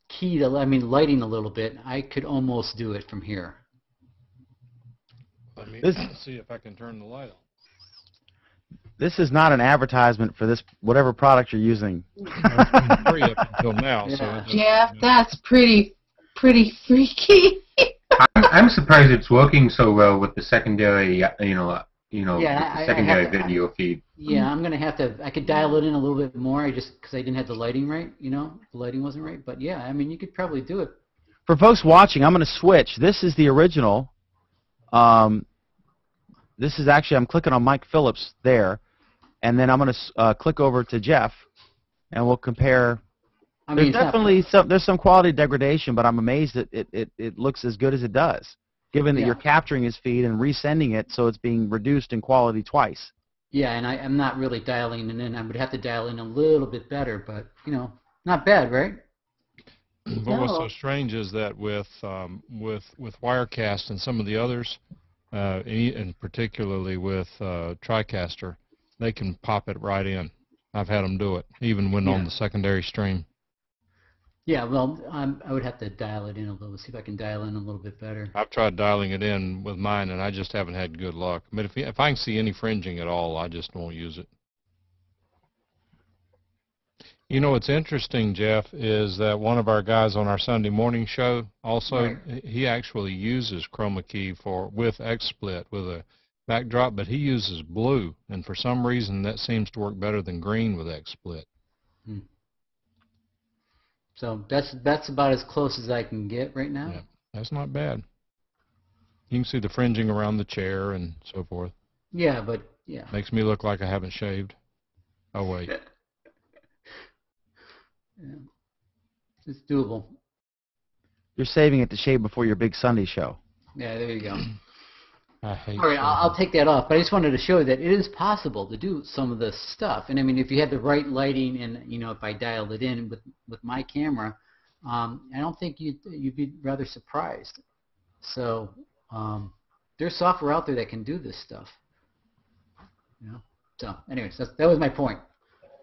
key to, lighting a little bit, I could almost do it from here. Let me see if I can turn the light on. This is not an advertisement for this whatever product you're using. It's been free up until now. Yeah. So Jeff, that's pretty freaky. I'm surprised it's working so well with the secondary, secondary video feed. Yeah, I'm gonna have to. I could dial it in a little bit more. Because I didn't have the lighting right. The lighting wasn't right. But yeah, you could probably do it. For folks watching, I'm going to switch. This is the original. This is actually, I'm clicking on Mike Phillips there, and then I'm going to click over to Jeff, and we'll compare. There's definitely some quality degradation, but I'm amazed that it looks as good as it does, given that you're capturing his feed and resending it, so it's being reduced in quality twice. Yeah, and I'm not really dialing it in. I would have to dial in a little bit better, but not bad, right? But what's so strange is that with Wirecast and some of the others, and particularly with TriCaster, they can pop it right in. I've had them do it, even when on the secondary stream. Yeah, well, I would have to dial it in a little, see if I can dial in a little bit better. I've tried dialing it in with mine, and I just haven't had good luck. But if I can see any fringing at all, I just won't use it. What's interesting, Jeff, is that one of our guys on our Sunday morning show also, he actually uses chroma key with XSplit with a backdrop, but he uses blue, and for some reason that seems to work better than green with XSplit. So that's about as close as I can get right now. Yeah, that's not bad. You can see the fringing around the chair and so forth. Yeah, but yeah. Makes me look like I haven't shaved. Oh wait. Yeah. It's doable. You're saving it to shave before your big Sunday show. Yeah, there you go. I hate All right, I'll take that off. But I just wanted to show that it is possible to do some of this stuff. And I mean, if you had the right lighting, and if I dialed it in with my camera, I don't think you'd be rather surprised. So there's software out there that can do this stuff. So, anyways, that was my point.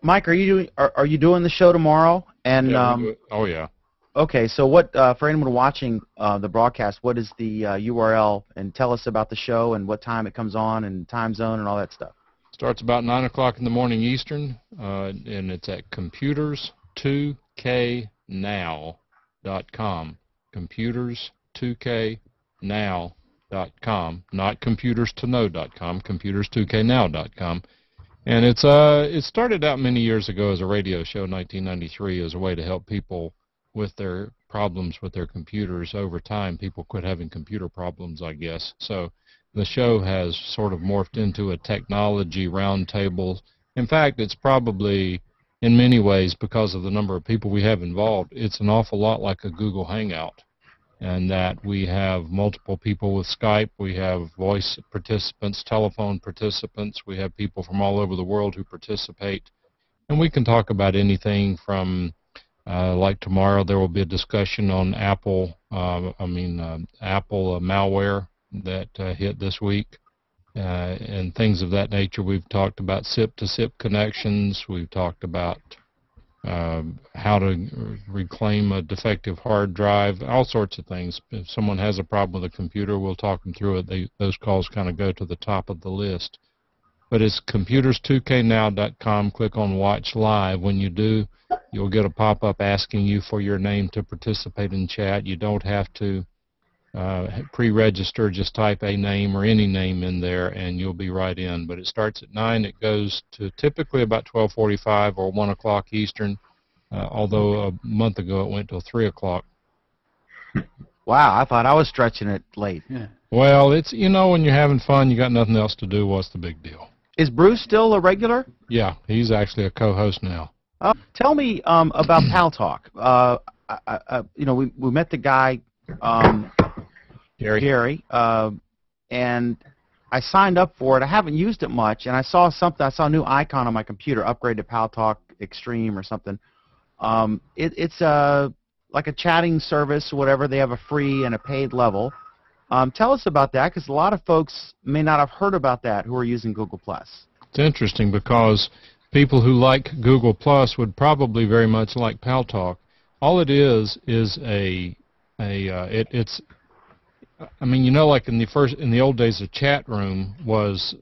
Mike, are you doing the show tomorrow? And yeah, we do it. Oh yeah. Okay, so what for anyone watching the broadcast, what is the URL, and tell us about the show and what time it comes on and time zone and all that stuff. Starts about 9 o'clock in the morning Eastern, and it's at computers2know.com. Computers2know.com, not computerstoKnow.com, computers2know.com. And it started out many years ago as a radio show, 1993, as a way to help people with their problems with their computers. Over time, people quit having computer problems, I guess. So the show has sort of morphed into a technology roundtable. In fact, it's probably, in many ways, because of the number of people we have involved, it's an awful lot like a Google Hangout, and that we have multiple people with Skype, we have voice participants, telephone participants, we have people from all over the world who participate, and we can talk about anything from like tomorrow, there will be a discussion on Apple malware that hit this week, and things of that nature. We've talked about SIP-to-SIP connections. We've talked about how to reclaim a defective hard drive, all sorts of things. If someone has a problem with a computer, we'll talk them through it. Those calls kind of go to the top of the list. But it's computers2know.com. Click on Watch Live. When you do, you'll get a pop-up asking you for your name to participate in chat. You don't have to pre-register. Just type a name or any name in there, and you'll be right in. But it starts at 9. It goes to typically about 12:45 or 1 o'clock Eastern, although a month ago it went till 3 o'clock. Wow, I thought I was stretching it late. Yeah. Well, it's, when you're having fun, you got nothing else to do, what's the big deal? Is Bruce still a regular? Yeah, he's actually a co-host now. Tell me about Pal Talk. We met the guy, Gary, and I signed up for it. I haven't used it much, and I saw something. I saw a new icon on my computer, upgrade to Pal Talk Extreme or something. It's like a chatting service or whatever. They have a free and a paid level. Tell us about that, because a lot of folks may not have heard about that who are using Google+. It's interesting because people who like Google+ would probably very much like Pal Talk. All it is it's like in the old days, a chat room was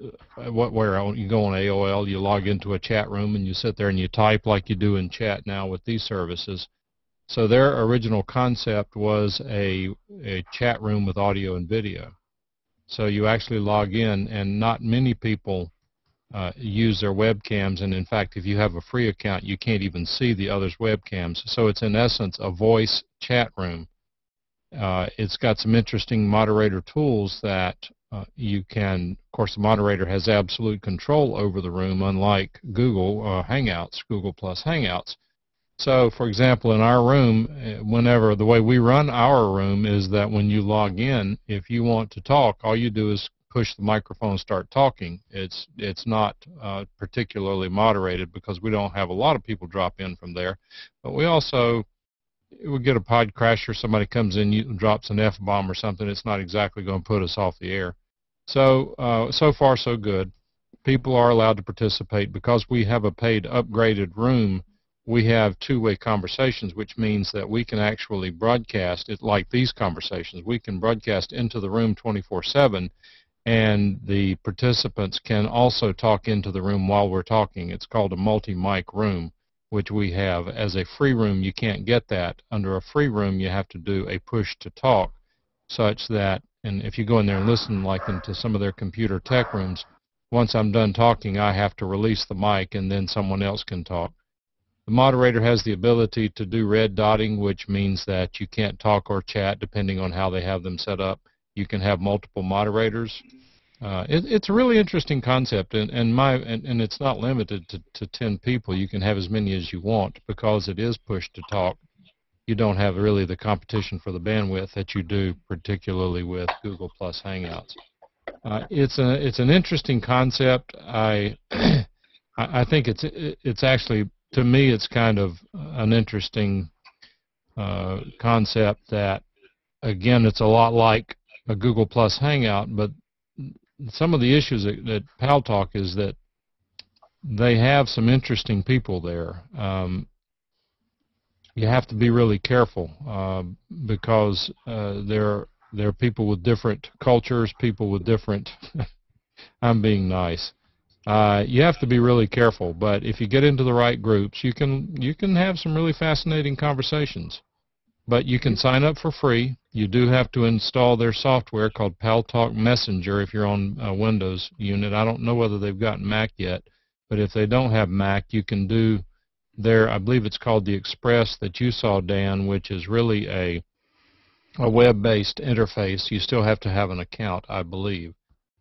where you go on AOL, you log into a chat room and you sit there and you type like you do in chat now with these services. So their original concept was a chat room with audio and video. So you actually log in, and not many people use their webcams, and in fact, if you have a free account, you can't even see the other's webcams. So it's in essence a voice chat room. It's got some interesting moderator tools that you can, of course, the moderator has absolute control over the room, unlike Google Hangouts, Google Plus Hangouts. So, for example, in our room, the way we run our room is that when you log in, if you want to talk, all you do is push the microphone and start talking. It's not particularly moderated because we don't have a lot of people drop in from there. But we also, we get a pod crasher, somebody comes in, drops an F-bomb or something, it's not exactly going to put us off the air. So, so far so good. People are allowed to participate. Because we have a paid upgraded room, we have two-way conversations, which means that we can actually broadcast it like these conversations. We can broadcast into the room 24/7, and the participants can also talk into the room while we're talking. It's called a multi-mic room, which we have. As a free room, you can't get that. Under a free room, you have to do a push-to-talk, such that, and if you go in there and listen like into some of their computer tech rooms, once I'm done talking, I have to release the mic, and then someone else can talk. The moderator has the ability to do red dotting, which means that you can't talk or chat depending on how they have them set up. You can have multiple moderators. It's a really interesting concept, and it's not limited to 10 people. You can have as many as you want because it is push to talk. You don't have really the competition for the bandwidth that you do particularly with Google Plus Hangouts. It's an interesting concept. I think it's actually, to me, it's kind of an interesting concept that, again, it's a lot like a Google Plus Hangout, but some of the issues that Pal Talk is that they have some interesting people there. You have to be really careful because there are people with different cultures, people with different. I'm being nice. You have to be really careful, but if you get into the right groups, you can have some really fascinating conversations. But you can sign up for free. You do have to install their software called Pal Talk Messenger if you're on a Windows unit. I don't know whether they've got Mac yet, but if they don't have Mac, you can do their, I believe it's called the Express that you saw, Dan, which is really a web-based interface. You still have to have an account, I believe.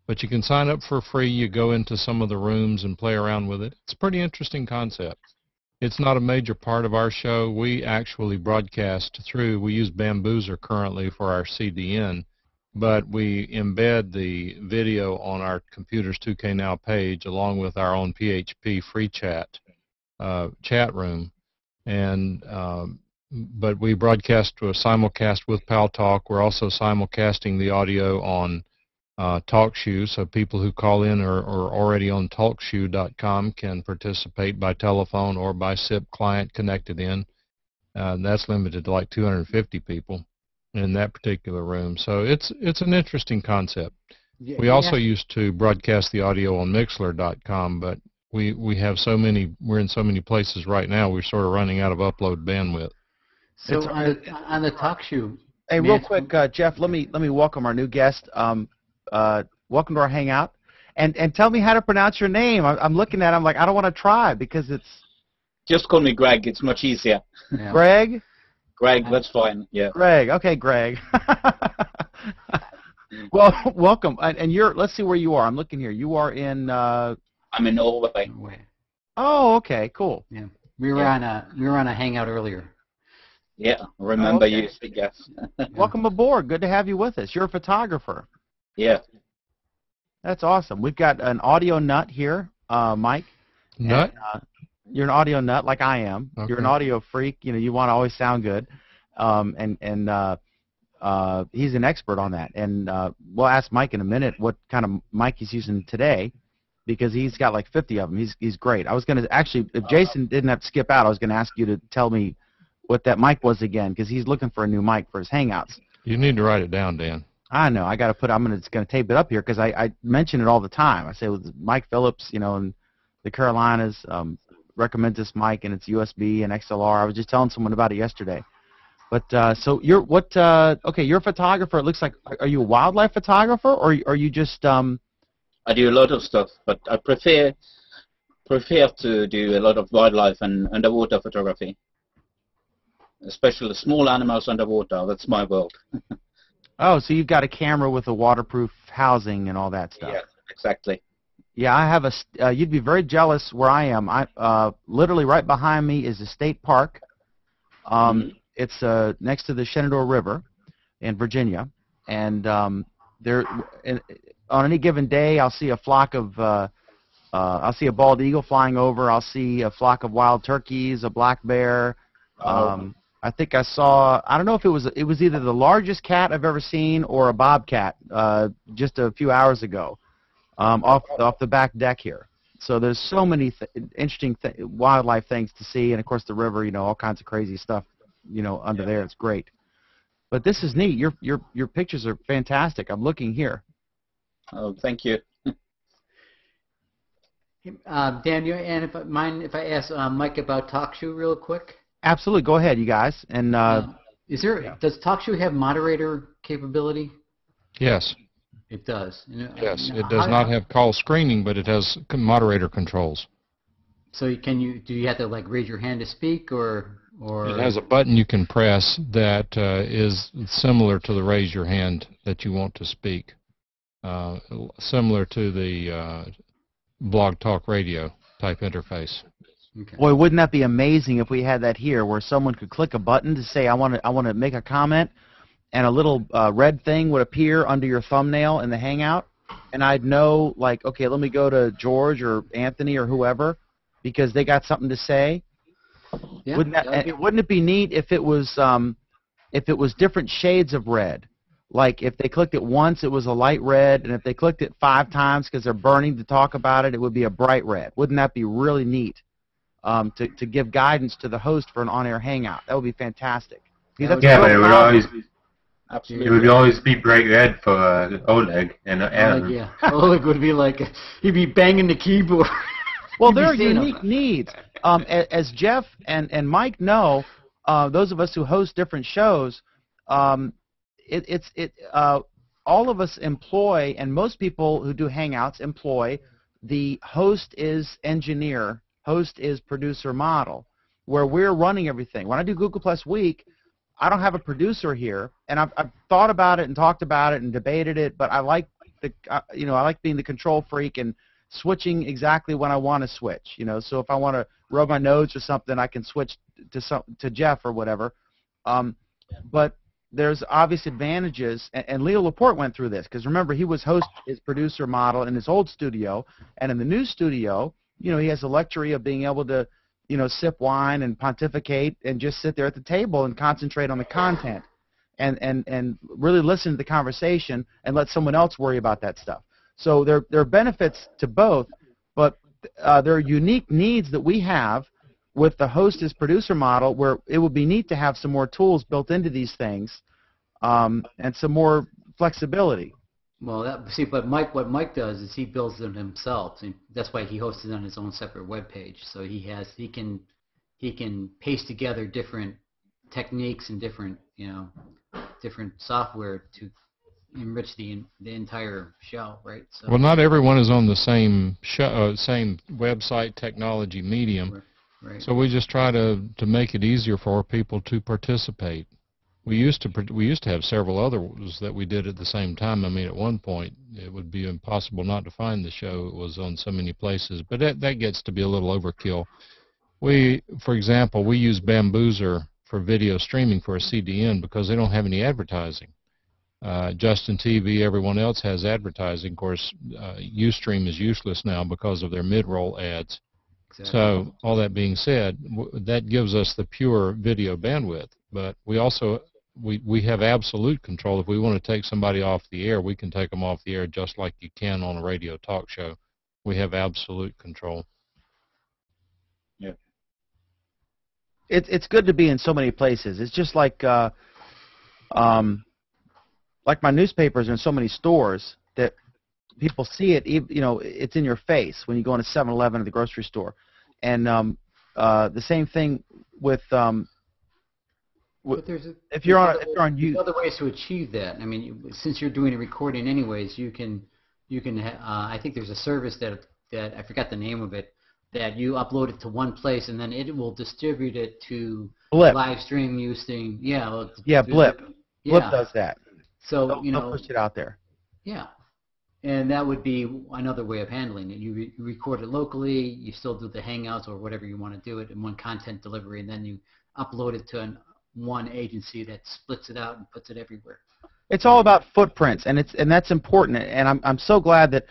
But you can sign up for free. You go into some of the rooms and play around with it. It's a pretty interesting concept. It's not a major part of our show. We actually broadcast through, we use Bamboozer currently for our CDN, but we embed the video on our Computers 2K Now page along with our own PHP free chat room. And but we broadcast to a simulcast with Pal Talk. We're also simulcasting the audio on TalkShoe, so people who call in or are already on TalkShoe.com can participate by telephone or by SIP client connected in. That's limited to like 250 people in that particular room. So it's an interesting concept. Yeah, we also used to broadcast the audio on Mixler.com, but we have so many. We're in so many places right now. We're sort of running out of upload bandwidth. So on the TalkShoe. Hey, real quick, Jeff. Let me welcome our new guest. Welcome to our Hangout, and tell me how to pronounce your name. I'm looking at it, I'm like, I don't want to try because it's... Just call me Greg, it's much easier. Yeah. Greg? Greg, that's fine, yeah. Greg, okay, Greg. Well, welcome, and let's see where you are. I'm looking here. You are in... I'm in Norway. Oh, okay, cool. Yeah, we were on a Hangout earlier. Yeah, remember you, yes. Welcome aboard, good to have you with us. You're a photographer. Yeah. That's awesome. We've got an audio nut here, Mike. Nut? And, you're an audio nut like I am. Okay. You're an audio freak. You know, you want to always sound good. He's an expert on that. And we'll ask Mike in a minute what kind of mic he's using today because he's got like 50 of them. He's great. I was going to actually, if Jason didn't have to skip out, I was going to ask you to tell me what that mic was again because he's looking for a new mic for his Hangouts. You need to write it down, Dan. I know. I got to put. I'm gonna tape it up here because I mention it all the time. I say with Mike Phillips, you know, in the Carolinas, recommend this mic and it's USB and XLR. I was just telling someone about it yesterday. But so you're what? Okay, you're a photographer. It looks like. Are you a wildlife photographer or are you just? I do a lot of stuff, but I prefer to do a lot of wildlife and underwater photography, especially small animals underwater. That's my world. Oh, so you've got a camera with a waterproof housing and all that stuff. Yeah, exactly. Yeah, I have a. You'd be very jealous where I am. Literally right behind me is a state park. It's next to the Shenandoah River in Virginia, and there on any given day I'll see a flock of. I'll see a bald eagle flying over. I'll see a flock of wild turkeys, a black bear. I think I saw, I don't know if it was either the largest cat I've ever seen or a bobcat just a few hours ago off the back deck here. So there's so many interesting wildlife things to see, and of course the river, you know, all kinds of crazy stuff, you know, under there. It's great. But this is neat. Your pictures are fantastic. I'm looking here. Oh, thank you. Dan, and if I ask Mike about TalkShoe real quick? Absolutely. Go ahead, you guys. And does TalkShoe have moderator capability? Yes. It does. Yes. It does not have call screening, but it has moderator controls. So do you have to like raise your hand to speak or? It has a button you can press that is similar to the raise your hand that you want to speak, similar to the Blog Talk Radio type interface. Okay. Boy, wouldn't that be amazing if we had that here, where someone could click a button to say, I want to make a comment, and a little red thing would appear under your thumbnail in the Hangout, and I'd know, like, okay, let me go to George or Anthony or whoever because they got something to say. Yeah, wouldn't it be neat if it was different shades of red? Like if they clicked it once, it was a light red, and if they clicked it 5 times because they're burning to talk about it, it would be a bright red. Wouldn't that be really neat to give guidance to the host for an on-air hangout? That would be fantastic. Yeah, but it would always be bright red for Oleg and Adam. Oleg, yeah. Oleg would be like, he'd be banging the keyboard. Well, there are unique needs. As Jeff and Mike know, those of us who host different shows, all of us employ, and most people who do Hangouts employ, the host is engineer, host is producer model, where we're running everything. When I do Google Plus Week, I don't have a producer here, and I've thought about it and talked about it and debated it, but I like I like being the control freak and switching exactly when I want to switch. So if I want to rub my nose or something, I can switch to Jeff or whatever. But there's obvious advantages, and Leo Laporte went through this because remember he was host, his producer model in his old studio, and in the new studio, he has the luxury of being able to, sip wine and pontificate and just sit there at the table and concentrate on the content, and really listen to the conversation and let someone else worry about that stuff. So there are benefits to both, but there are unique needs that we have with the host as producer model, where it would be neat to have some more tools built into these things, and some more flexibility. Well, but what Mike does is he builds them himself. And that's why he hosts it on his own separate web page. So he can paste together different techniques and different software to enrich the entire show, right? So, well, not everyone is on the same same website technology medium. Right. So we just try to make it easier for people to participate. We used to have several others that we did at the same time. I mean, at one point it would be impossible not to find the show. It was on so many places, but that gets to be a little overkill. For example, we use Bamboozer for video streaming for a CDN because they don't have any advertising. Justin TV, everyone else has advertising. Of course, Ustream is useless now because of their mid-roll ads. Exactly. So all that being said, that gives us the pure video bandwidth. But we also we have absolute control. If we want to take somebody off the air, we can take them off the air just like you can on a radio talk show. We have absolute control. Yeah. It's good to be in so many places. It's just like my newspapers are in so many stores that people see it. It's in your face when you go into 7-Eleven or the grocery store, and the same thing with. But there's other ways to achieve that. I mean, since you're doing a recording anyways, you can. I think there's a service that I forgot the name of it, that you upload it to one place and then it will distribute it to Blip. Live stream using. Blip. Yeah. Blip does that. So they'll push it out there. Yeah. And that would be another way of handling it. You record it locally, you still do the Hangouts or whatever you want to do it in one content delivery, and then you upload it to one agency that splits it out and puts it everywhere. It's all about footprints, and that's important. And I'm so glad that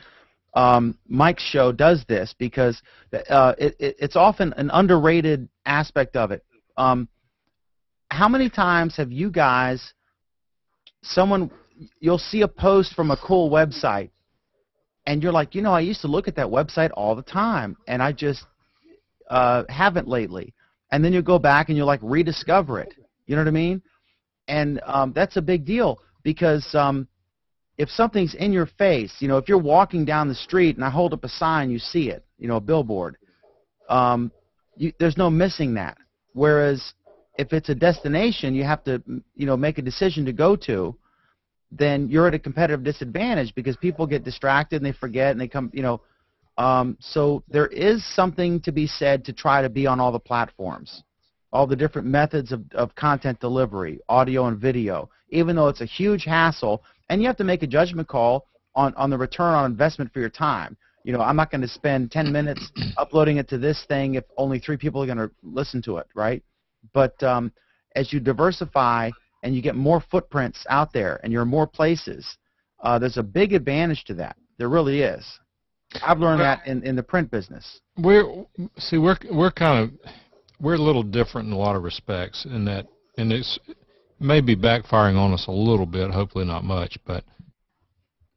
Mike's show does this, because it's often an underrated aspect of it. How many times have you guys, you'll see a post from a cool website, and you're like, I used to look at that website all the time, and I just haven't lately. And then you go back and you rediscover it. You know what I mean? And that's a big deal, because if something's in your face, if you're walking down the street and I hold up a sign, you see it, a billboard. There's no missing that. Whereas if it's a destination you have to, make a decision to go to, then you're at a competitive disadvantage, because people get distracted and they forget and they come, so there is something to be said to try to be on all the platforms, all the different methods of content delivery, audio and video, even though it's a huge hassle, and you have to make a judgment call on the return on investment for your time. I'm not going to spend 10 minutes uploading it to this thing if only 3 people are going to listen to it, right? But as you diversify and you get more footprints out there and you're in more places, there's a big advantage to that. There really is. I've learned that in the print business. We're a little different in a lot of respects in that, and it's maybe backfiring on us a little bit, hopefully not much, but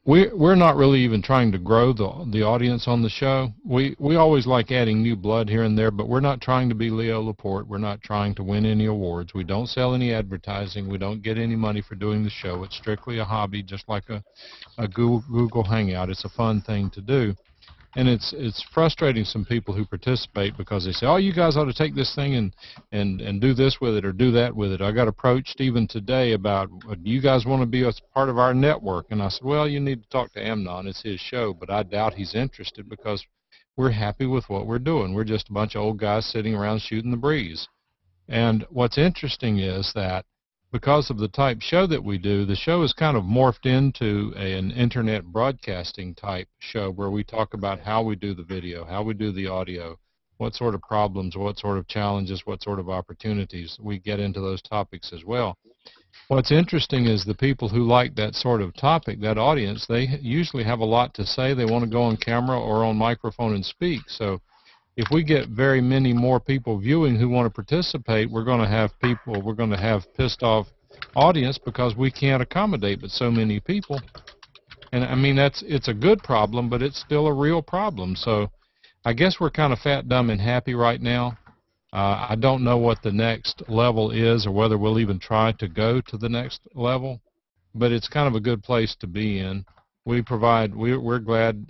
we're not really even trying to grow the audience on the show. We always like adding new blood here and there, but we're not trying to be Leo Laporte. We're not trying to win any awards. We don't sell any advertising. We don't get any money for doing the show. It's strictly a hobby, just like a Google Hangout. It's a fun thing to do. And it's frustrating some people who participate because they say, oh, you guys ought to take this thing and do this with it or do that with it. I got approached even today about, do you guys want to be a part of our network? And I said, well, you need to talk to Amnon. It's his show, but I doubt he's interested because we're happy with what we're doing. We're just a bunch of old guys sitting around shooting the breeze. And what's interesting is that because of the type show that we do, the show is kind of morphed into an internet broadcasting type show where we talk about how we do the video, how we do the audio, what sort of problems, what sort of challenges, what sort of opportunities. We get into those topics as well. What's interesting is the people who like that sort of topic, that audience, they usually have a lot to say. They want to go on camera or on microphone and speak. So if we get very many more people viewing who want to participate, we're going to have pissed off audience because we can't accommodate but so many people. And I mean, it's a good problem, but it's still a real problem. So I guess we're kind of fat, dumb, and happy right now. I don't know what the next level is or whether we'll even try to go to the next level, but it's kind of a good place to be in. We're glad.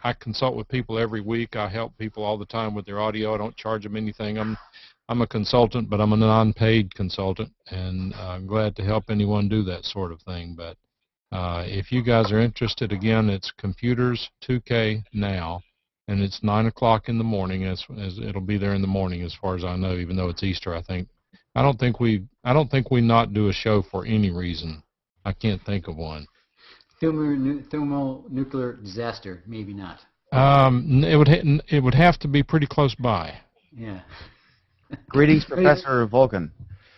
I consult with people every week. I help people all the time with their audio. I don't charge them anything. I'm a consultant, but I'm a non-paid consultant, and I'm glad to help anyone do that sort of thing. But if you guys are interested, again, it's Computers 2K now, and it's 9 o'clock in the morning. As it'll be there in the morning, as far as I know, even though it's Easter. I don't think we not do a show for any reason. I can't think of one. Thermonuclear disaster, maybe not. It would have to be pretty close by. Yeah. Greetings, Professor Vulcan.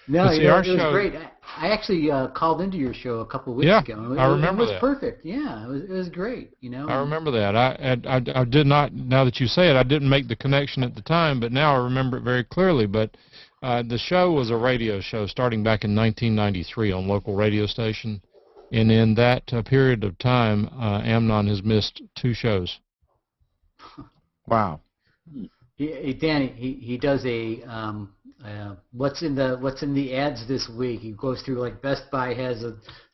No, it was great. I actually called into your show a couple of weeks ago. I remember that. It was perfect. Yeah, it was great. You know. I remember that. I did not. Now that you say it, I didn't make the connection at the time, but now I remember it very clearly. But the show was a radio show starting back in 1993 on local radio station. And in that period of time, Amnon has missed 2 shows. Wow. Danny, he does a what's in the ads this week. He goes through like Best Buy has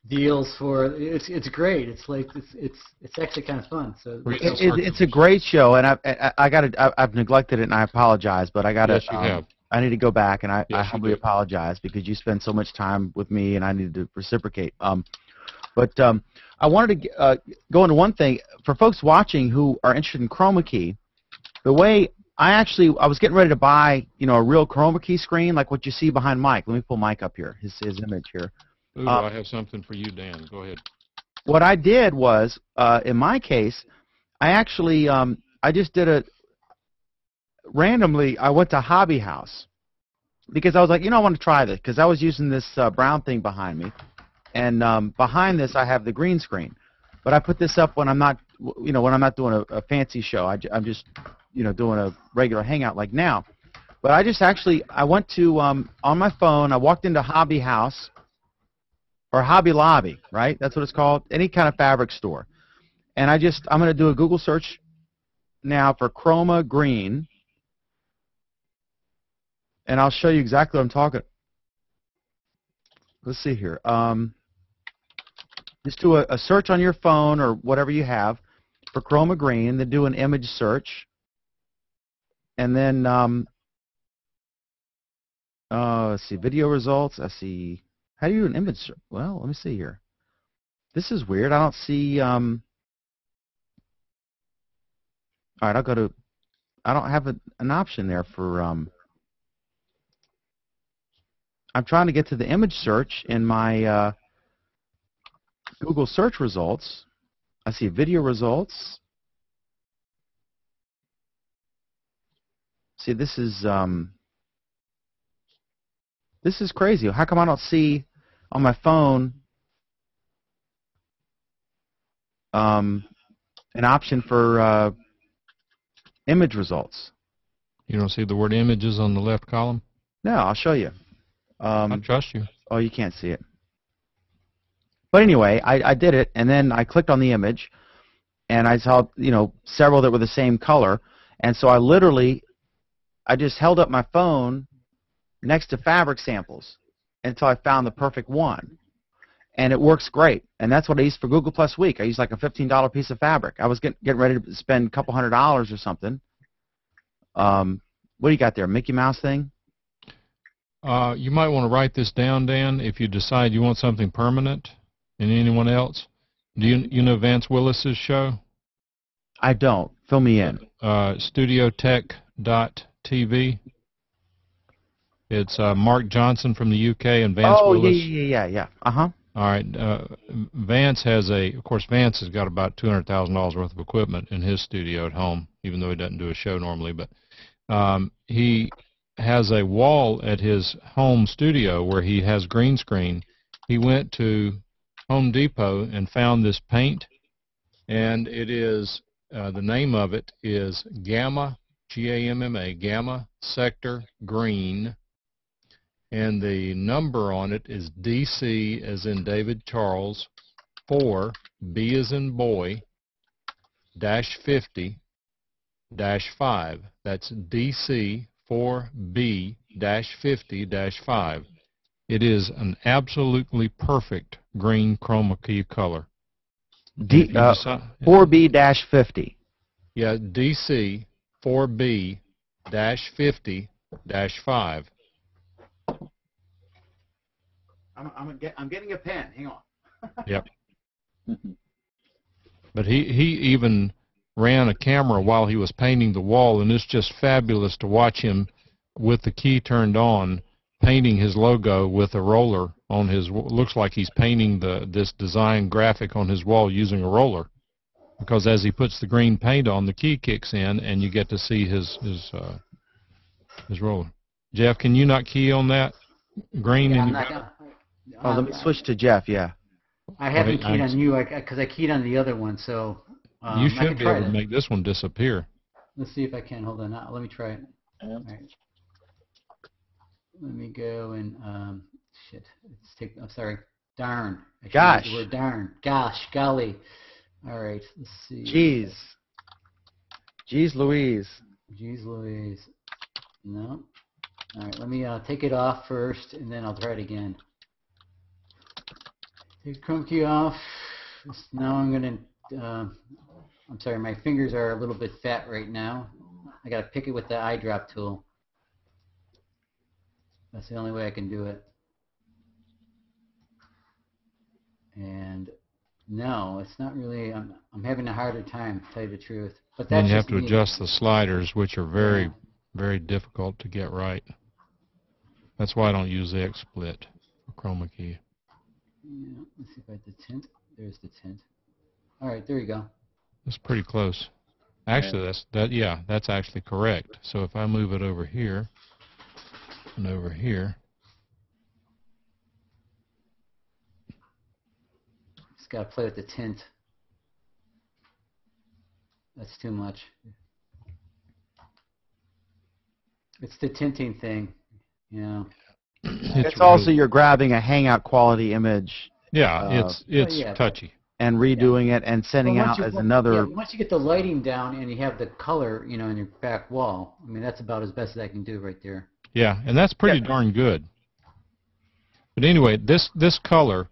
deals for it's great. It's like it's actually kind of fun. So it's a great show, and I've neglected it, and I apologize, but I got to. Yes, you have. I need to go back, and I humbly do. apologize because you spend so much time with me, and I need to reciprocate. But I wanted to go into one thing. For folks watching who are interested in chroma key, the way I was getting ready to buy, a real chroma key screen like what you see behind Mike. Let me pull Mike up here, his image here. Ooh, I have something for you, Dan. Go ahead. What I did was, in my case, I actually, I just did randomly, I went to Hobby House because I was like, I want to try this because I was using this brown thing behind me. And behind this, I have the green screen. But I put this up when I'm not, when I'm not doing a fancy show. I'm just, doing a regular hangout like now. But I went to, on my phone, I walked into Hobby House, or Hobby Lobby, right? That's what it's called. Any kind of fabric store. And I'm going to do a Google search now for chroma green. And I'll show you exactly what I'm talking. Let's see here. Just do a search on your phone or whatever you have for chroma green, then do an image search. And then, let's see, video results. I see. How do you do an image search? Well, let me see here. This is weird. I don't see. All right, I'll go to. I don't have an option there for. I'm trying to get to the image search in my Google search results. I see video results. See, this is crazy. How come I don't see on my phone an option for image results. You don't see the word images on the left column? No, I'll show you. I trust you. Oh, you can't see it. But anyway, I did it, and then I clicked on the image, and I saw, you know, several that were the same color, and so I just held up my phone next to fabric samples until I found the perfect one, and it works great. And that's what I used for Google Plus Week. I used like a $15 piece of fabric. I was getting ready to spend a couple $100 or something. What do you got there, Mickey Mouse thing? You might want to write this down, Dan, if you decide you want something permanent. And anyone else? Do you know Vance Willis's show? I don't. Fill me in. Studiotech.tv. It's Mark Johnson from the UK and Vance Willis. Oh, yeah. Uh-huh. All right. Vance of course, Vance has got about $200,000 worth of equipment in his studio at home, even though he doesn't do a show normally. But he has a wall at his home studio where he has green screen. He went to Home Depot and found this paint, and it is, the name of it is Gamma, G-A-M-M-A, Gamma Sector Green, and the number on it is DC as in David Charles 4, B as in boy, dash 50, dash 5. That's DC 4B dash 50 dash 5. It is an absolutely perfect green chroma key color. 4B-50. Yeah, DC 4B-50-5. I'm getting a pen. Hang on. Yep. But he even ran a camera while he was painting the wall, and it's just fabulous to watch him with the key turned on, painting his logo with a roller on his. Looks like he's painting this design graphic on his wall using a roller, because as he puts the green paint on, the key kicks in, and you get to see his roller. Jeff, can you not key on that green? Yeah, in I'm your not gonna, Let me switch to Jeff. Yeah. I haven't keyed on you because I keyed on the other one. So you should be able to make this one disappear. Let's see if I can. Hold on. Let me try it. All right. Let me go and shit. Let's take. I'm sorry. Darn. I Gosh. The word darn. Gosh. Golly. All right. Let's see. Jeez. Jeez Louise. Jeez Louise. No. All right. Let me take it off first, and then I'll try it again. Take the chrome key off. Now I'm gonna. I'm sorry. My fingers are a little bit fat right now. I gotta pick it with the eyedrop tool. That's the only way I can do it. And no, it's not really. I'm having a harder time, to tell you the truth. But that's and you have just to me. adjust the sliders, which are very, very difficult to get right. That's why I don't use the XSplit for chroma key. Yeah, let's see if I have the tint. There's the tint. All right, there you go. That's pretty close. Actually, that's actually correct. So if I move it over here and over here, just gotta play with the tint. That's too much. It's the tinting thing, you know. It's also you're grabbing a Hangout quality image. Yeah, it's touchy. And redoing it and sending out as another. Yeah, once you get the lighting down and you have the color, you know, in your back wall, I mean, that's about as best as I can do right there. Yeah, and that's pretty darn good. But anyway, this color,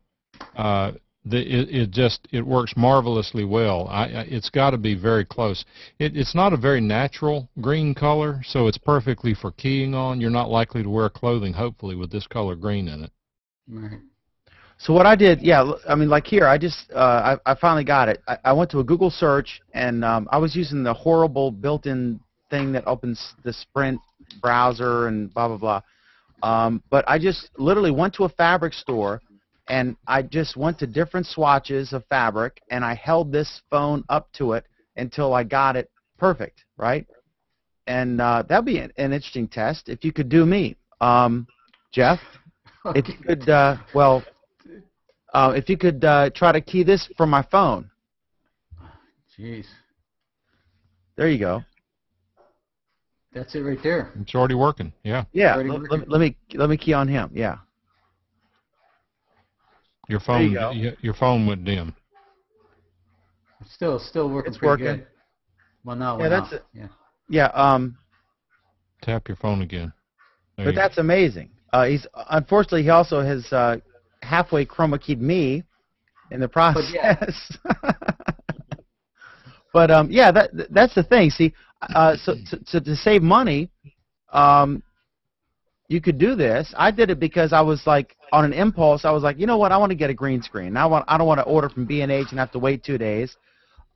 it works marvelously well. It's got to be very close. It's not a very natural green color, so it's perfectly for keying on. You're not likely to wear clothing, hopefully, with this color green in it. Right. So what I did, I mean, like here, I just, I finally got it. I went to a Google search, and I was using the horrible built-in thing that opens the Sprint browser and blah, blah, blah. But I just literally went to a fabric store, and I just went to different swatches of fabric, and I held this phone up to it until I got it perfect, right? And that'd be an interesting test if you could do me. Jeff, if you could, if you could try to key this from my phone. Jeez. There you go. That's it right there. It's already working. Yeah. Yeah. Let me key on him. Yeah. Your There you phone. go. Your phone went dim. It's still working It's pretty working. good. Well, no, Yeah, that's it. it. Yeah. Yeah. Tap your phone again. There But you that's amazing. He's unfortunately he also has halfway chroma keyed me in the process. But yeah, that's the thing. See, so to save money, you could do this. I did it because I was like on an impulse. I was like, you know what? I want to get a green screen. I don't want to order from B&H and have to wait 2 days.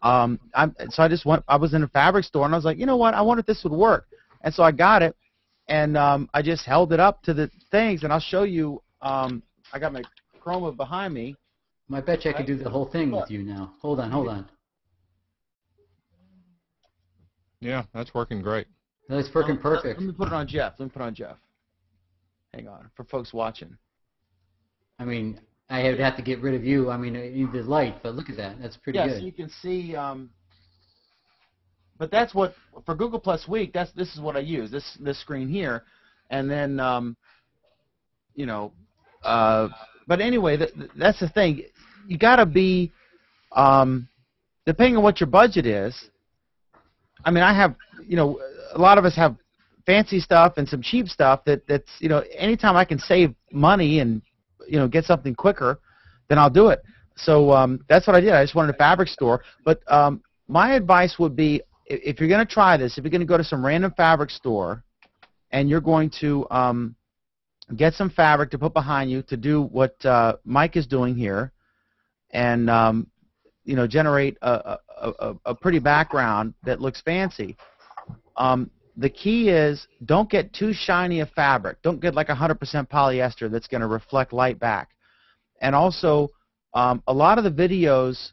So I just went. I was in a fabric store and I was like, you know what? I wonder if this would work. And so I got it, and I just held it up to the things, and I'll show you. I got my chroma behind me. I bet you I could do the whole thing with you now. Hold on. Yeah, that's working great. That's working perfect. Let me put it on Jeff. Hang on, for folks watching. I mean, I would have to get rid of you. I mean, I need the light, but look at that. That's pretty good. Yeah, so you can see. But that's what for Google Plus Week. This is what I use. This screen here, and then you know. But anyway, that's the thing. You got to be, depending on what your budget is. I mean, I have, a lot of us have fancy stuff and some cheap stuff that's, anytime I can save money and, get something quicker, then I'll do it. So that's what I did. I just wanted a fabric store. But my advice would be, if you're going to try this, if you're going to go to some random fabric store and you're going to get some fabric to put behind you to do what Mike is doing here and, generate a pretty background that looks fancy. The key is don't get too shiny a fabric. Don't get like 100% polyester that's going to reflect light back. And also, a lot of the videos,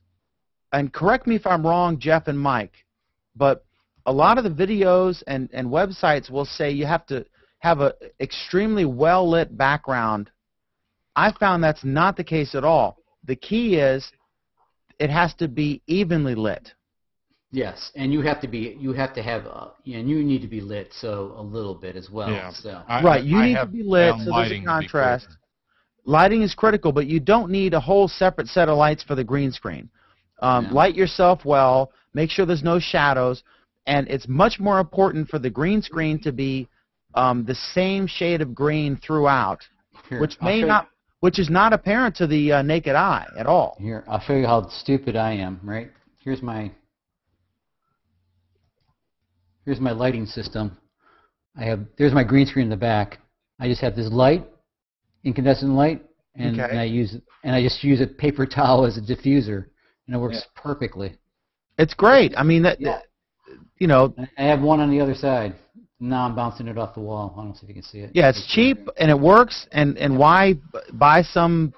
and correct me if I'm wrong, Jeff and Mike, but a lot of the videos and websites will say you have to have an extremely well-lit background. I found that's not the case at all. The key is it has to be evenly lit. Yes, and you have to have, and you need to be lit so a little bit as well. Yeah. So. Right, you need to be lit so there's a contrast. Lighting is critical, but you don't need a whole separate set of lights for the green screen. Light yourself well, make sure there's no shadows, and it's much more important for the green screen to be the same shade of green throughout, Here, which is not apparent to the naked eye at all. Here, I'll show you how stupid I am, right? Here's my lighting system. There's my green screen in the back. I just have this light, incandescent light, and I just use a paper towel as a diffuser, and it works perfectly. It's great. I mean, I have one on the other side. Now I'm bouncing it off the wall. I don't know if you can see it. Yeah, it's cheap and it works. And why buy some?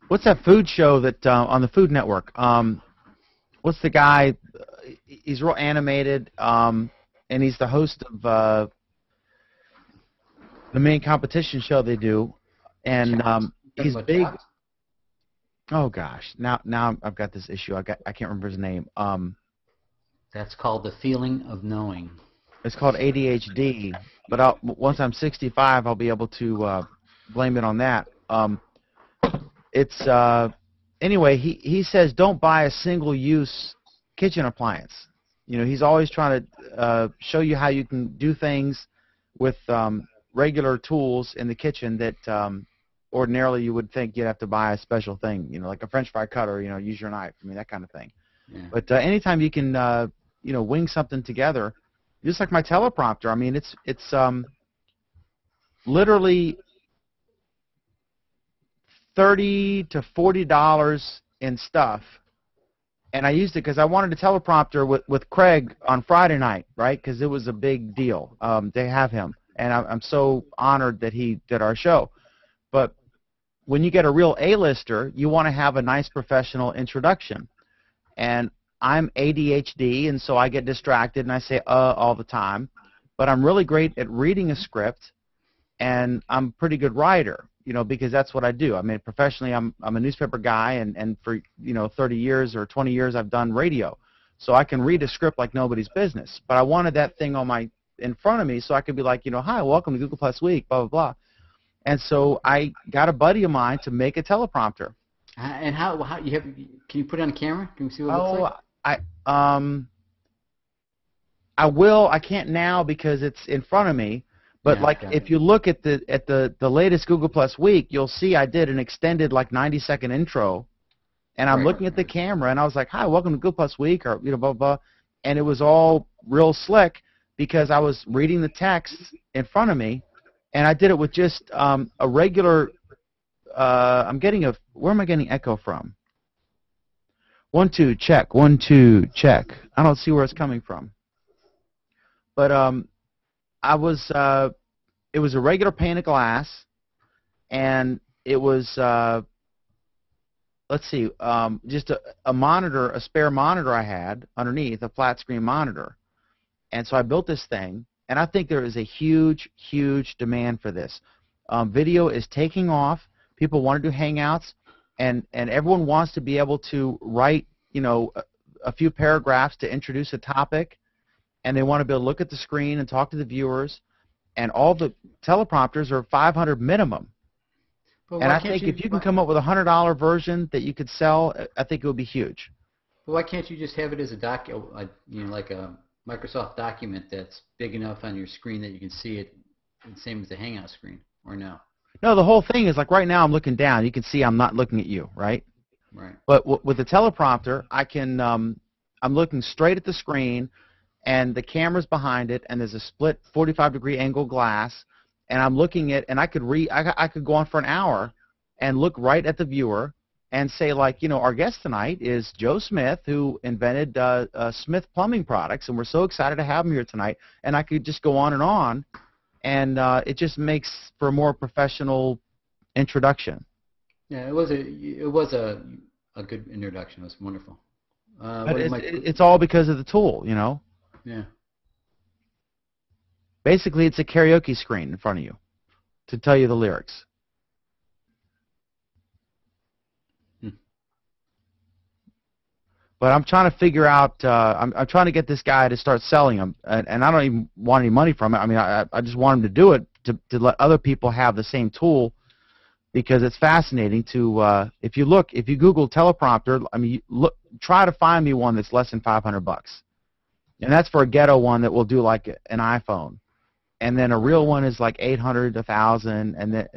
What's that food show that on the Food Network? What's the guy? He's real animated, and he's the host of the main competition show they do, and he's big. Oh gosh, now I've got this issue. I can't remember his name. That's called the feeling of knowing. It's called ADHD, but once I'm 65, I'll be able to blame it on that. Anyway, he says don't buy a single-use kitchen appliance. He's always trying to show you how you can do things with regular tools in the kitchen that ordinarily you would think you'd have to buy a special thing, like a French fry cutter, use your knife, that kind of thing. Yeah. But anytime you can, wing something together, just like my teleprompter. I mean, it's literally $30 to $40 in stuff, and I used it because I wanted a teleprompter with Craig on Friday night, right? Because it was a big deal to have him, and I'm so honored that he did our show. But when you get a real A-lister, you want to have a nice professional introduction. And I'm ADHD, and so I get distracted, and I say all the time. But I'm really great at reading a script, and I'm a pretty good writer. because that's what I do. I mean, professionally, I'm a newspaper guy, and for 30 years or 20 years, I've done radio, so I can read a script like nobody's business. But I wanted that thing in front of me, so I could be like, hi, welcome to Google Plus Week, blah blah blah. And so I got a buddy of mine to make a teleprompter. And how you have? Can you put it on camera? Can we see what it looks like? I will. I can't now because it's in front of me. But if you look at the latest Google Plus Week, you'll see I did an extended 90-second intro, and I'm looking at the camera, and I was like, "Hi, welcome to Google Plus Week," or blah blah blah, and it was all real slick because I was reading the text in front of me, and I did it with just a regular. Where am I getting echo from? 1 2 check 1 2 check. I don't see where it's coming from. But it was a regular pane of glass, and it was just a monitor, a spare monitor I had underneath, a flat screen monitor. And so I built this thing, and I think there is a huge, huge demand for this. Video is taking off. People want to do Hangouts, and everyone wants to be able to write, a few paragraphs to introduce a topic, and they want to be able to look at the screen and talk to the viewers, and all the teleprompters are $500 minimum. And I think if you can come up with a $100 version that you could sell, I think it would be huge. But why can't you just have it as a like a Microsoft document that's big enough on your screen that you can see it, the same as the Hangout screen, or no? No, the whole thing is right now I'm looking down. You can see I'm not looking at you, right? Right. But with the teleprompter, I can I'm looking straight at the screen, and the camera's behind it, and there's a split 45-degree angle glass, and I'm looking at, and I could go on for an hour and look right at the viewer and say, our guest tonight is Joe Smith, who invented Smith Plumbing Products, and we're so excited to have him here tonight. And I could just go on, and it just makes for a more professional introduction. Yeah, it was a good introduction. It was wonderful. But it's all because of the tool, Yeah. Basically, it's a karaoke screen in front of you to tell you the lyrics. But I'm trying to figure out. I'm trying to get this guy to start selling them, and I don't even want any money from it. I mean, I just want him to do it to let other people have the same tool, because it's fascinating to. If you Google teleprompter, I mean, try to find me one that's less than $500, and that's for a ghetto one that will do like an iPhone, and then a real one is like $800, $1,000, and then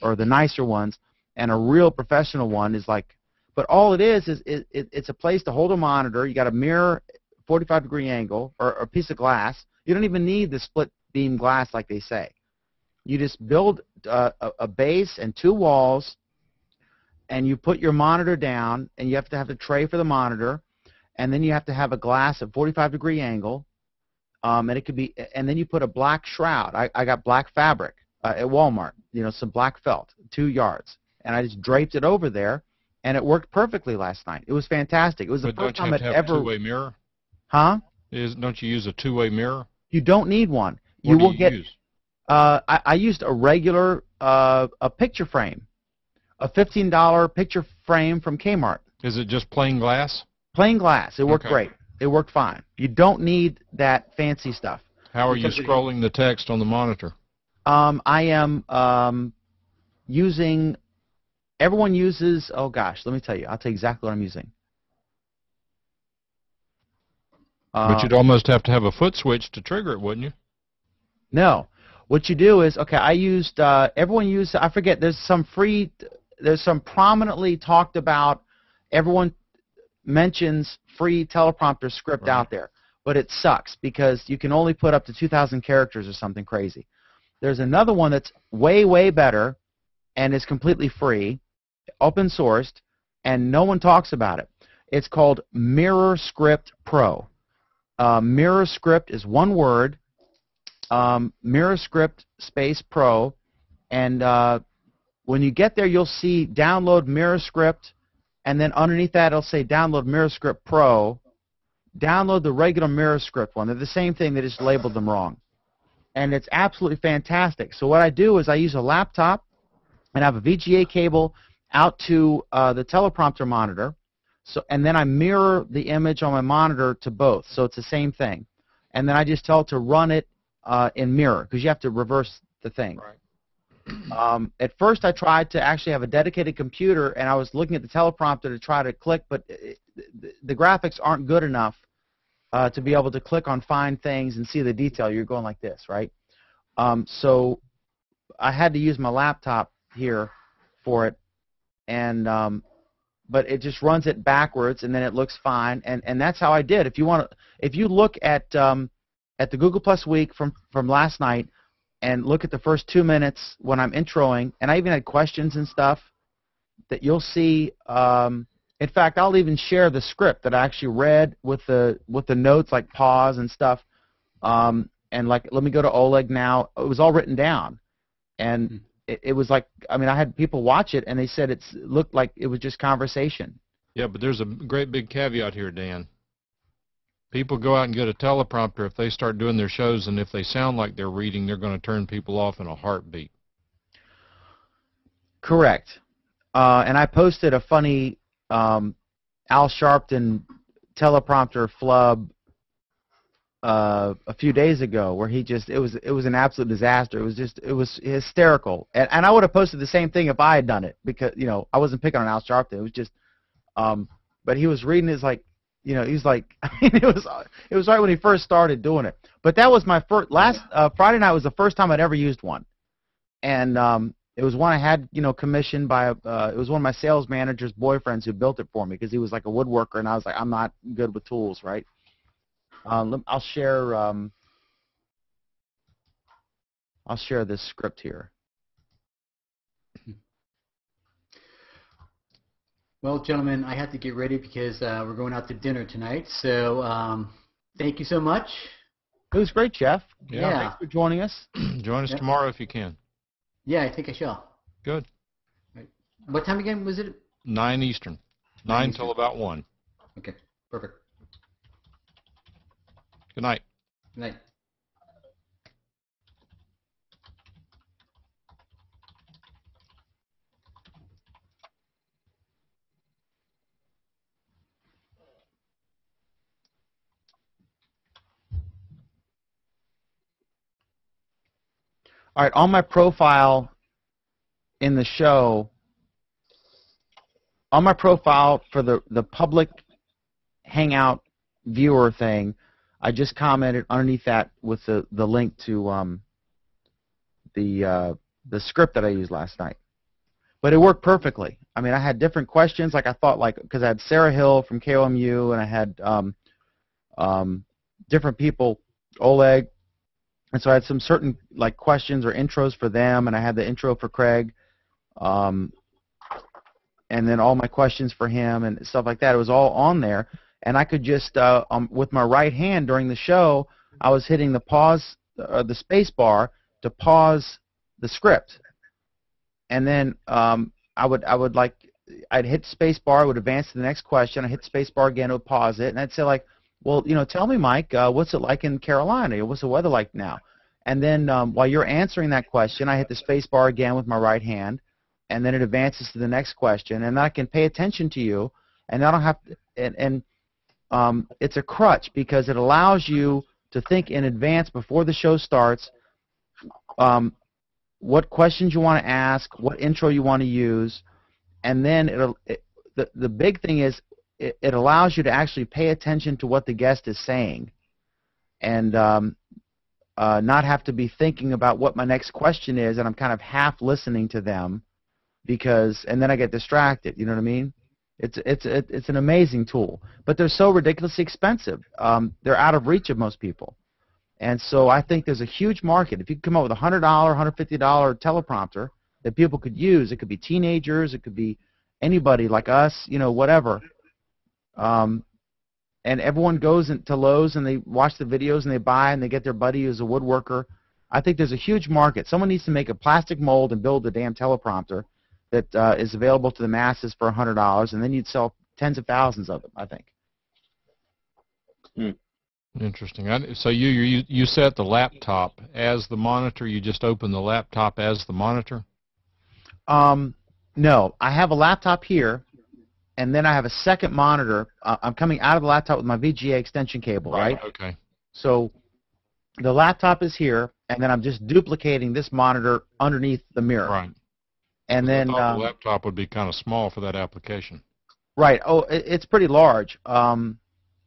or the nicer ones, and a real professional one is like. But all it is it's a place to hold a monitor. You got a mirror, 45-degree angle, or a piece of glass. You don't even need the split beam glass like they say. You just build a base and two walls, and you put your monitor down, and you have to have the tray for the monitor, and then you have to have a glass at 45-degree angle, and it could be, and then you put a black shroud. I got black fabric at Walmart, some black felt, 2 yards, and I just draped it over there. And it worked perfectly last night. It was fantastic. It was the first time I'd ever. Don't you have to have a two-way mirror? Huh? Don't you use a two-way mirror? You don't need one. What do you use? I used a regular a picture frame, a $15 picture frame from Kmart. Is it just plain glass? Plain glass. It worked great. It worked fine. You don't need that fancy stuff. How are you scrolling the text on the monitor? I am using. Everyone uses, oh gosh, let me tell you. I'll tell you exactly what I'm using. But you'd almost have to have a foot switch to trigger it, wouldn't you? No. What you do is, I used, everyone used, I forget, there's some prominently talked about, everyone mentions free teleprompter script out there. But it sucks because you can only put up to 2,000 characters or something crazy. There's another one that's way, way better and is completely free, open sourced, and no one talks about it. It's called Mirror Script Pro. Mirror Script is one word, Mirror Script space Pro, and when you get there you'll see download Mirror Script, and then underneath that it'll say download Mirror Script Pro. Download the regular Mirror Script one. They're the same thing, they just labeled them wrong. And it's absolutely fantastic. So what I do is I use a laptop, and I have a VGA cable out to the teleprompter monitor. So, and then I mirror the image on my monitor to both, so it's the same thing. And then I just tell it to run it in mirror, because you have to reverse the thing. Right. At first, I tried to actually have a dedicated computer, and I was looking at the teleprompter to try to click, but the graphics aren't good enough to be able to click on fine things and see the detail. You're going like this, right? So I had to use my laptop here for it, and but it just runs it backwards, and then it looks fine, and that's how I did. If you look at the Google Plus Week from last night, and look at the first 2 minutes when I'm introing, and I even had questions and stuff, that you'll see. In fact, I'll even share the script that I actually read with the notes, like pause and stuff. And like, let me go to Oleg now. It was all written down, and it was like, I mean, I had people watch it, and they said it looked like it was just conversation. Yeah, but there's a great big caveat here, Dan. People go out and get a teleprompter if they start doing their shows, and if they sound like they're reading, they're going to turn people off in a heartbeat. Correct. And I posted a funny Al Sharpton teleprompter flub a few days ago, where he just it was an absolute disaster. It was hysterical, and I would have posted the same thing if I had done it, because I wasn't picking on Al Sharpton. It was just but he was reading his, like, he's like, it was right when he first started doing it. But that was my first Friday night was the first time I'd ever used one, and it was one I had commissioned by it was one of my sales manager's boyfriends who built it for me, because he was like a woodworker, and I was like, I'm not good with tools, right? I'll share this script here. Well, gentlemen, I have to get ready because we're going out to dinner tonight. So thank you so much. It was great, Jeff. Yeah. Thanks for joining us. Join us tomorrow if you can. Yeah, I think I shall. Good. Right. What time again was it? 9 Eastern. 9 till about 1. Okay, perfect. Good night. Good night. All right, on my profile in the show, on my profile for the public Hangout viewer thing, I just commented underneath that with the link to the script that I used last night. But it worked perfectly. I mean, I had different questions, like I thought, like, because I had Sarah Hill from KOMU, and I had different people, Oleg. And so I had some certain, like, questions or intros for them, and I had the intro for Craig, and then all my questions for him and stuff like that. It was all on there, and I could just, with my right hand during the show, I was hitting the pause, the space bar to pause the script, and then I'd hit space bar, it would advance to the next question. I hit space bar again, it would pause it, and I'd say, like, well, tell me, Mike, what's it like in Carolina? What's the weather like now? And then while you're answering that question, I hit the space bar again with my right hand, and then it advances to the next question, and I can pay attention to you, and I don't have to, and it's a crutch, because it allows you to think in advance before the show starts what questions you want to ask, what intro you want to use, and then the big thing is, it allows you to actually pay attention to what the guest is saying, and not have to be thinking about what my next question is, and I'm kind of half listening to them, and then I get distracted. You know what I mean? It's an amazing tool, but they're so ridiculously expensive. They're out of reach of most people, and so I think there's a huge market. If you come up with a $100, $150 teleprompter that people could use, it could be teenagers, it could be anybody like us, whatever. And everyone goes to Lowe's and they watch the videos and they buy and they get their buddy who's a woodworker. I think there's a huge market. Someone needs to make a plastic mold and build the damn teleprompter that is available to the masses for $100, and then you'd sell tens of thousands of them, I think. Interesting. So you set the laptop as the monitor. You just open the laptop as the monitor? No, I have a laptop here, and then I have a second monitor. I'm coming out of the laptop with my VGA extension cable, right? Okay. So the laptop is here, and then I'm just duplicating this monitor underneath the mirror. Right. And then I thought the laptop would be kind of small for that application. Right. Oh, it's pretty large.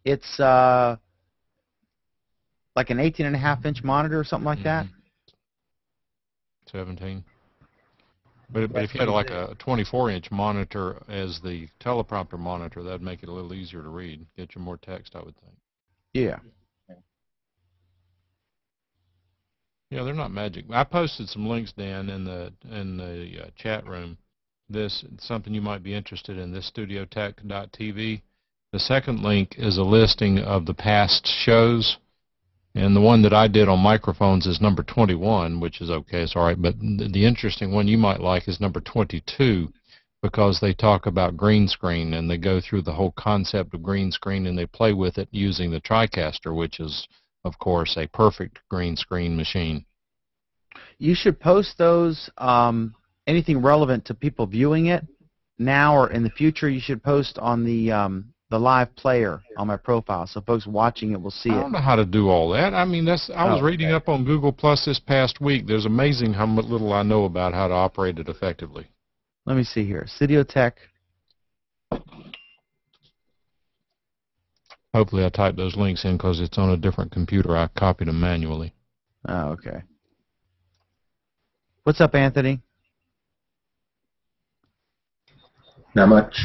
It's like an 18.5-inch monitor or something like that. 17. But if you had like a 24-inch monitor as the teleprompter monitor, that'd make it a little easier to read, get you more text, I would think. Yeah. Yeah, they're not magic. I posted some links, Dan, in the chat room. This something you might be interested in. This studiotech.tv. The second link is a listing of the past shows, and the one that I did on microphones is number 21, which is okay, it's all right. But the interesting one you might like is number 22, because they talk about green screen and they go through the whole concept of green screen and they play with it using the TriCaster, which is, of course, a perfect green screen machine. You should post those. Anything relevant to people viewing it now or in the future, you should post on the live player on my profile, so folks watching it will see it. I don't know how to do all that. I mean, I was reading up on Google Plus this past week. There's amazing how little I know about how to operate it effectively. Let me see here. Studiotech. Hopefully I typed those links in because it's on a different computer. I copied them manually. Oh, okay. What's up, Anthony? Not much.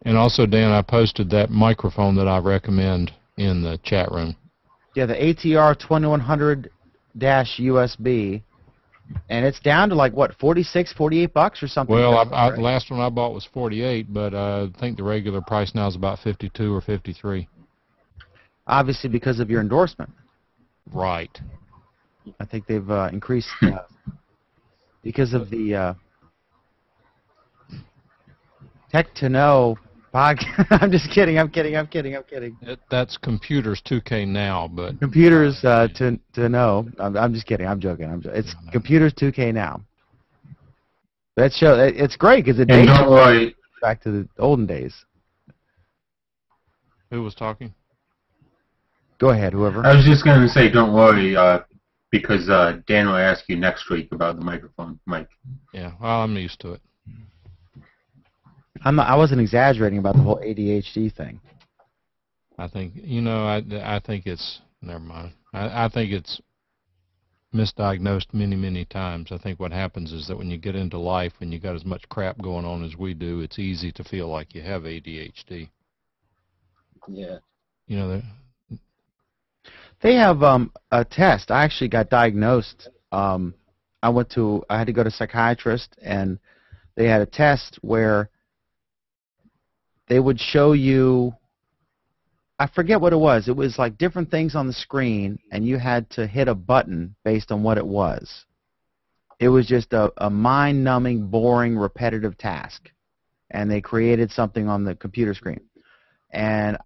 And also, Dan, I posted that microphone that I recommend in the chat room. Yeah, the ATR 2100-USB, and it's down to like, what, 46, 48 bucks or something? Well, the last one I bought was 48, but I think the regular price now is about 52 or 53. Obviously because of your endorsement. Right. I think they've increased because of the Tech to Know podcast. I'm just kidding. I'm kidding. That's Computers 2K Now, but Computers to Know. I'm just kidding. I'm joking. It's Computers 2K Now. That show. It's great because it dates back to the olden days. Who was talking? Go ahead, whoever. I was just going to say, don't worry, because Dan will ask you next week about the microphone, Mike. Yeah, well, I'm used to it. I wasn't exaggerating about the whole ADHD thing. I think, I think it's, never mind. I think it's misdiagnosed many, many times. I think what happens is that when you get into life and you got as much crap going on as we do, it's easy to feel like you have ADHD. Yeah. They have a test. I actually got diagnosed. I had to go to a psychiatrist, and they had a test where they would show you, I forget what it was. It was like different things on the screen, and you had to hit a button based on what it was. It was just a mind-numbing, boring, repetitive task, and they created something on the computer screen. And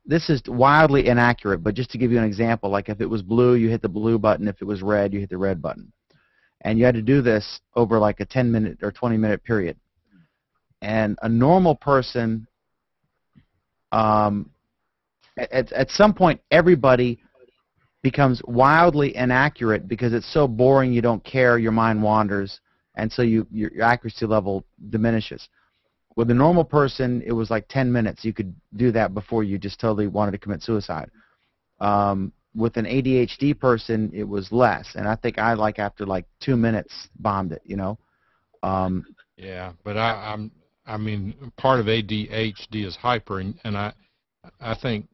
this is wildly inaccurate, but just to give you an example, like if it was blue, you hit the blue button. If it was red, you hit the red button. And you had to do this over like a 10-minute or 20-minute period. And a normal person, at some point, everybody becomes wildly inaccurate because it's so boring you don't care, your mind wanders, and so your accuracy level diminishes. With a normal person, it was like 10 minutes. You could do that before you just totally wanted to commit suicide. With an ADHD person, it was less, and I think after like 2 minutes bombed it. Yeah, but I mean, part of ADHD is hyper, and I think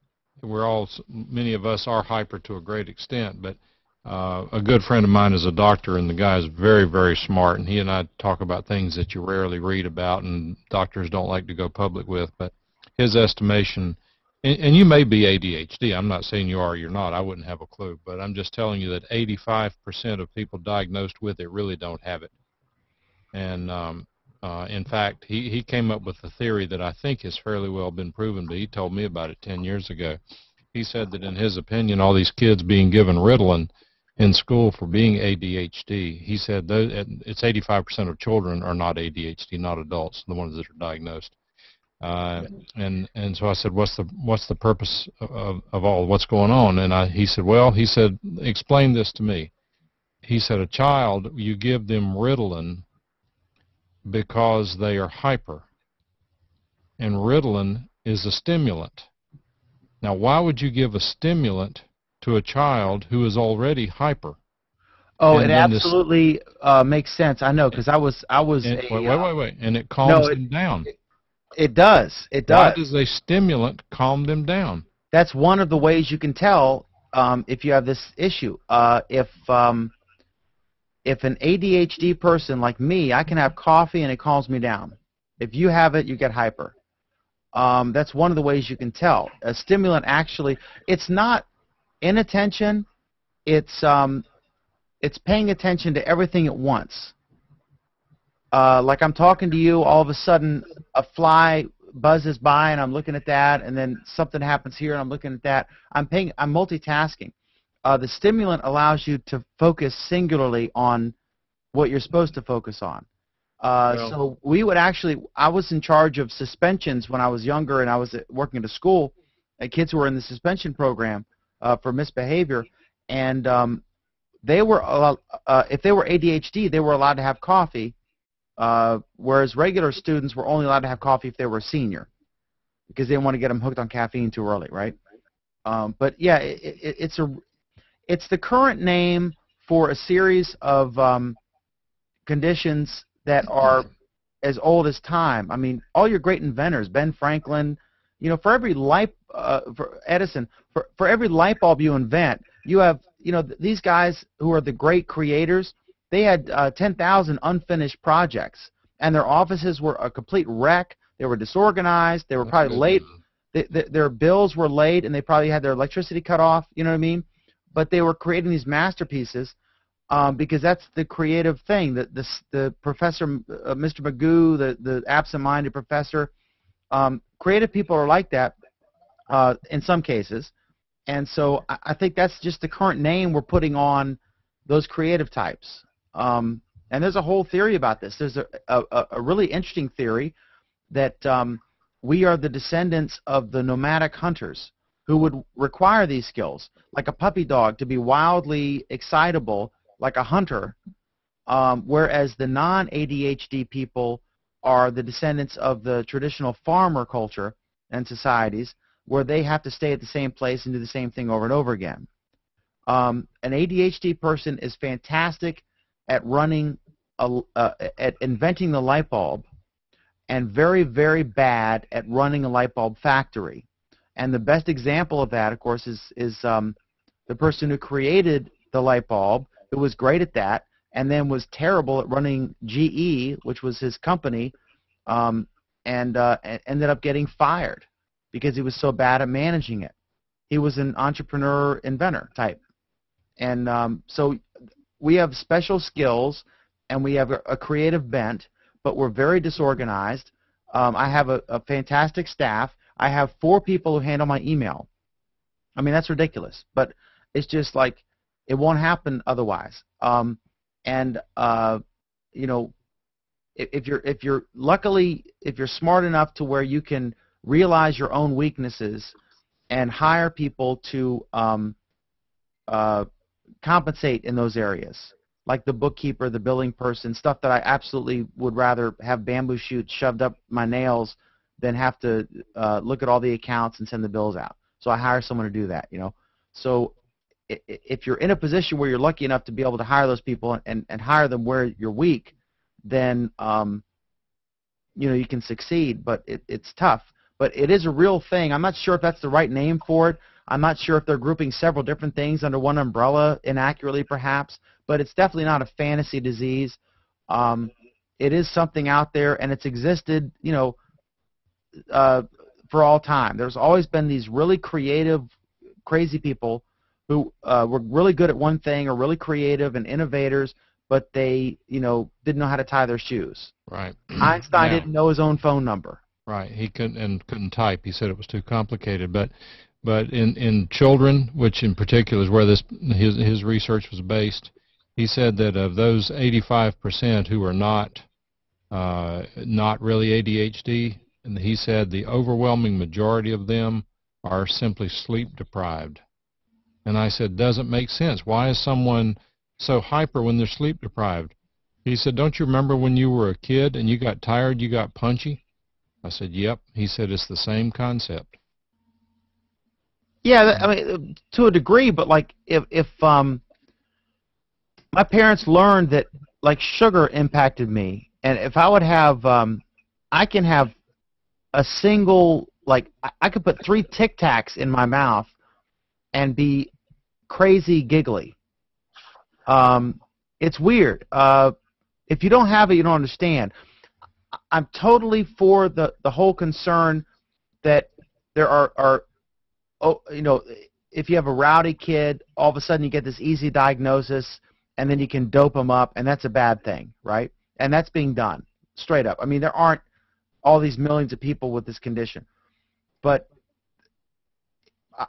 many of us are hyper to a great extent, but a good friend of mine is a doctor, and the guy is very, very smart, and he and I talk about things that you rarely read about and doctors don't like to go public with, but his estimation, and you may be ADHD, I'm not saying you are or you're not, I wouldn't have a clue, but I'm just telling you that 85% of people diagnosed with it really don't have it. And in fact, he came up with a theory that I think has fairly well been proven, but he told me about it 10 years ago. He said that in his opinion, all these kids being given Ritalin in school for being ADHD. He said it's 85% of children are not ADHD, not adults, the ones that are diagnosed. And so I said, what's the purpose of all what's going on? And he said, explain this to me. He said, a child, you give them Ritalin because they are hyper, and Ritalin is a stimulant. Now, why would you give a stimulant to a child who is already hyper? Oh, it absolutely makes sense. I know, because I was. Wait, and it calms them down. It does. It does. Why does a stimulant calm them down? That's one of the ways you can tell if you have this issue. If an ADHD person like me, I can have coffee and it calms me down. If you have it, you get hyper. That's one of the ways you can tell. A stimulant actually, it's not inattention. It's paying attention to everything at once. Like I'm talking to you, all of a sudden a fly buzzes by and I'm looking at that, and then something happens here and I'm looking at that. I'm multitasking. The stimulant allows you to focus singularly on what you're supposed to focus on. So we would actually, I was in charge of suspensions when I was younger, and I was working at a school, and kids who were in the suspension program for misbehavior, and they were if they were ADHD, they were allowed to have coffee, whereas regular students were only allowed to have coffee if they were a senior, because they didn't want to get them hooked on caffeine too early, right? But yeah, it's the current name for a series of conditions that are as old as time. I mean, all your great inventors, Ben Franklin, for every for Edison, for every light bulb you invent, you have, these guys who are the great creators, they had 10,000 unfinished projects, and their offices were a complete wreck. They were disorganized. They were probably late. Their bills were late, and they probably had their electricity cut off. You know what I mean? But they were creating these masterpieces because that's the creative thing. The professor, Mr. Magoo, the absent-minded professor, creative people are like that in some cases. And so I think that's just the current name we're putting on those creative types. And there's a whole theory about this. There's a really interesting theory that we are the descendants of the nomadic hunters who would require these skills, like a puppy dog, to be wildly excitable like a hunter, whereas the non-ADHD people are the descendants of the traditional farmer culture and societies where they have to stay at the same place and do the same thing over and over again. An ADHD person is fantastic at running, at inventing the light bulb, and very, very bad at running a light bulb factory. And the best example of that, of course, is the person who created the light bulb, who was great at that, and then was terrible at running GE, which was his company, and ended up getting fired because he was so bad at managing it. He was an entrepreneur, inventor type. And so we have special skills, and we have a creative bent, but we're very disorganized. I have a fantastic staff. I have 4 people who handle my email. I mean, that's ridiculous, but it's just like it won't happen otherwise. If you're smart enough to where you can realize your own weaknesses and hire people to compensate in those areas, like the bookkeeper, the billing person, stuff that I absolutely would rather have bamboo shoots shoved up my nails than have to look at all the accounts and send the bills out. So I hire someone to do that, So if you're in a position where you're lucky enough to be able to hire those people and hire them where you're weak, then you can succeed, but it's tough. But it is a real thing. I'm not sure if that's the right name for it. I'm not sure if they're grouping several different things under one umbrella, inaccurately perhaps, but it's definitely not a fantasy disease. It is something out there, and it's existed, for all time. There's always been these really creative, crazy people who were really good at one thing or really creative and innovators, but they, didn't know how to tie their shoes. Right. Einstein didn't know his own phone number. Right. He couldn't type. He said it was too complicated. But But in children, which in particular is where his research was based, he said that of those 85% who are not really ADHD, and he said the overwhelming majority of them are simply sleep deprived. And I said, doesn't make sense. Why is someone so hyper when they're sleep deprived? He said, don't you remember when you were a kid and you got tired, you got punchy? I said, yep. He said, it's the same concept. Yeah, I mean, to a degree, but like if my parents learned that like sugar impacted me, and if I would have, I can have a single, like I could put 3 Tic Tacs in my mouth and be crazy giggly. It's weird. If you don't have it, you don't understand. I'm totally for the whole concern that there are you know, if you have a rowdy kid, all of a sudden you get this easy diagnosis, and then you can dope them up, and that's a bad thing, right? And that's being done, straight up. I mean, there aren't all these millions of people with this condition. But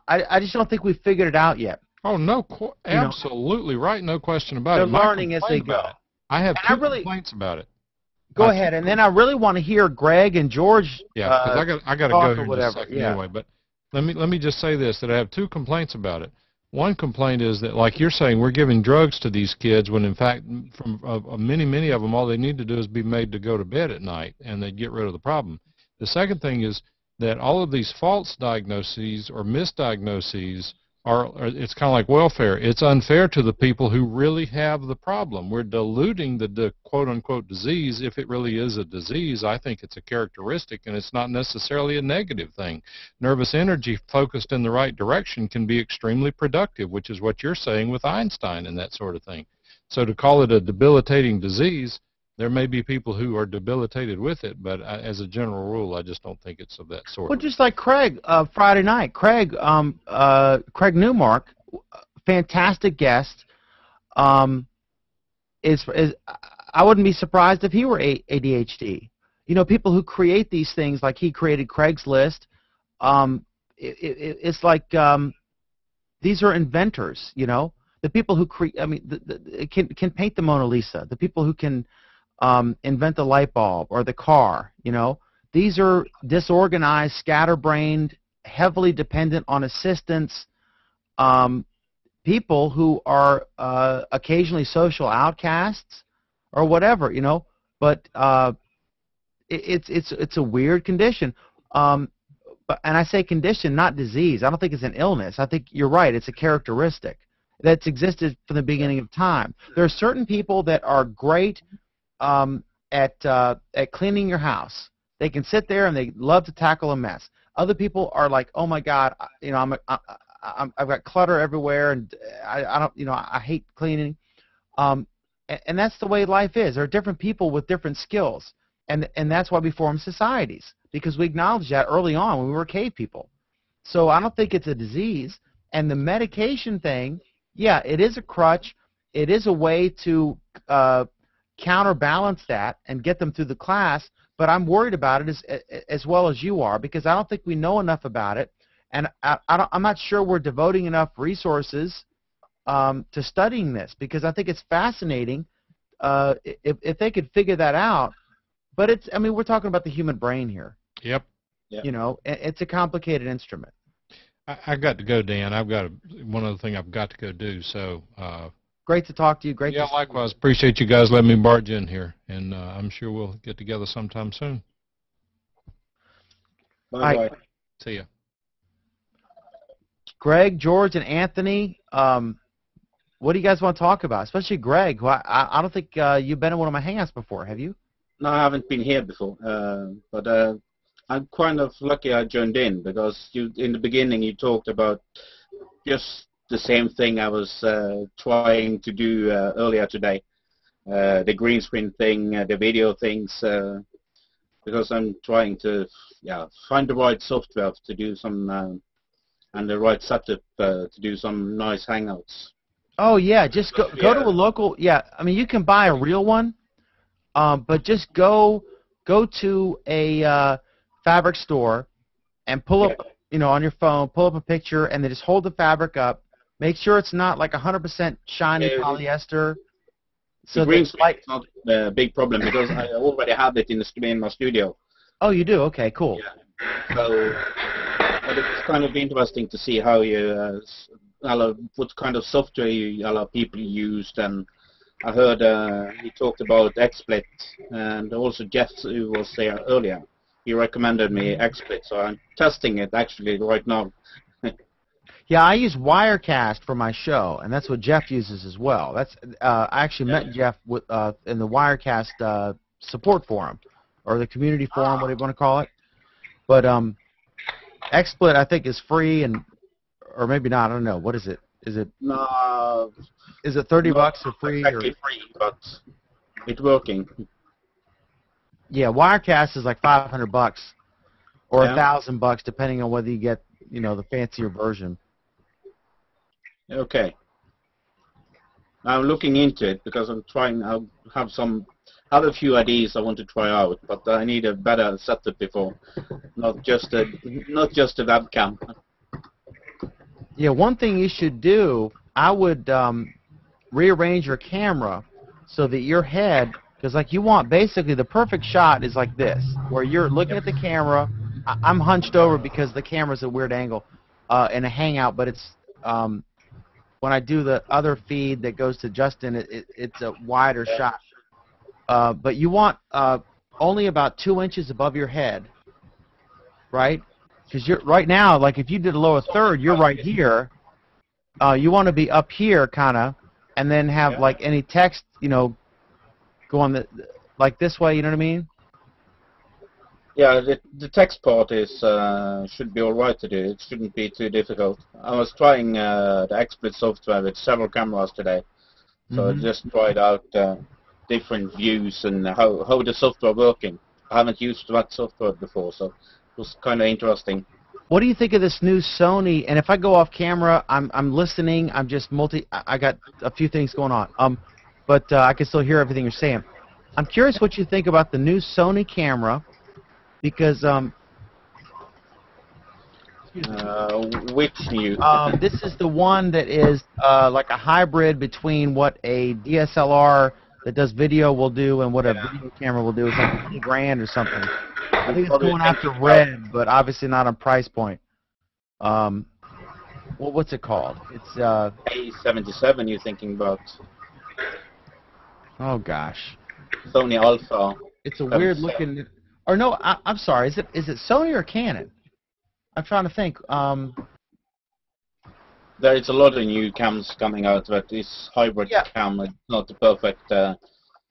I just don't think we've figured it out yet. Oh, no, absolutely right, no question about They're it. learning as they go. I have two complaints about it. Go ahead, and then I really want to hear Greg and George. Yeah, because I got to go here in just a second anyway. But let me just say this: that I have 2 complaints about it. One complaint is that, like you're saying, we're giving drugs to these kids when, in fact, from many of them, all they need to do is be made to go to bed at night, and they get rid of the problem. The second thing is that all of these false diagnoses or misdiagnoses it's kind of like welfare. It's unfair to the people who really have the problem. We're diluting the quote-unquote disease. If it really is a disease, I think it's a characteristic, and it's not necessarily a negative thing. Nervous energy focused in the right direction can be extremely productive, which is what you're saying with Einstein and that sort of thing. So to call it a debilitating disease, there may be people who are debilitated with it, but as a general rule, I just don't think it's of that sort. Well, just like Craig Friday night. Craig Newmark, fantastic guest. I wouldn't be surprised if he were ADHD. You know, people who create these things, like he created Craigslist. It's like these are inventors. You know, the people who create. I mean, can paint the Mona Lisa. The people who can invent the light bulb or the car, you know. These are disorganized, scatterbrained, heavily dependent on assistance people who are occasionally social outcasts or whatever, you know. But it's a weird condition. And I say condition, not disease. I don't think it's an illness. I think you're right. It's a characteristic that's existed from the beginning of time. There are certain people that are great at cleaning your house. They can sit there and they love to tackle a mess. Other people are like, oh my God, you know, I've got clutter everywhere, and I don't, you know, I hate cleaning. And that's the way life is. There are different people with different skills, and that's why we form societies, because we acknowledged that early on when we were cave people. So I don't think it's a disease. And the medication thing, yeah, it is a crutch. It is a way to counterbalance that and get them through the class, but I'm worried about it as well as you are, because I don't think we know enough about it, and I'm not sure we're devoting enough resources to studying this, because I think it's fascinating if they could figure that out. But it's, I mean, we're talking about the human brain here. Yep. You know, it's a complicated instrument. I've got to go, Dan. I've got one other thing I've got to go do, so great to talk to you. Great. Yeah, likewise. Appreciate you guys letting me barge in here, and I'm sure we'll get together sometime soon. Bye. See ya. Greg, George, and Anthony, what do you guys want to talk about? Especially Greg, who I don't think you've been in one of my hangouts before, have you? No, I haven't been here before, but I'm kind of lucky I joined in, because in the beginning you talked about just the same thing I was trying to do earlier today, the green screen thing, the video things, because I'm trying to find the right software to do some and the right setup to do some nice hangouts. Oh yeah, just go to a local. Yeah, I mean you can buy a real one, but just go to a fabric store and pull up on your phone, pull up a picture, and then just hold the fabric up. Make sure it's not like 100% shiny polyester. So the green that, screen is not a big problem because I already have it in my studio. Oh, you do? Okay, cool. Yeah. So but it's kind of interesting to see how you, what kind of software people used, and I heard he talked about XSplit, and also Jeff, who was there earlier, he recommended me XSplit, so I'm testing it actually right now. Yeah, I use Wirecast for my show, and that's what Jeff uses as well. That's I actually met Jeff with, in the Wirecast support forum, or the community forum, whatever you want to call it. But XSplit, I think, is free, or maybe not. I don't know. What is it? Is it? No. Is it $30 or free? Exactly free, but it's working. Yeah, Wirecast is like $500 or $1,000, depending on whether you get the fancier version. Okay. I'm looking into it because I'm trying. I have a few ideas I want to try out, but I need a better setup before, not just a webcam. Yeah, one thing you should do, I would rearrange your camera so that your head, because like you want basically the perfect shot is like this, where you're looking at the camera. I'm hunched over because the camera's a weird angle in a Hangout, but it's when I do the other feed that goes to Justin, it's a wider shot. But you want only about 2 inches above your head, right? Because you're right now, like if you did a lower third, you're right here. You want to be up here, kind of, and then have like any text, go on like this way. You know what I mean? Yeah, the text part is should be all right to do. It shouldn't be too difficult. I was trying the XSplit software with several cameras today, so I just tried out different views and how the software working. I haven't used that software before, so it was kind of interesting. What do you think of this new Sony? And if I go off camera, I'm listening. I'm just I got a few things going on. But I can still hear everything you're saying. I'm curious what you think about the new Sony camera. Because which new? This is the one that is like a hybrid between what a DSLR that does video will do and what a video camera will do. It's like $20,000 or something. I think it's going after red, but obviously not on price point. Well, what's it called? It's A77. You're thinking about? Oh gosh. Sony Alpha. It's a weird looking. Or no, I'm sorry. Is it Sony or Canon? I'm trying to think. There is a lot of new cams coming out that is hybrid cam. It's not the perfect. Well,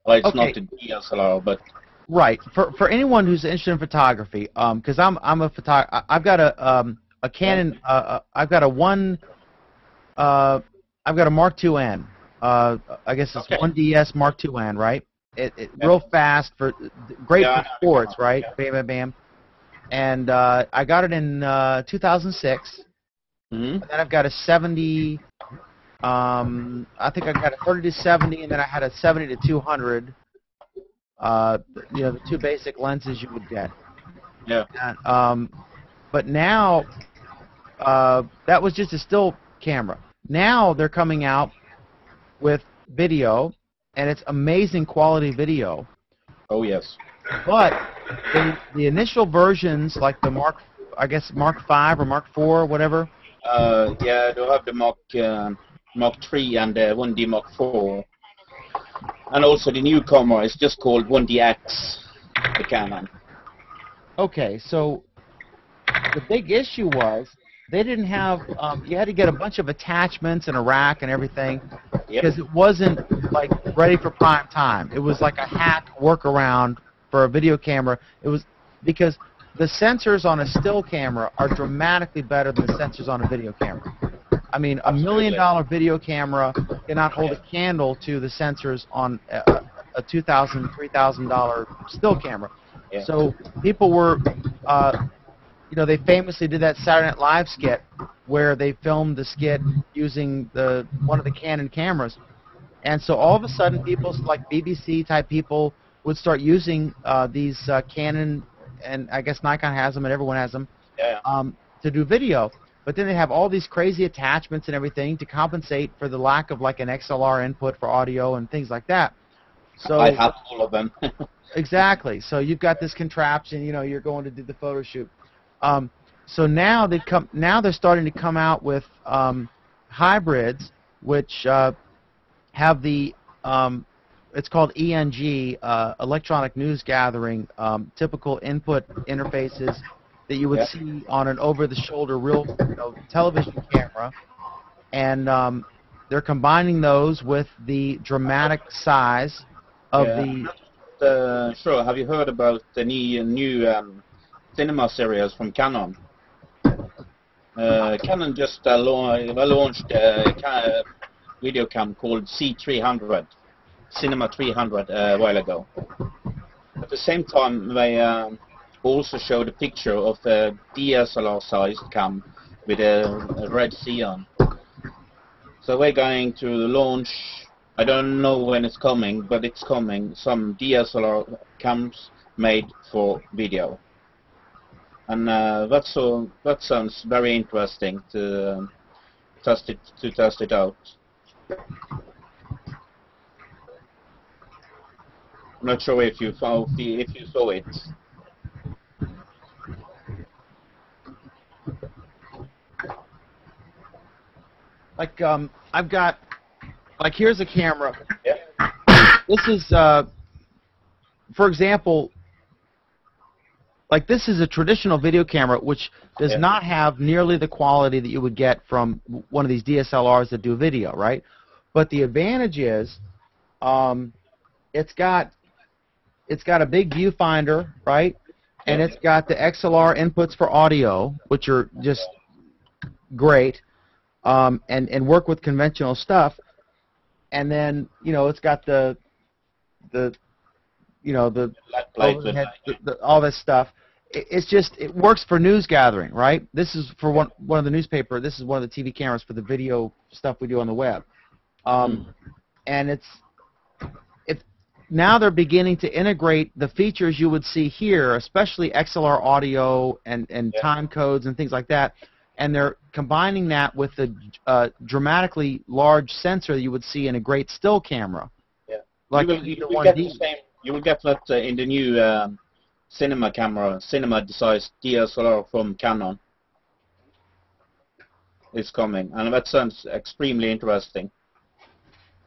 it's not the DSLR, but. Right. For anyone who's interested in photography, because I'm a photographer. I've got a Canon. I've got a Mark IIN. I guess it's 1DS Mark IIN, right? Real fast, great for sports, right? Bam, bam, bam. And I got it in 2006. And then I've got a 70. I think I got a 30 to 70, and then I had a 70 to 200. The two basic lenses you would get. Yeah. And, but now, that was just a still camera. Now they're coming out with video. And it's amazing quality video. Oh yes. But the initial versions, like the Mark 5 or Mark 4, whatever. Yeah, they'll have the Mark 3 and the 1D Mark 4, and also the new camera is just called 1DX, the Canon. Okay, so the big issue was they didn't have. You had to get a bunch of attachments and a rack and everything. Because it wasn't like ready for prime time. It was like a hack workaround for a video camera. It was because the sensors on a still camera are dramatically better than the sensors on a video camera. I mean, $1 million video camera cannot hold a candle to the sensors on a $2,000, $3,000 still camera. Yeah. So people were, they famously did that Saturday Night Live skit where they filmed the skit using one of the Canon cameras. And so all of a sudden people like BBC type people would start using these Canon, and I guess Nikon has them and everyone has them, to do video. But then they have all these crazy attachments and everything to compensate for the lack of like an XLR input for audio and things like that. So I have all of them. exactly. So you've got this contraption. You know, you're going to do the photo shoot. So now they're starting to come out with hybrids, which have the it's called ENG, electronic news gathering, typical input interfaces that you would see on an over-the-shoulder real television camera, and they're combining those with the dramatic size of the. Sure. Have you heard about the new cinema series from Canon? Canon just launched a video cam called C300, Cinema 300, a while ago. At the same time, they also showed a picture of a DSLR-sized cam with a red C on. So we're going to launch, I don't know when it's coming, but it's coming, some DSLR cams made for video. And that sounds very interesting to test it out. I'm not sure if you saw it. Like I've got, like here's a camera. Yeah. This is, for example, like this is a traditional video camera which does not have nearly the quality that you would get from one of these DSLRs that do video, right? But the advantage is, it's got a big viewfinder, right? And it's got the XLR inputs for audio, which are just great. And work with conventional stuff, and then it's got the overhead, all this stuff. It's just it works for news gathering, right? This is for one of the newspaper. This is one of the TV cameras for the video stuff we do on the web, and it's now they're beginning to integrate the features you would see here, especially XLR audio and time codes and things like that. And they're combining that with the dramatically large sensor that you would see in a great still camera. Yeah. Like you will get the same. You will get that in the new cinema camera, cinema-sized DSLR from Canon. It's coming, and that sounds extremely interesting.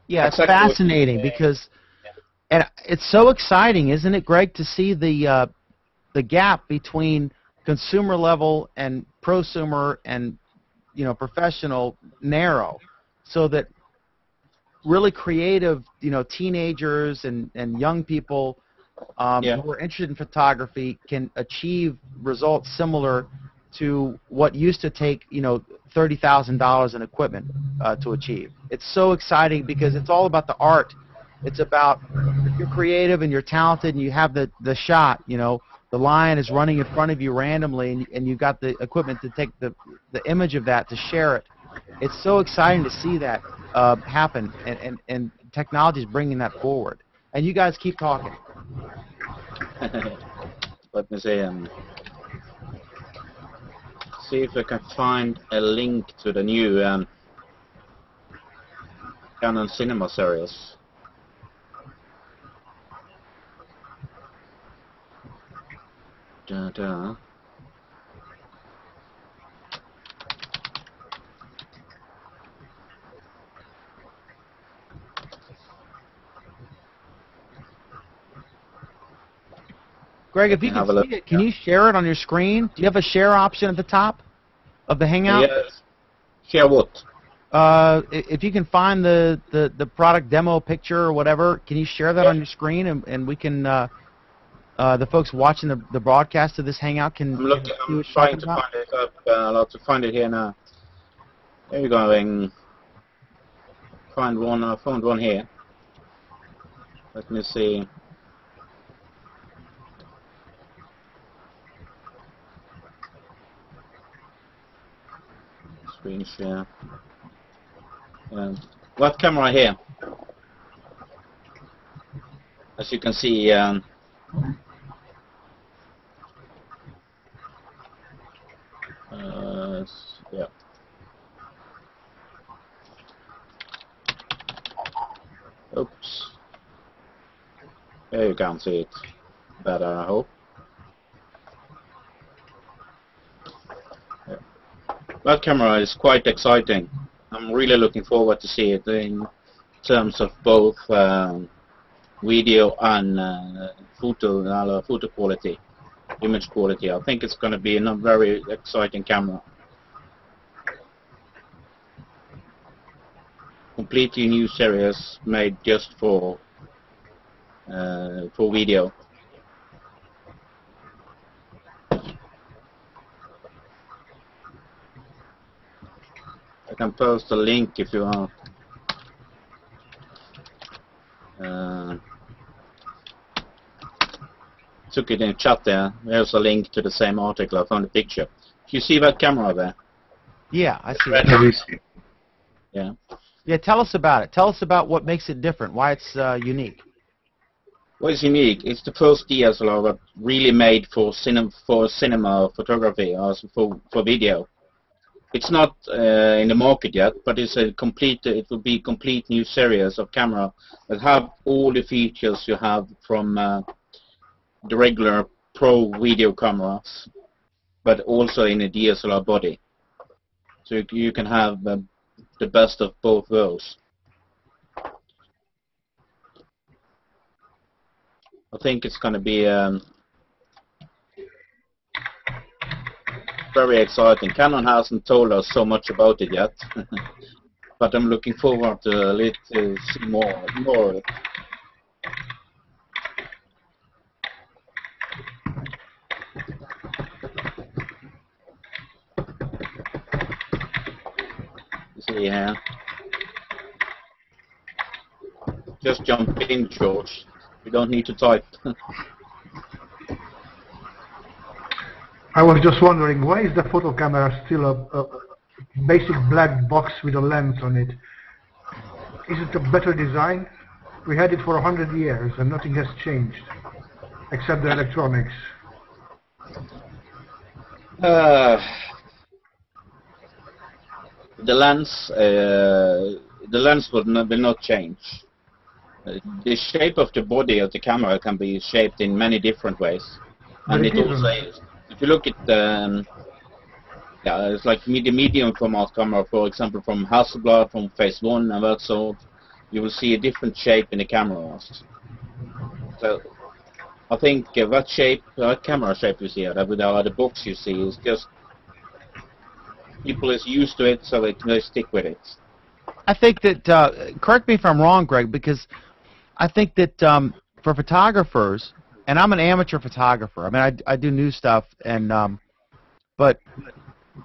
Yeah, it's fascinating because, and it's so exciting, isn't it, Greg, to see the gap between consumer level and prosumer and professional narrow, so that really creative teenagers and young people who are interested in photography can achieve results similar to what used to take $30,000 in equipment to achieve. It's so exciting because it's all about the art. It's about if you're creative and you're talented and you have the shot, the lion is running in front of you randomly, and you've got the equipment to take the image of that, to share it. It's so exciting to see that happen, and technology is bringing that forward. And you guys keep talking. Let me see if I can find a link to the new Canon Cinema series. Greg, if you can see it, can you share it on your screen? Do you have a share option at the top of the Hangout? Yes. Share what? If you can find the product demo picture or whatever, can you share that on your screen, and we can the folks watching the broadcast of this Hangout can see what I'm trying to find it up. I'll have to find it here now. There you go. Find one. I found one here. Let me see. Screen share. That camera here, as you can see, Yeah. Oops. There you can see it better, I hope. Yeah. That camera is quite exciting. I'm really looking forward to see it in terms of both video and photo quality, image quality. I think it's going to be a very exciting camera. Completely new series made just for video. I can post a link if you want. Took it in chat there. There's a link to the same article. I found a picture. You see that camera there? Yeah, I see that. Yeah. Yeah, tell us about it. Tell us about what makes it different, why it's unique. What is unique? It's the first DSLR that really made for cinema photography, also for video. It's not in the market yet, but it's a complete. It will be a complete new series of camera that have all the features you have from the regular pro video cameras, but also in a DSLR body. So you can have the best of both worlds. I think it's going to be very exciting. Canon hasn't told us so much about it yet, but I'm looking forward to see more of it. You see here. Just jump in, George. You don't need to type. I was just wondering, why is the photo camera still a basic black box with a lens on it? Is it a better design? We had it for 100 years and nothing has changed, except the electronics. The lens will not change. The shape of the body of the camera can be shaped in many different ways, and it also is. If you look at it's like the medium format camera, for example, from Hasselblad, from Phase 1 and that sort, you will see a different shape in the cameras. So I think that camera shape you see, the box you see, is just people is used to it, so they stick with it. I think that, correct me if I'm wrong, Greg, because I think that for photographers, and I'm an amateur photographer. I mean, I do new stuff, and but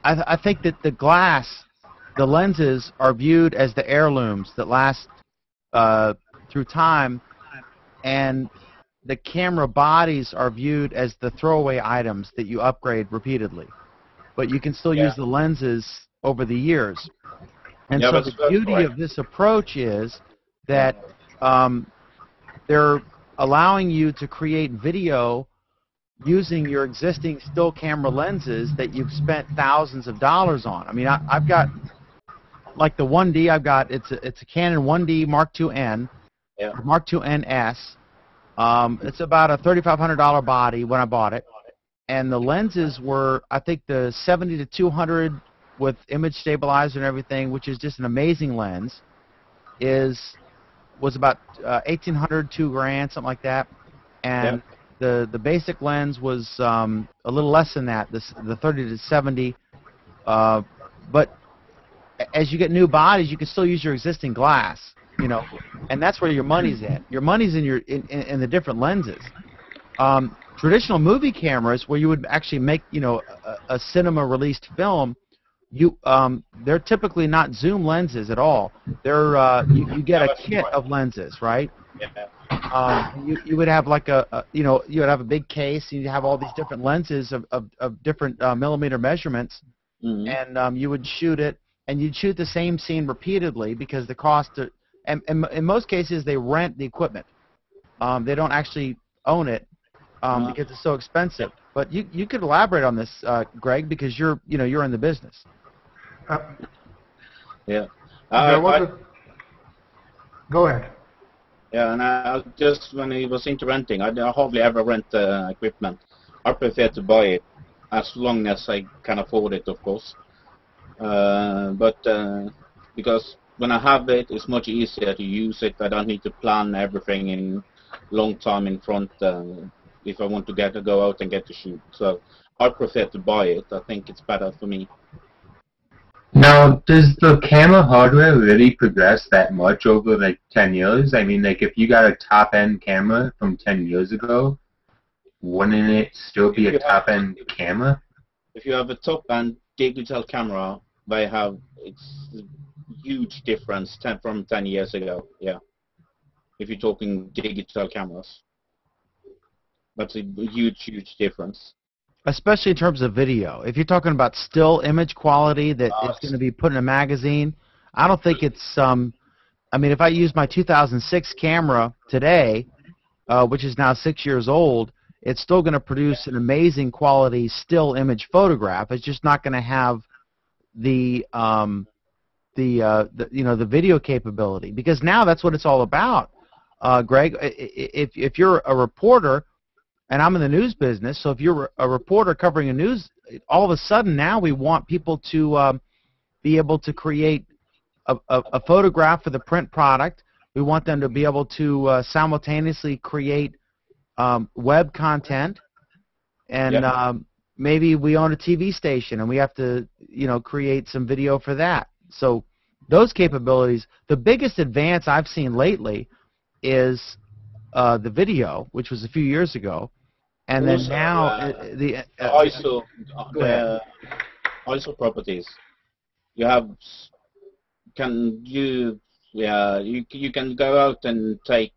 I think that the lenses are viewed as the heirlooms that last through time, and the camera bodies are viewed as the throwaway items that you upgrade repeatedly. But you can still use the lenses over the years. And so the beauty of this approach is that they're allowing you to create video using your existing still camera lenses that you've spent thousands of dollars on. I mean, I've got, like the 1D I've got, it's a Canon 1D Mark IIN, Mark IINS. It's about a $3,500 body when I bought it. And the lenses were, I think, the 70 to 200 with image stabilizer and everything, which is just an amazing lens, was about $1,800, $2,000, something like that. And the basic lens was a little less than that, the 30 to 70. But as you get new bodies, you can still use your existing glass, you know, and that's where your money's at. Your money's in the different lenses. Traditional movie cameras, where you would actually make, you know, a cinema-released film, they're typically not zoom lenses at all. They're you get a kit of lenses, right? You would have like you would have a big case, and you have all these different lenses of different millimeter measurements, and you would shoot it, and you'd shoot the same scene repeatedly because the cost, and in most cases they rent the equipment. They don't actually own it. because it's so expensive. But you could elaborate on this, Greg, because you're in the business. Yeah. Go ahead. Yeah, and I just when I was into renting, I hardly ever rent equipment. I prefer to buy it as long as I can afford it, of course. Because when I have it, it's much easier to use it. I don't need to plan everything in long time in front if I want to go out and get to shoot. So I prefer to buy it. I think it's better for me. Now, does the camera hardware really progress that much over like 10 years? I mean, like if you got a top-end camera from 10 years ago, wouldn't it still be a top-end camera? If you have a top-end digital camera, it's a huge difference from 10 years ago. Yeah, if you're talking digital cameras, that's a huge difference. Especially in terms of video. If you're talking about still image quality that is going to be put in a magazine, I don't think it's, I mean, if I use my 2006 camera today, which is now 6 years old, it's still going to produce an amazing quality still image photograph. It's just not going to have the video capability, because now that's what it's all about. Greg, if you're a reporter, and I'm in the news business, so if you're a reporter covering a news, all of a sudden now we want people to be able to create a photograph for the print product. We want them to be able to simultaneously create web content, and maybe we own a TV station and we have to, create some video for that. So those capabilities, the biggest advance I've seen lately is the video, which was a few years ago. And then now ISO properties. You can go out and take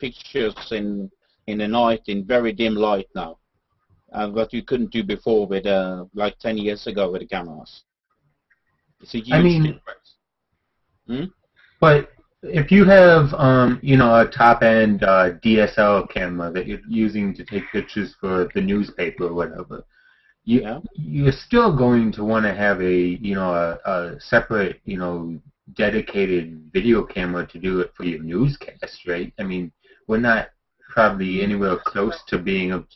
pictures in the night in very dim light now, what you couldn't do before with like 10 years ago with the cameras. It's a huge difference. But if you have, a top-end DSL camera that you're using to take pictures for the newspaper or whatever, you're still going to want to have a separate, dedicated video camera to do it for your newscast, right? I mean, we're not probably anywhere close to being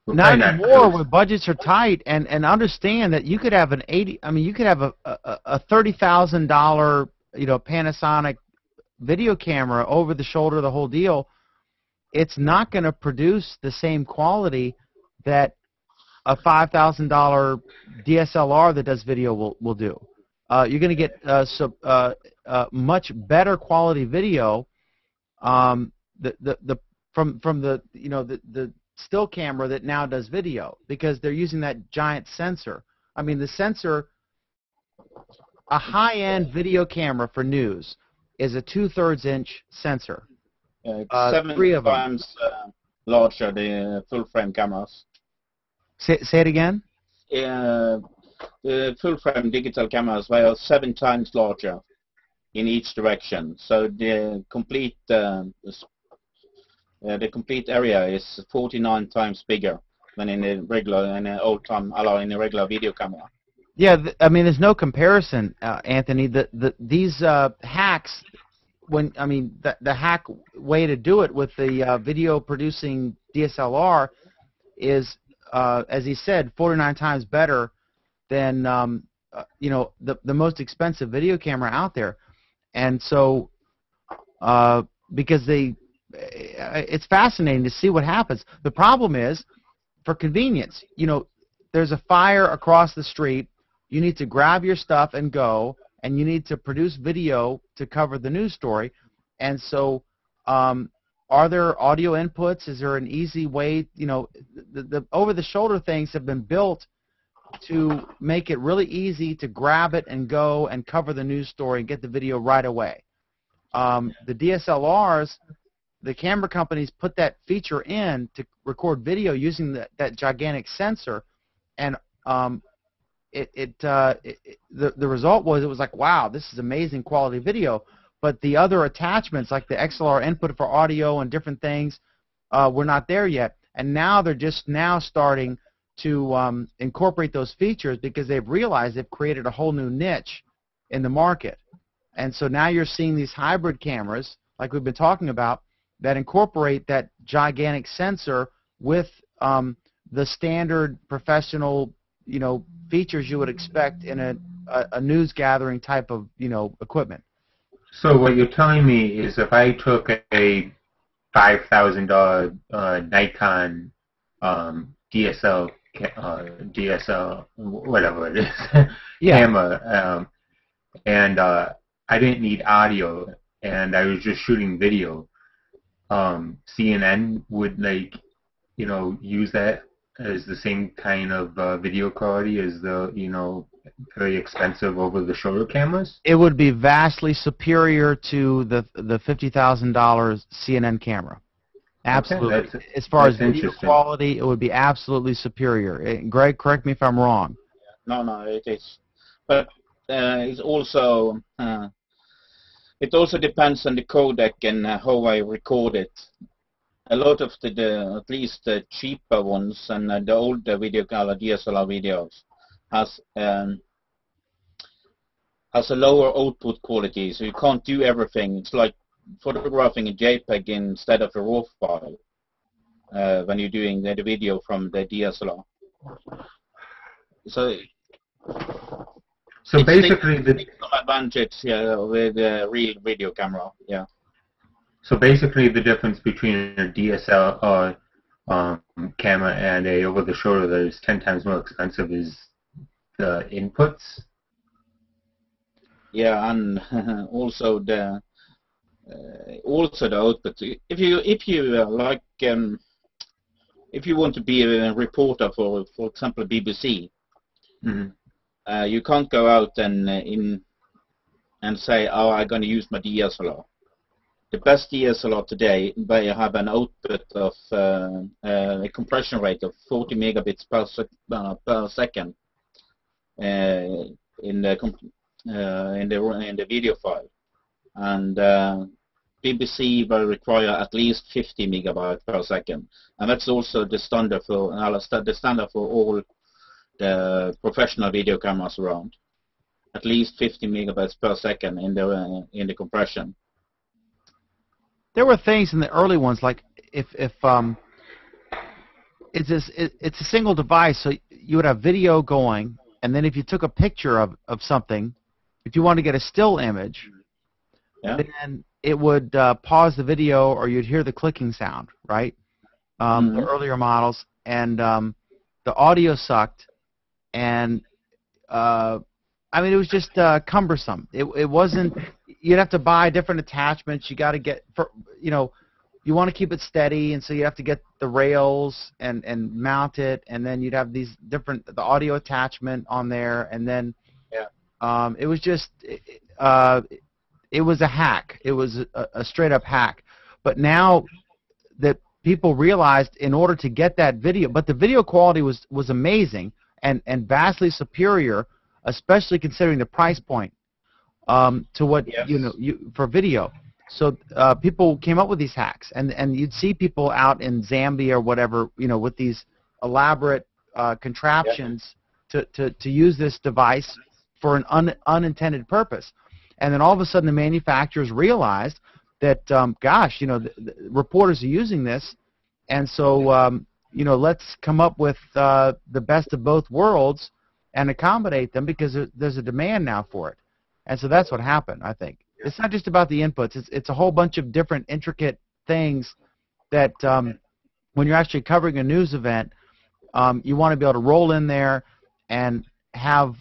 not anymore where budgets are tight, and understand that you could have a $30,000 Panasonic video camera over the shoulder, the whole deal. It's not going to produce the same quality that a $5,000 DSLR that does video will do. You're going to get much better quality video from the still camera that now does video, because they're using that giant sensor. I mean, the sensor, a high-end video camera for news is a 2/3 inch sensor. It's 7 times larger the full-frame cameras. Say it again? The full-frame digital cameras are 7 times larger in each direction. So the complete area is 49 times bigger than in a regular in a regular video camera. Yeah, I mean, there's no comparison, Anthony. These hacks, the hack way to do it with the video producing DSLR is, as he said, 49 times better than the most expensive video camera out there, and so because it's fascinating to see what happens. The problem is, for convenience, there's a fire across the street. You need to grab your stuff and go, and you need to produce video to cover the news story. And so are there audio inputs? Is there an easy way? The over-the-shoulder things have been built to make it really easy to grab it and go and cover the news story and get the video right away. The DSLRs, the camera companies put that feature in to record video using that gigantic sensor, and the result was, it was like, wow, this is amazing quality video. But the other attachments, like the XLR input for audio and different things, were not there yet. and now they're just now starting to incorporate those features because they've realized they've created a whole new niche in the market. And so now you're seeing these hybrid cameras, like we've been talking about, that incorporate that gigantic sensor with the standard professional, features you would expect in a news gathering type of, equipment. So what you're telling me is if I took a $5,000 Nikon DSL, whatever it is, camera, and I didn't need audio, and I was just shooting video, CNN would use that as the same kind of video quality as the very expensive over-the-shoulder cameras? It would be vastly superior to the $50,000 CNN camera. Absolutely. Okay, as far as video quality, it would be absolutely superior. Greg, correct me if I'm wrong. No, it is. But it's also it also depends on the codec and how I record it. A lot of at least the cheaper ones and the older video color DSLR videos has a lower output quality, so you can't do everything. It's like photographing a JPEG instead of a RAW file when you're doing the video from the DSLR. So basically, the some advantage with the real video camera, yeah. So basically, the difference between a DSLR camera and a over-the-shoulder that is 10 times more expensive is the inputs. Yeah, and also the output. If you want to be a reporter for example, BBC, you can't go out and say, oh, I'm going to use my DSLR. The best DSLR today, they have an output of a compression rate of 40 megabits per second in the video file, and BBC will require at least 50 megabytes per second, and that's also the standard for all the professional video cameras around. At least 50 megabytes per second in the compression. There were things in the early ones like if it's a single device, so you would have video going, and then if you took a picture of something, if you want to get a still image, then it would pause the video, or you'd hear the clicking sound, right? The earlier models, and the audio sucked, and I mean, it was just cumbersome. It wasn't. You'd have to buy different attachments. You got to get you want to keep it steady, and so you have to get the rails and mount it, and then you'd have these the audio attachment on there, and then it was just it was a hack. It was a straight up hack. But now that people realized, in order to get that video, but the video quality was amazing and vastly superior, especially considering the price point to what for video. So people came up with these hacks, and you'd see people out in Zambia or whatever, with these elaborate contraptions to use this device for an unintended purpose. And then all of a sudden the manufacturers realized that, gosh, the reporters are using this, and so let's come up with the best of both worlds and accommodate them, because there's a demand now for it. And so that's what happened, I think. It's not just about the inputs. It's a whole bunch of different intricate things that when you're actually covering a news event, you want to be able to roll in there and have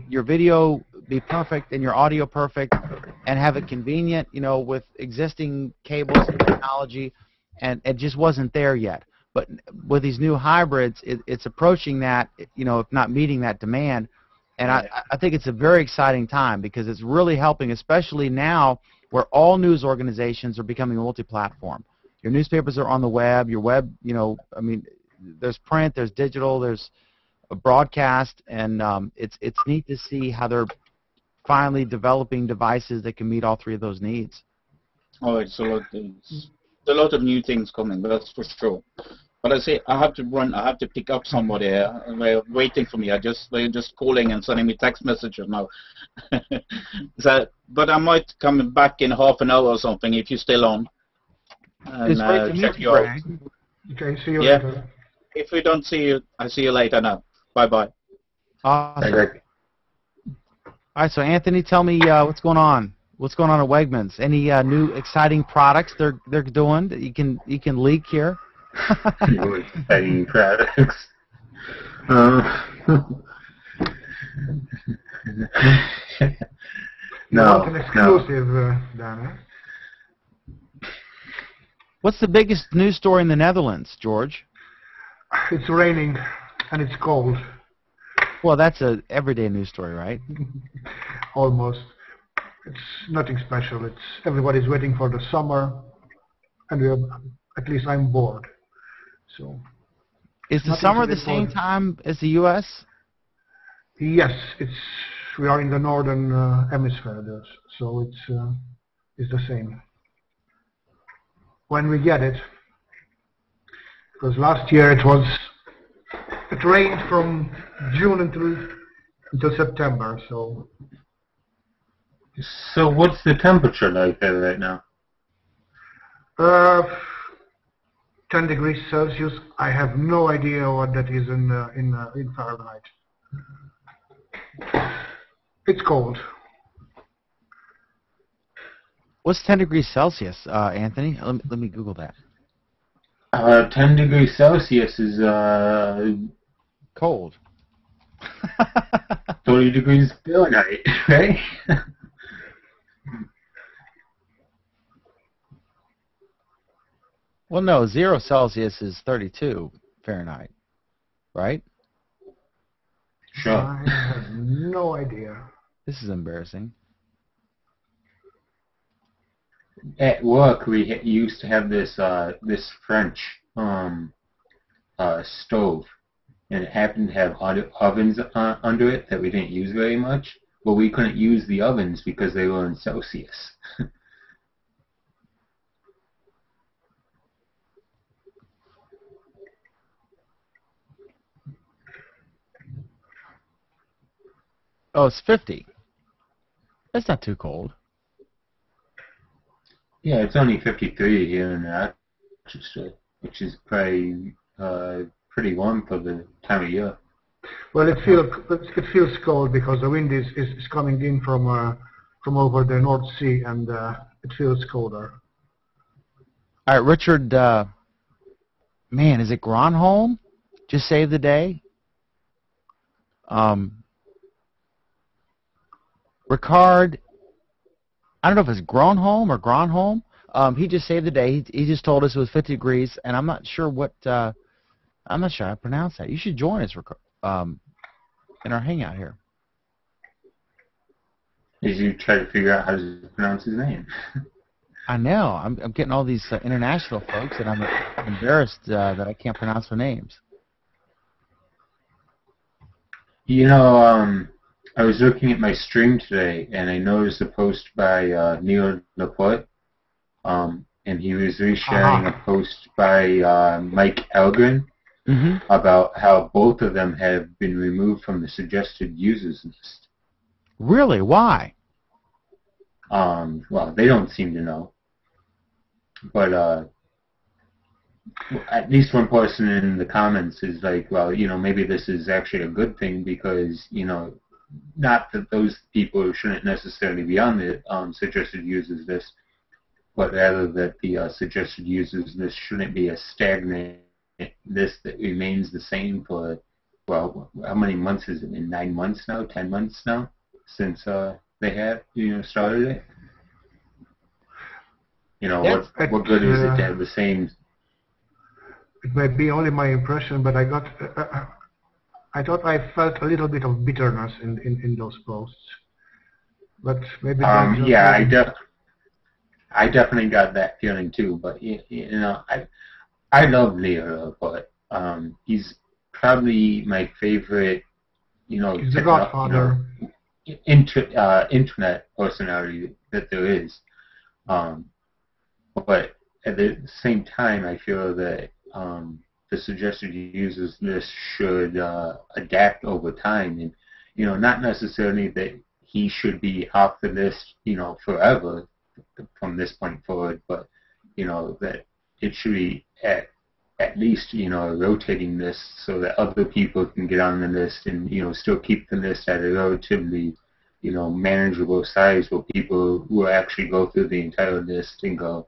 your video be perfect and your audio perfect, and have it convenient, with existing cables and technology, and it just wasn't there yet. But with these new hybrids, it's approaching that, if not meeting that demand. And I think it's a very exciting time, because it's really helping, especially now where all news organizations are becoming multi-platform. Your newspapers are on the web. Your web, I mean, there's print, there's digital, there's a broadcast, and it's neat to see how they're finally developing devices that can meet all three of those needs. Oh, it's a lot of new things coming, that's for sure. But I say I have to run. I have to pick up somebody. They're waiting for me. They're just calling and sending me text messages now. So, but I might come back in half an hour or something if you're still on. And It's great to meet check you, you out. Greg. Okay, see you Yeah. later. If we don't see you, I see you later now. Bye bye. Awesome. All right, so Anthony, tell me what's going on. What's going on at Wegmans? Any new exciting products they're doing that you can leak here? New exciting products. Not an exclusive, Dana. What's the biggest news story in the Netherlands, George? It's raining and it's cold. Well, that's a everyday news story, right? Almost. It's nothing special. It's everybody's waiting for the summer, and at least I'm bored. So. Is the summer the same time as the U.S.? Yes, we are in the northern hemisphere, so it's the same. When we get it, because last year it rained from June until September, so. So what's the temperature like there right now? 10 degrees Celsius. I have no idea what that is in Fahrenheit. It's cold. What's 10 degrees Celsius, Anthony? Let me Google that. 10 degrees Celsius is cold. 30 degrees Fahrenheit, right? Well, no, 0 Celsius is 32 Fahrenheit, right? Sure. I have no idea. This is embarrassing. At work, we used to have this French stove, and it happened to have ovens under it that we didn't use very much, but we couldn't use the ovens because they were in Celsius. Oh, it's 50. That's not too cold. Yeah, it's only 53 here in Rochester, which is probably pretty warm for the time of year. Well, it feels cold because the wind is coming in from over the North Sea, and it feels colder. All right, Richard. Man, is it Gronholm? Just saved the day. Ricard, I don't know if it's Gronholm or Gronholm. He just saved the day. He just told us it was 50 degrees, and I'm not sure how to pronounce that. You should join us in our hangout here. Did you try to figure out how to pronounce his name? I know. I'm getting all these international folks, and I'm embarrassed that I can't pronounce their names. You know, I was looking at my stream today, and I noticed a post by Neil Laporte, and he was resharing a post by Mike Elgren about how both of them have been removed from the suggested users list. Really? Why? Well, they don't seem to know. But at least one person in the comments is like, well, you know, maybe this is actually a good thing because, you know, not that those people shouldn't necessarily be on the suggested users list, but rather that the suggested users list shouldn't be a stagnant list that remains the same for, well, how many months is it? In 9 months now? 10 months now? Since they have, you know, started it? You know, what good is it to have the same... It may be only my impression, but I thought I felt a little bit of bitterness in those posts. But maybe yeah, I definitely got that feeling too. But you know, I love Leo, but he's probably my favorite. You know, he's the godfather. Internet personality that there is. But at the same time, I feel that the suggested users list should adapt over time, and not necessarily that he should be off the list, forever from this point forward, but that it should be at least a rotating list so that other people can get on the list and still keep the list at a relatively manageable size where people will actually go through the entire list and go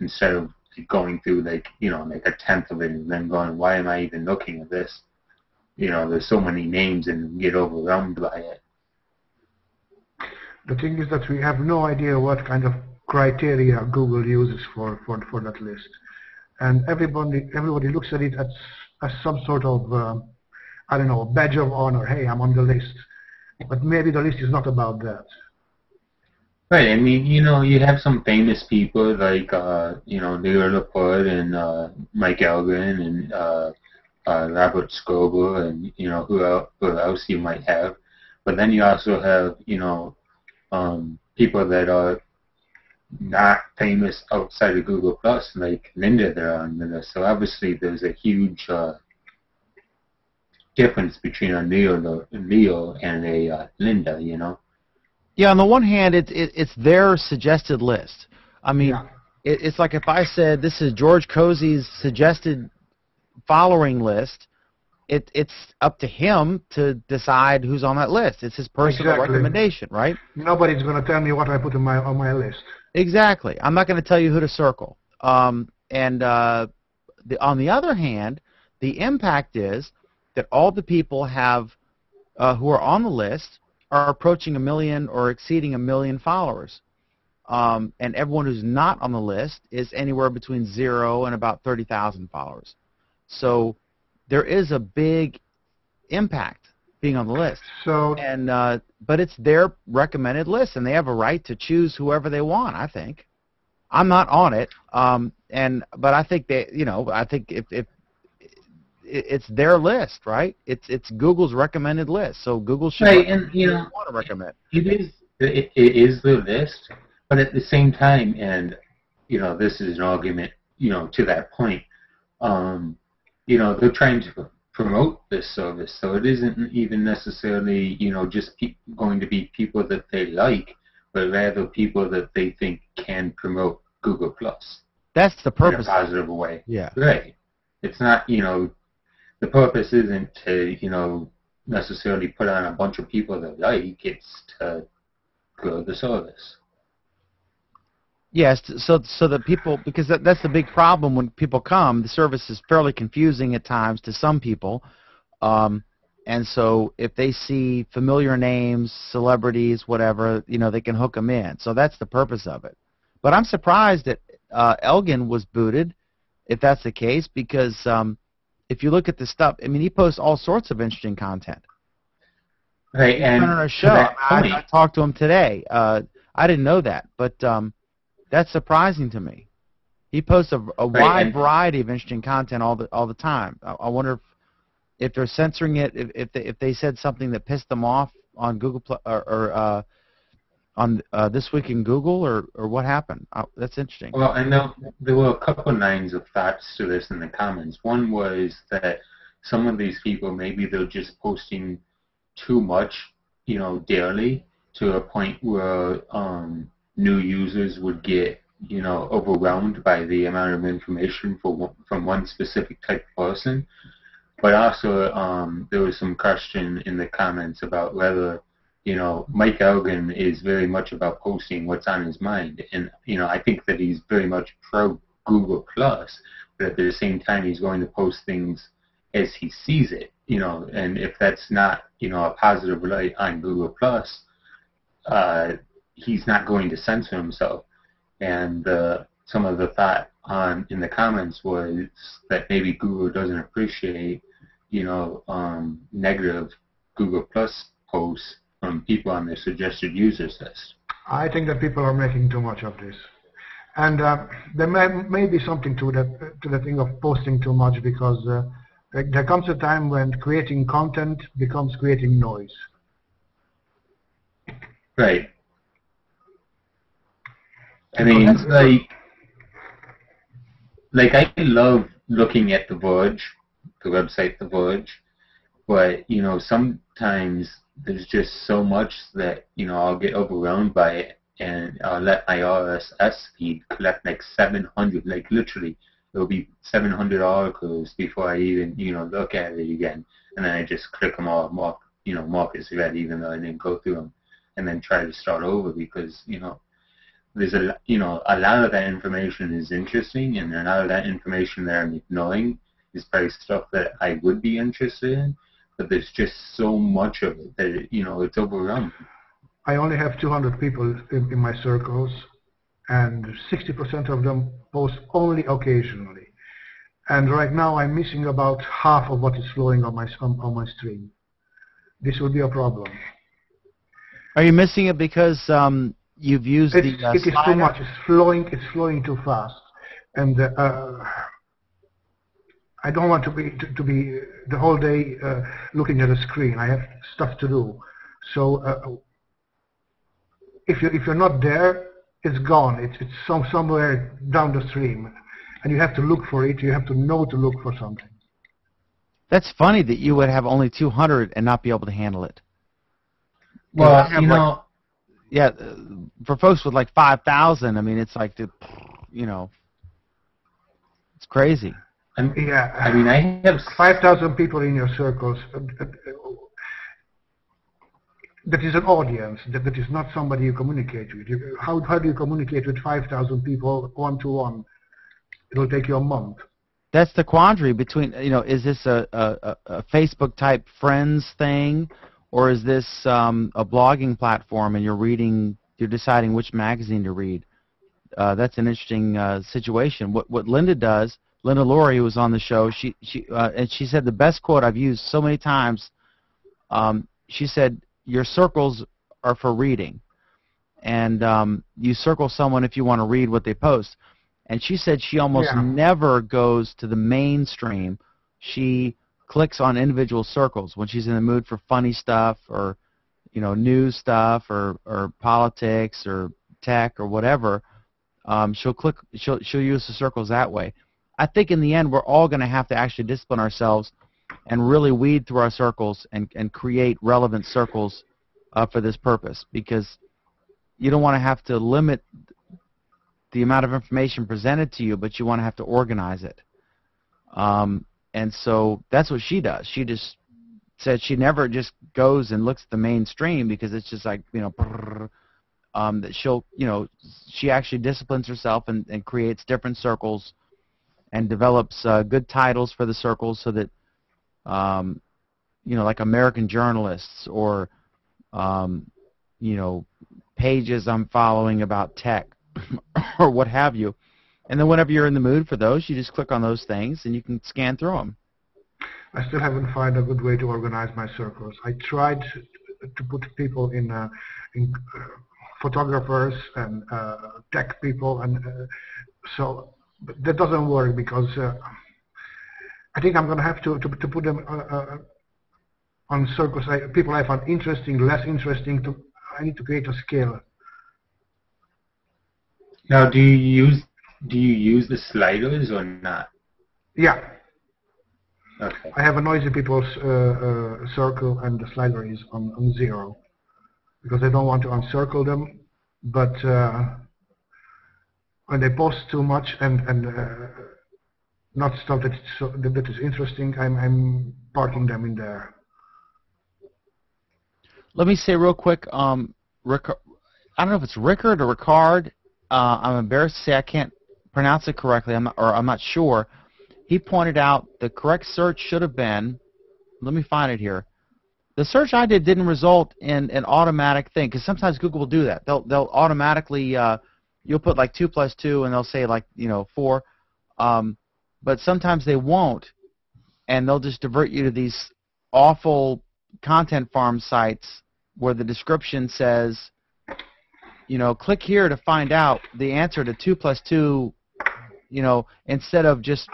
instead of going through like a tenth of it and then going, why am I even looking at this? There's so many names and get overwhelmed by it. The thing is that we have no idea what kind of criteria Google uses for that list, and everybody looks at it as some sort of I don't know, badge of honor. Hey, I'm on the list, but maybe the list is not about that. Right. I mean, you have some famous people like Leo Laporte and Mike Elgin and Robert Scoble and who else you might have, but then you also have people that are not famous outside of Google Plus, like Linda there on the list. So obviously there's a huge difference between a Leo and a Linda, Yeah, on the one hand, it's their suggested list. I mean, it's like if I said this is George Cozy's suggested following list, it's up to him to decide who's on that list. It's his personal recommendation, right? Nobody's going to tell me what I put on my list. Exactly. I'm not going to tell you who to circle. On the other hand, the impact is that all the people who are on the list are approaching 1 million or exceeding 1 million followers. And everyone who's not on the list is anywhere between 0 and about 30,000 followers. So there is a big impact being on the list. So, but it's their recommended list, and they have a right to choose whoever they want, I think. I'm not on it, but I think I think if it's their list, right? It's Google's recommended list, so Google should want to recommend. It is the list, but at the same time, and this is an argument, to that point. They're trying to promote this service, so it isn't even necessarily just going to be people that they like, but rather people that they think can promote Google Plus. That's the purpose. In a positive way. Yeah. Right. It's not the purpose isn't to necessarily put on a bunch of people that like. It's to grow the service. Yes, so that people, because that's the big problem when people come. The service is fairly confusing at times to some people, and so if they see familiar names, celebrities, whatever, they can hook them in. So that's the purpose of it. But I'm surprised that Elgin was booted, if that's the case, because if you look at the stuff, I mean, he posts all sorts of interesting content. Right, and on our show, I talked to him today. I didn't know that, but. That's surprising to me. He posts a wide variety of interesting content all the time. I wonder if they're censoring it, if they said something that pissed them off on Google or on This Week in Google, or what happened. That's interesting. Well, I know there were a couple lines of thoughts to this in the comments. One was that some of these people, maybe they're just posting too much, daily, to a point where new users would get, overwhelmed by the amount of information from one specific type of person. But also, there was some question in the comments about whether, Mike Elgin is very much about posting what's on his mind. And, I think that he's very much pro Google Plus, but at the same time, he's going to post things as he sees it, and if that's not, a positive light on Google Plus, he's not going to censor himself. And some of the thought in the comments was that maybe Google doesn't appreciate, negative Google Plus posts from people on their suggested users list. I think that people are making too much of this. And there may be something to the thing of posting too much, because there comes a time when creating content becomes creating noise. Right. I mean, like I love looking at The Verge, the website The Verge, but, you know, sometimes there's just so much that, you know, I'll get overwhelmed by it, and I'll let my RSS feed collect like 700, like literally, there'll be 700 articles before I even, you know, look at it again, and then I just click them all, mark as read, even though I didn't go through them, and then try to start over because, you know, there's a lot of that information is interesting, and a lot of that information that I'm ignoring is probably stuff that I would be interested in, but there's just so much of it that, you know, it's overwhelming. I only have 200 people in my circles, and 60% of them post only occasionally. And right now I'm missing about half of what is flowing on my stream. This will be a problem. Are you missing it because you've used it is too much. It's flowing too fast, and I don't want to be the whole day looking at a screen. I have stuff to do. So if you're not there, it's gone. It's somewhere down the stream, and you have to look for it. You have to know to look for something. That's funny that you would have only 200 and not be able to handle it. Well, you know, yeah, for folks with like 5,000, I mean, it's like you know, it's crazy. Yeah, I mean, I have 5,000 people in your circles. That is an audience. That is not somebody you communicate with. How do you communicate with 5,000 people one-to-one? It'll take you a month. That's the quandary between, you know, is this a Facebook type friends thing, or is this a blogging platform and you're deciding which magazine to read? That's an interesting situation. What Linda does, Linda Laurie, who was on the show, and she said the best quote I've used so many times. She said, "Your circles are for reading, and you circle someone if you want to read what they post." And she said she almost never goes to the mainstream. She clicks on individual circles when she's in the mood for funny stuff, or, you know, news stuff, or politics, or tech, or whatever. She'll use the circles that way. I think in the end we're all going to have to actually discipline ourselves and really weed through our circles and create relevant circles for this purpose, because you don't want to have to limit the amount of information presented to you, but you want to have to organize it. And so that's what she does. She just said she never just goes and looks at the mainstream, because it's just like, you know, that she'll, you know, she actually disciplines herself and creates different circles and develops good titles for the circles so that, you know, like American journalists, or, you know, pages I'm following about tech or what have you. And then whenever you're in the mood for those, you just click on those things and you can scan through them. I still haven't found a good way to organize my circles. I tried to put people in photographers and tech people, and so but that doesn't work, because I think I'm going to have to put them on circles. People I find interesting, less interesting. I need to create a scale. Now, do you use the sliders or not? Yeah. Okay. I have a noisy people's circle, and the slider is on 0, because I don't want to encircle them. But when they post too much and not stuff that is interesting, I'm parking them in there. Let me say real quick, I don't know if it's Rickard or Ricard. I'm embarrassed to say I can't pronounce it correctly. I'm not sure. He pointed out the correct search should have been. Let me find it here. The search I did didn't result in an automatic thing, because sometimes Google will do that. They'll automatically you'll put like 2 + 2 and they'll say, like, you know, 4. But sometimes they won't, and they'll just divert you to these awful content farm sites where the description says, you know, click here to find out the answer to 2 + 2, you know, instead of just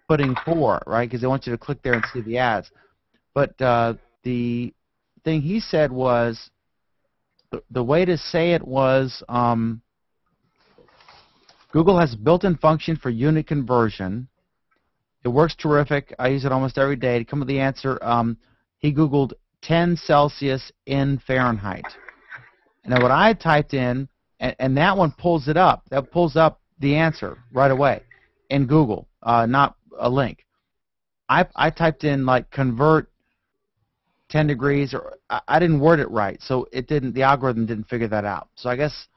putting 4, right? Because they want you to click there and see the ads. But the thing he said was, the way to say it was, Google has a built-in function for unit conversion, It works terrific. I use it almost every day to come with the answer. He Googled 10 Celsius in Fahrenheit. Now, what I typed in, and that one pulls it up. That pulls up the answer right away in Google, not a link. I typed in, like, convert 10 degrees, or I didn't word it right, so it didn't. The algorithm didn't figure that out. So I guess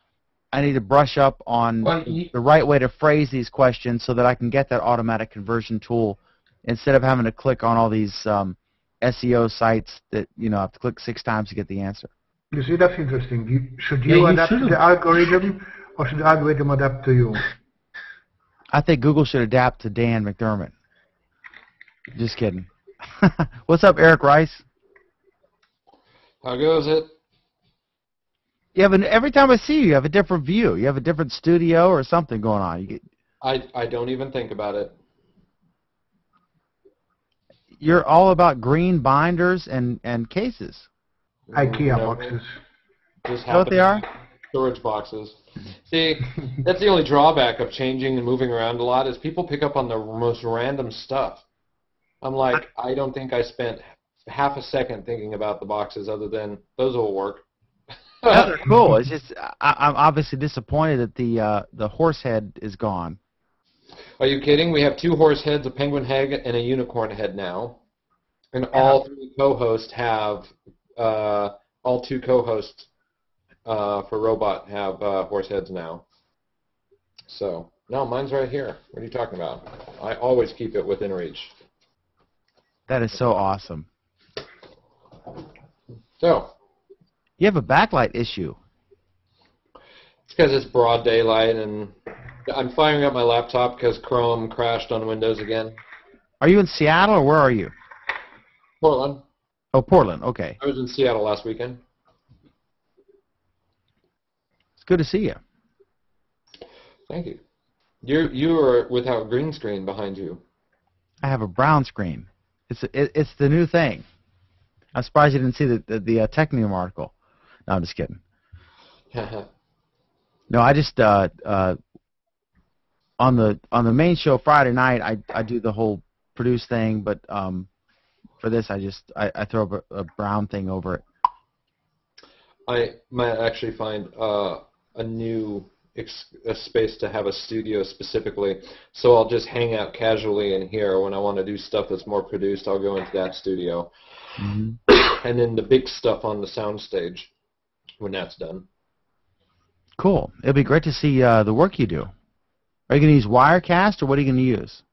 I need to brush up on the right way to phrase these questions so that I can get that automatic conversion tool instead of having to click on all these SEO sites that I have to click 6 times to get the answer. You see, that's interesting. Should you adapt to the algorithm, or should the algorithm adapt to you? I think Google should adapt to Dan McDermott. Just kidding. What's up, Eric Rice? How goes it? Every time I see you have a different view. You have a different studio or something going on. I don't even think about it. You're all about green binders and cases. IKEA boxes. Just know what they are? Storage boxes. See, that's the only drawback of changing and moving around a lot is people pick up on the most random stuff. I'm like, I don't think I spent half a second thinking about the boxes other than those will work. No, they're cool. It's just I'm obviously disappointed that the horse head is gone. Are you kidding? We have 2 horse heads, a penguin head, and a unicorn head now, and all 3 co-hosts have all 2 co-hosts for Robot have horse heads now. So no, mine's right here. What are you talking about? I always keep it within reach. That is so awesome. So. You have a backlight issue. It's because it's broad daylight, and I'm firing up my laptop because Chrome crashed on Windows again. Are you in Seattle, or where are you? Portland. Oh, Portland. Okay. I was in Seattle last weekend. It's good to see you. Thank you. You are without green screen behind you. I have a brown screen. It's the new thing. I'm surprised you didn't see the Technium article. No, I'm just kidding. No, I just on the main show Friday night I do the whole produce thing, but for this I throw up a brown thing over it. I might actually find a new space to have a studio specifically, so I'll just hang out casually in here. When I want to do stuff that's more produced, I'll go into that studio. Mm-hmm. And then the big stuff on the sound stage when that's done. Cool. It'll be great to see the work you do. Are you going to use Wirecast, or what are you going to use?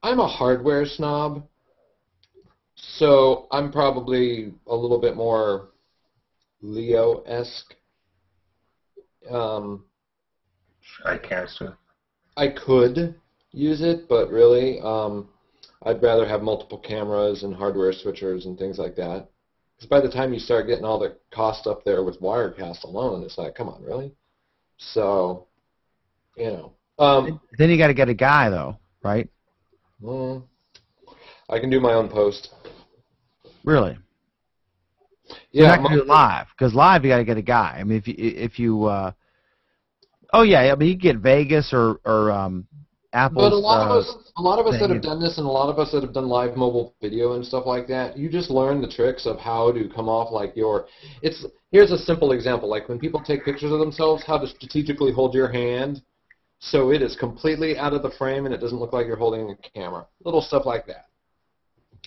I'm a hardware snob, so I'm probably a little bit more Leo-esque. TriCaster. I could use it, but really, I'd rather have multiple cameras and hardware switchers and things like that. Because by the time you start getting all the cost up there with Wirecast alone, it's like, come on, really? So, Then you got to get a guy, though, right? I can do my own post. Really? Yeah. You're not going to do it live, because live you got to get a guy. I mean, if you oh yeah, I mean you can get Vegas or Apple's. But a lot of us that have done this, and a lot of us that have done live mobile video and stuff like that, you just learn the tricks of how to come off like here's a simple example, like when people take pictures of themselves, how to strategically hold your hand so it is completely out of the frame and it doesn't look like you're holding a camera. Little stuff like that.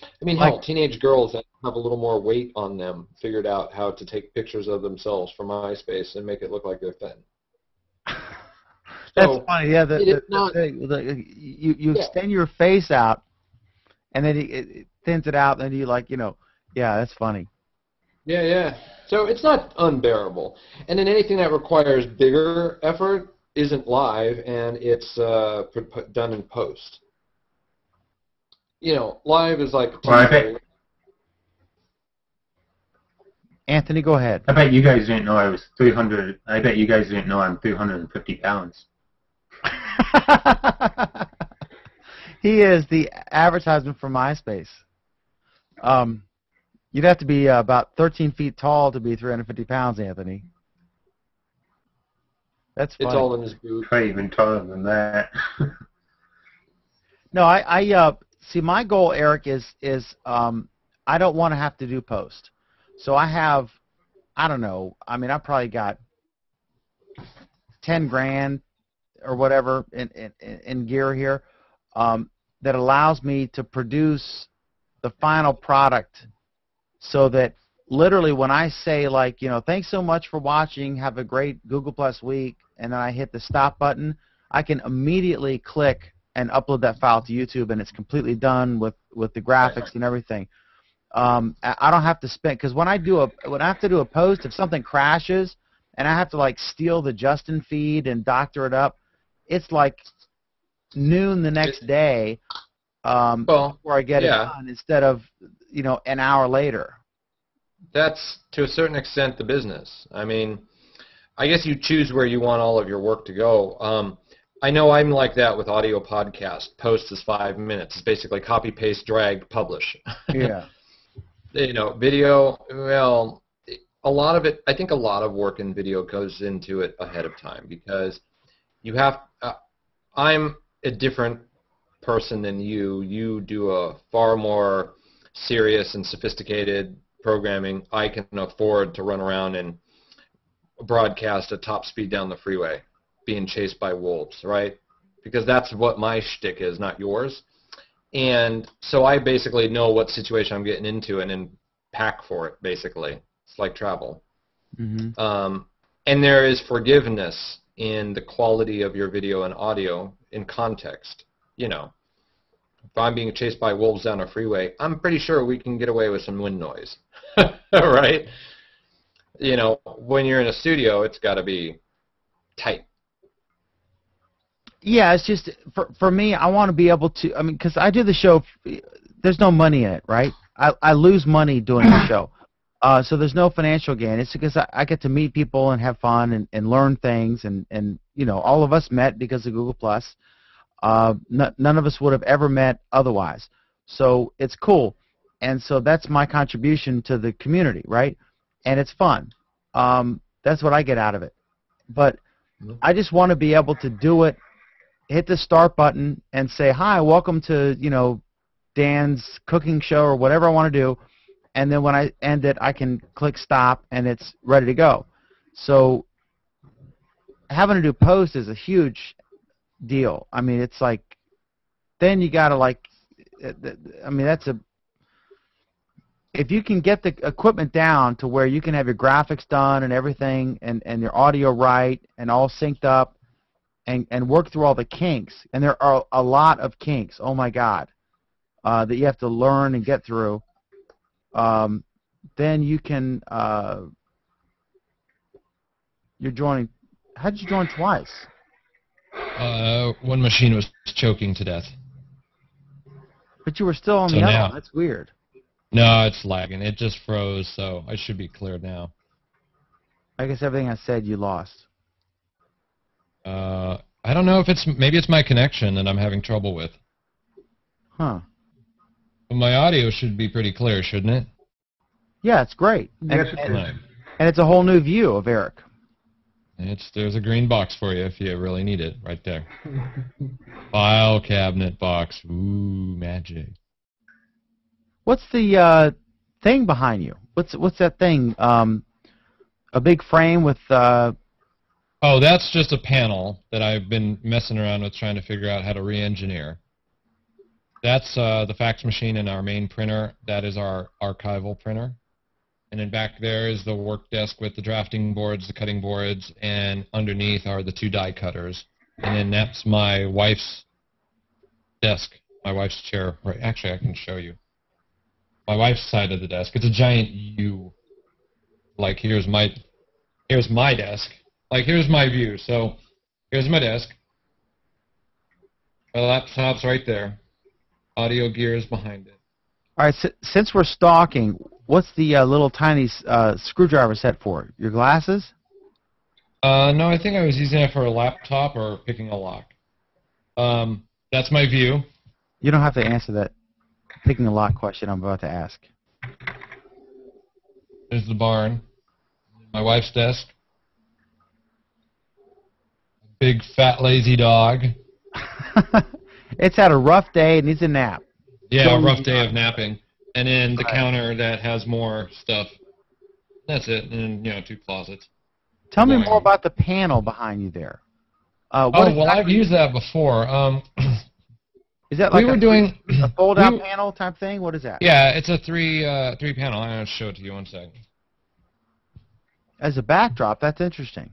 I mean, hell, teenage girls that have a little more weight on them figured out how to take pictures of themselves from MySpace and make it look like they're thin. That's funny. Yeah, you extend your face out, and then it thins it out, and you yeah, that's funny. Yeah. So it's not unbearable, and then anything that requires bigger effort isn't live, and it's done in post. Live is like. Anthony, go ahead. I bet you guys didn't know I was 300. I bet you guys didn't know I'm 350 pounds. He is the advertisement for MySpace. You'd have to be about 13 feet tall to be 350 pounds, Anthony. That's funny. It's all in his boot. Probably even taller than that. No, I see. My goal, Eric, is I don't want to have to do post. So I don't know. I mean, I probably got 10 grand or whatever in gear here that allows me to produce the final product, so that literally when I say, like, thanks so much for watching, have a great Google Plus week, and then I hit the stop button, I can immediately click and upload that file to YouTube, and it's completely done with the graphics and everything. I don't have to spend, because when I have to do a post, if something crashes and I have to like steal the Justin feed and doctor it up, it's like noon the next day before I get it done, instead of an hour later. That's to a certain extent the business. I mean, I guess you choose where you want all of your work to go. I know I'm like that with audio podcast. Post is 5 minutes. It's basically copy, paste, drag, publish. Yeah. Video, well, a lot of it, I think a lot of work in video goes into it ahead of time, because you have, I'm a different person than you. You do a far more serious and sophisticated programming. I can afford to run around and broadcast at top speed down the freeway, being chased by wolves, right? Because that's what my shtick is, not yours. And so I basically know what situation I'm getting into and then pack for it, basically. It's like travel. Mm-hmm. And there is forgiveness in the quality of your video and audio in context. If I'm being chased by wolves down a freeway, I'm pretty sure we can get away with some wind noise, right? When you're in a studio, it's got to be tight. Yeah, it's just, for me, I want to be able to, I mean, because I do the show, there's no money in it, right? I lose money doing the show. So there's no financial gain. It's because I get to meet people and have fun and learn things, and all of us met because of Google+. None of us would have ever met otherwise. So it's cool. And so that's my contribution to the community, right? And it's fun. That's what I get out of it. But I just want to be able to do it, hit the start button and say, hi, welcome to, Dan's cooking show or whatever I want to do. And then when I end it, I can click stop and it's ready to go. So having to do post is a huge deal. I mean, it's like, then you got to if you can get the equipment down to where you can have your graphics done and everything, and your audio right and all synced up, and work through all the kinks, and there are a lot of kinks, oh my God, that you have to learn and get through, then you can, you're joining. How did you join twice? One machine was choking to death. But you were still on the other one. That's weird. No, it's lagging. It just froze, so I should be cleared now. I guess everything I said you lost. I don't know if maybe it's my connection that I'm having trouble with. Huh. But my audio should be pretty clear, shouldn't it? Yeah, it's great. Yes, and it's a whole new view of Eric. There's a green box for you if you really need it, right there. File cabinet box. Ooh, magic. What's the thing behind you? What's that thing? A big frame with. Oh, that's just a panel that I've been messing around with, trying to figure out how to re-engineer. That's the fax machine in our main printer. That is our archival printer. And then back there is the work desk with the drafting boards, the cutting boards, and underneath are the 2 die cutters. And then that's my wife's desk, my wife's chair. Right, actually, I can show you. My wife's side of the desk. It's a giant U. Like, here's my desk. Like, here's my view. So here's my desk. My laptop's right there. Audio gear is behind it. All right, since we're stalking, what's the little tiny screwdriver set for? Your glasses? No, I think I was using it for a laptop or picking a lock. That's my view. You don't have to answer that picking a lock question I'm about to ask. There's the barn. My wife's desk. Big fat lazy dog. It's had a rough day and needs a nap. Yeah, a rough day of napping. And then the Right. counter that has more stuff. That's it. And, 2 closets. Tell me Boring. more about the panel behind you there. Oh, well, I've used that before. Is that like we were doing a fold-out panel type thing? What is that? Yeah, it's a three panel. I'm gonna show it to you 1 second. As a backdrop, that's interesting.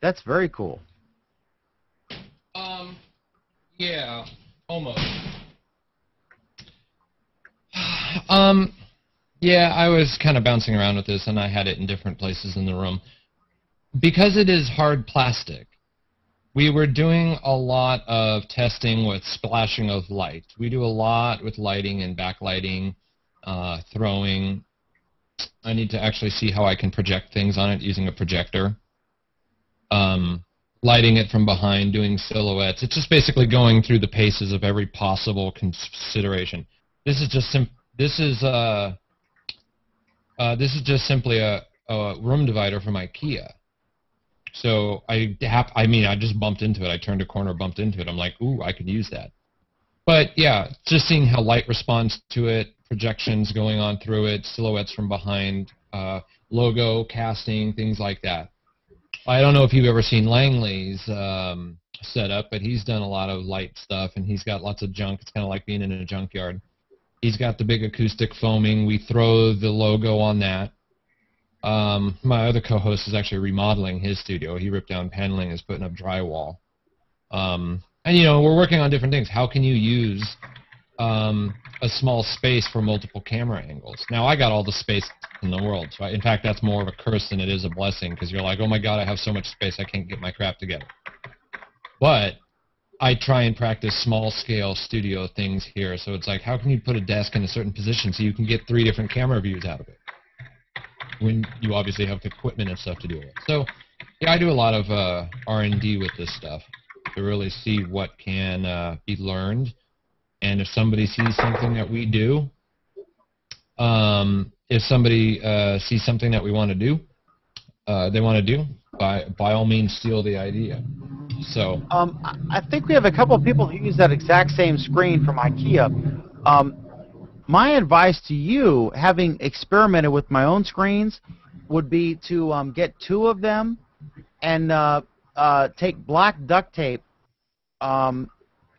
That's very cool. Yeah, almost. Yeah, I was kind of bouncing around with this, and I had it in different places in the room. Because it is hard plastic, we were doing a lot of testing with splashing of light. We do a lot with lighting and backlighting, throwing. I need to actually see how I can project things on it using a projector. Lighting it from behind, doing silhouettes. It's just basically going through the paces of every possible consideration. This is just just simply a room divider from IKEA. So I just bumped into it. I turned a corner, bumped into it. I'm like, ooh, I could use that. But yeah, just seeing how light responds to it, projections going on through it, silhouettes from behind, logo casting, things like that. I don't know if you've ever seen Langley's setup, but he's done a lot of light stuff, and he's got lots of junk. It's kind of like being in a junkyard. He's got the big acoustic foaming. We throw the logo on that. My other co-host is actually remodeling his studio. He ripped down paneling and is putting up drywall. And, we're working on different things. How can you use a small space for multiple camera angles? Now, I got all the space in the world. So in fact, that's more of a curse than it is a blessing, because you're like, oh, my God, I have so much space, I can't get my crap together. But I try and practice small-scale studio things here. So it's like, how can you put a desk in a certain position so you can get 3 different camera views out of it, when you obviously have the equipment and stuff to do it. So, yeah, I do a lot of R&D with this stuff to really see what can be learned. And if somebody sees something that we do, if somebody sees something that we want to do, by all means, steal the idea. So I think we have a couple of people who use that exact same screen from IKEA. My advice to you, having experimented with my own screens, would be to get 2 of them and take black duct tape on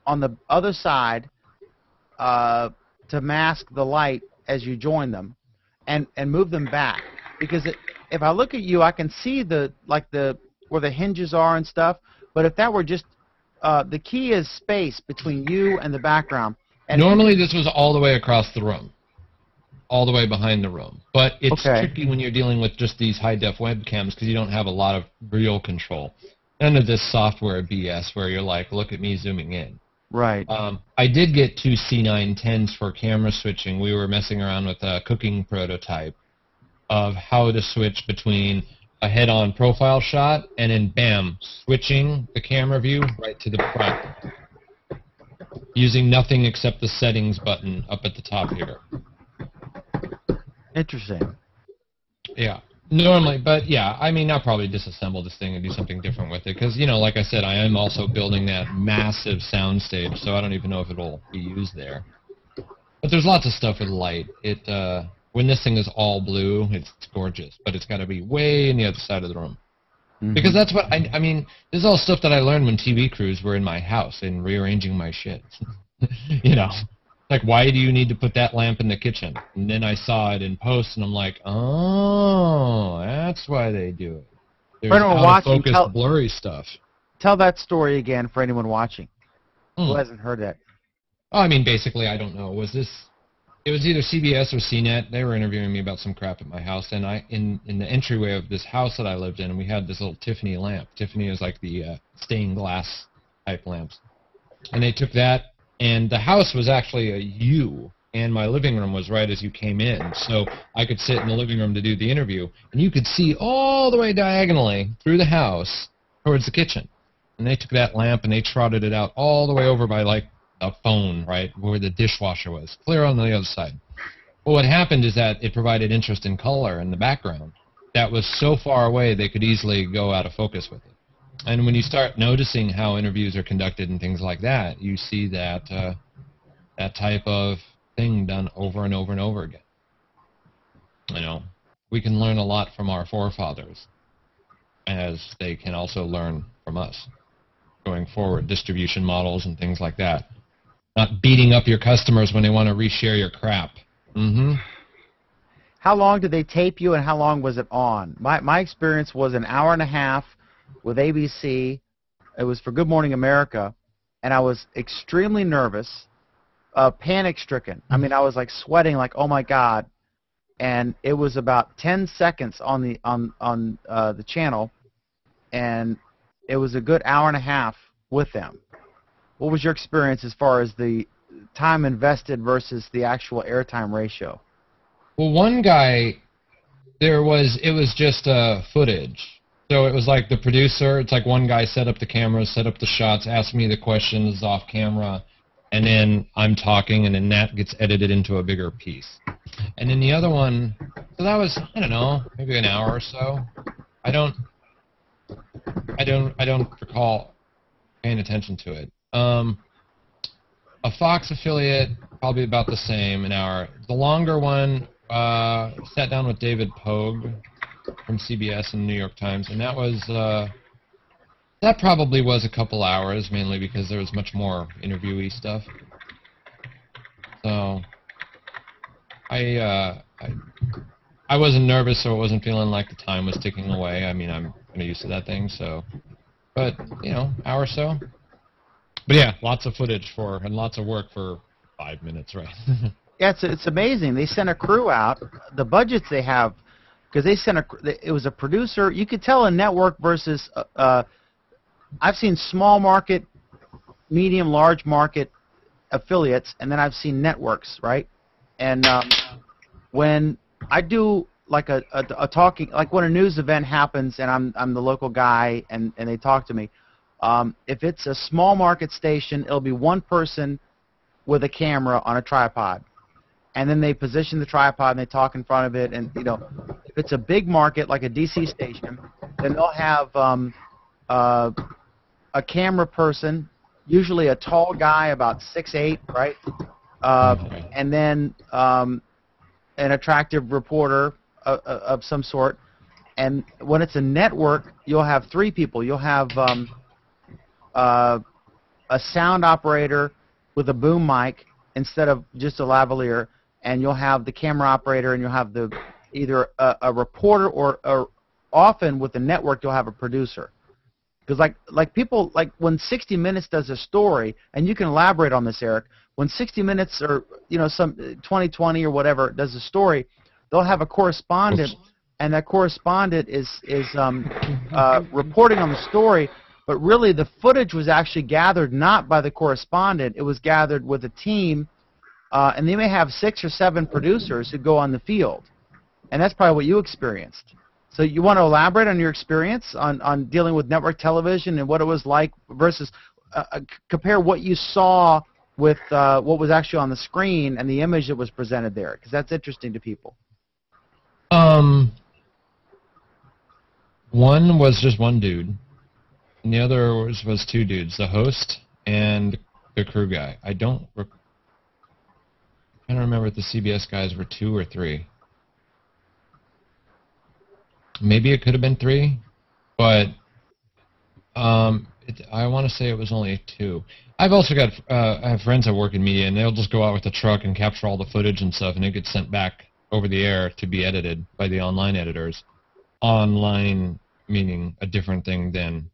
the other side to mask the light as you join them, and move them back. Because if I look at you, I can see where the hinges are and stuff. But if that were just the key is space between you and the background. And normally this was all the way across the room, all the way behind the room. But it's tricky when you're dealing with just these high-def webcams, because you don't have a lot of real control. None of this software BS where you're like, look at me zooming in. Right. I did get 2 C910s for camera switching. We were messing around with a cooking prototype of how to switch between a head-on profile shot and then, bam, switching the camera view right to the front, using nothing except the settings button up at the top here. Interesting. Yeah. Normally, but yeah, I'll probably disassemble this thing and do something different with it, because, like I said, I am also building that massive soundstage, so I don't even know if it'll be used there. But there's lots of stuff with light. When this thing is all blue, it's gorgeous, but it's got to be way in the other side of the room. Mm-hmm. Because that's what, this is all stuff that I learned when TV crews were in my house and rearranging my shit. Like, why do you need to put that lamp in the kitchen? And then I saw it in post, and I'm like, oh, that's why they do it. There's out-of-focus, blurry stuff. Tell that story again for anyone watching who hasn't heard that. Oh, basically, I don't know. It was either CBS or CNET. They were interviewing me about some crap at my house, and in the entryway of this house that I lived in, we had this little Tiffany lamp. Tiffany is like the stained glass type lamps. And they took that, and the house was actually a U, and my living room was right as you came in. So I could sit in the living room to do the interview, and you could see all the way diagonally through the house towards the kitchen. And they took that lamp and they trotted it out all the way over by, like, phone, right, where the dishwasher was, clear on the other side. Well, what happened is that it provided interest in color in the background that was so far away they could easily go out of focus with it. And when you start noticing how interviews are conducted and things like that, you see that that type of thing done over and over and over again. You know, we can learn a lot from our forefathers, as they can also learn from us going forward, distribution models and things like that. Not beating up your customers when they want to reshare your crap. Mm-hmm. How long did they tape you, and how long was it on? My experience was an hour and a half with ABC. It was for Good Morning America, and I was extremely nervous, panic-stricken. I mean, I was like sweating, like, oh my God. And it was about 10 seconds on the channel, and it was a good hour and a half with them. What was your experience as far as the time invested versus the actual airtime ratio? Well, one guy, it was just footage. So it was like the producer, it's like one guy set up the cameras, set up the shots, asked me the questions off camera, and then I'm talking, and then that gets edited into a bigger piece. And then the other one, so that was, I don't know, maybe an hour or so. I don't recall paying attention to it. A Fox affiliate, probably about the same, an hour. The longer one, sat down with David Pogue from CBS and New York Times, and that was that probably was a couple hours, mainly because there was much more interviewee stuff. So I wasn't nervous, so it wasn't feeling like the time was ticking away. I mean, I'm kind of used to that thing, so. But, you know, hour or so. But yeah, lots of footage and lots of work for 5 minutes, right? Yeah, it's amazing. They sent a crew out. The budgets they have, because it was a producer. You could tell a network versus. I've seen small market, medium, large market affiliates, and then I've seen networks, right? And when I do like a talking, like when a news event happens, and I'm the local guy, and they talk to me. If it's a small market station, it'll be one person with a camera on a tripod, and then they position the tripod and they talk in front of it. And you know, if it's a big market like a DC station, then they'll have a camera person, usually a tall guy about 6'8", right? And then an attractive reporter of some sort. And when it's a network, you'll have three people. You'll have a sound operator with a boom mic instead of just a lavalier, and you'll have the camera operator, and you'll have either a reporter or often with the network you'll have a producer. Because like people, like when 60 Minutes does a story, and you can elaborate on this, Eric, when 60 Minutes or some 2020 or whatever does a story, they'll have a correspondent, and that correspondent is reporting on the story, but really the footage was actually gathered not by the correspondent, it was gathered with a team, and they may have 6 or 7 producers who go on the field, and that's probably what you experienced. So you want to elaborate on your experience on dealing with network television and what it was like versus compare what you saw with what was actually on the screen and the image that was presented there, because that's interesting to people. One was just one dude, and the other was 2 dudes, the host and the crew guy. I don't remember if the CBS guys were 2 or 3. Maybe it could have been 3, but I want to say it was only 2. I've also got I have friends that work in media, and they'll just go out with a truck and capture all the footage and stuff, and it gets sent back over the air to be edited by the online editors. Online meaning a different thing than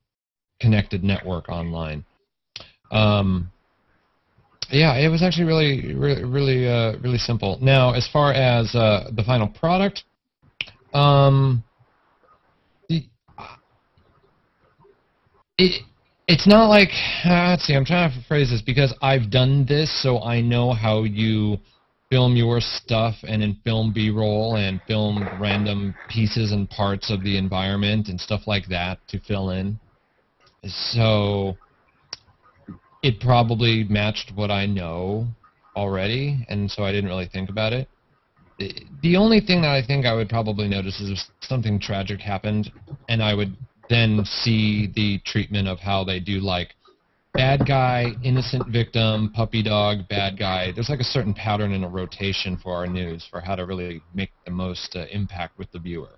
connected network online. Yeah, it was actually really simple. Now, as far as the final product, it's not like, let's see, I'm trying to phrase this because I've done this, so I know how you film your stuff and then film B-roll and film random pieces and parts of the environment and stuff like that to fill in. So it probably matched what I know already, and so I didn't really think about it. The only thing that I think I would probably notice is if something tragic happened, and I would then see the treatment of how they do, like, bad guy, innocent victim, puppy dog, bad guy. There's like a certain pattern and a rotation for our news for how to really make the most impact with the viewer.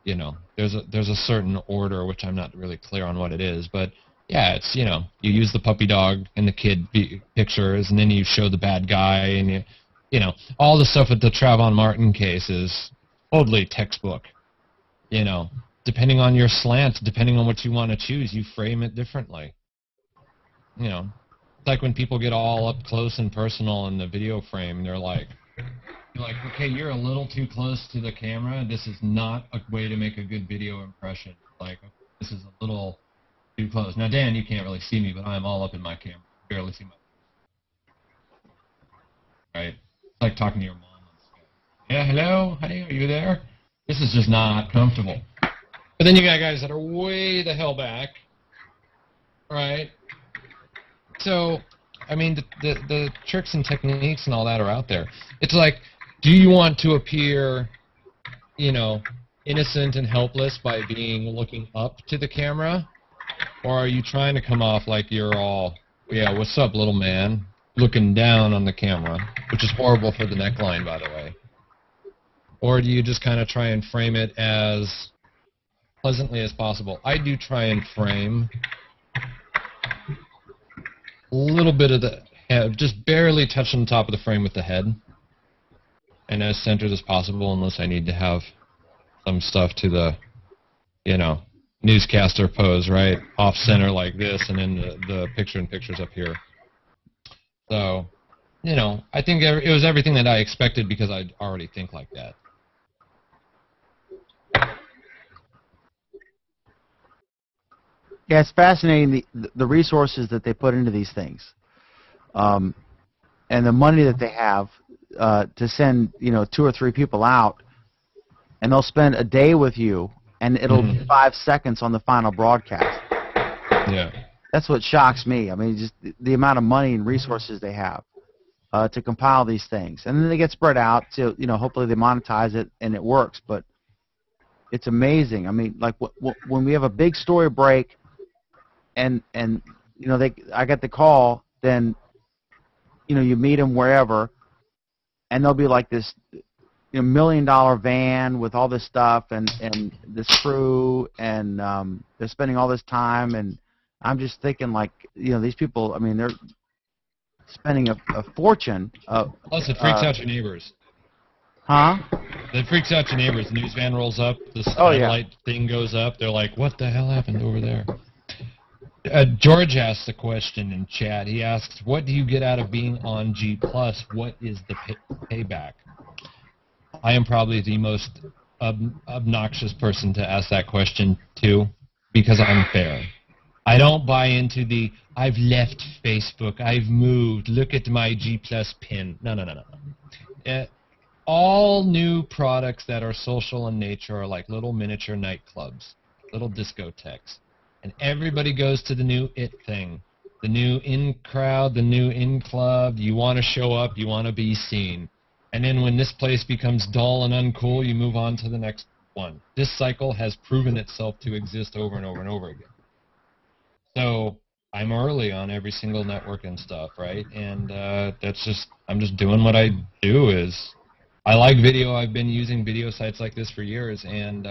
You know, there's a certain order, which I'm not really clear on what it is, but yeah, it's, you know, you use the puppy dog and the kid pictures, and then you show the bad guy, and you know, all the stuff with the Trayvon Martin case is totally textbook. You know, depending on your slant, depending on what you want to choose, you frame it differently. You know, it's like when people get all up close and personal in the video frame, they're like, you're like, okay, you're a little too close to the camera. This is not a way to make a good video impression. Like, this is a little too close. Now, Dan, you can't really see me, but I'm all up in my camera. You barely see my right? It's like talking to your mom on Skype. Yeah, hello, honey, are you there? This is just not comfortable. But then you got guys that are way the hell back, right? So, I mean, the tricks and techniques and all that are out there. It's like, do you want to appear, you know, innocent and helpless by looking up to the camera? Or are you trying to come off like you're all, yeah, what's up, little man, looking down on the camera, which is horrible for the neckline, by the way? Or do you just kind of try and frame it as pleasantly as possible? I do try and frame a little bit of the head, just barely touching the top of the frame with the head, and as centered as possible, unless I need to have some stuff to the, you know, newscaster pose, right? Off center like this, and then the picture-in-picture's up here. So, you know, I think it was everything that I expected because I already think like that. Yeah, it's fascinating the resources that they put into these things, and the money that they have to send, you know, 2 or 3 people out, and they'll spend a day with you, and it'll be 5 seconds on the final broadcast. Yeah, that's what shocks me. I mean, just the amount of money and resources they have to compile these things, and then they get spread out. So, you know, hopefully they monetize it and it works. But it's amazing. I mean, like when we have a big story break. And you know, I get the call, then, you know, you meet them wherever, and there'll be like this, you know, $1 million van with all this stuff and this crew, and they're spending all this time, and I'm just thinking, like, you know, these people, I mean, they're spending a fortune. Plus, it freaks out your neighbors. Huh? It freaks out your neighbors. The news van rolls up, the satellite thing goes up. They're like, "What the hell happened over there?" George asked a question in chat. He asks, what do you get out of being on G+? What is the payback? I am probably the most obnoxious person to ask that question to, because I'm fair. I don't buy into the, I've left Facebook, I've moved, look at my G+ pin. No. All new products that are social in nature are like little miniature nightclubs, little discotheques. And everybody goes to the new it thing, the new in crowd, the new in club. You want to show up, you want to be seen. And then when this place becomes dull and uncool, you move on to the next one. This cycle has proven itself to exist over and over and over again. So I'm early on every single network and stuff, right? And that's just, I'm just doing what I do. Is I like video. I've been using video sites like this for years, and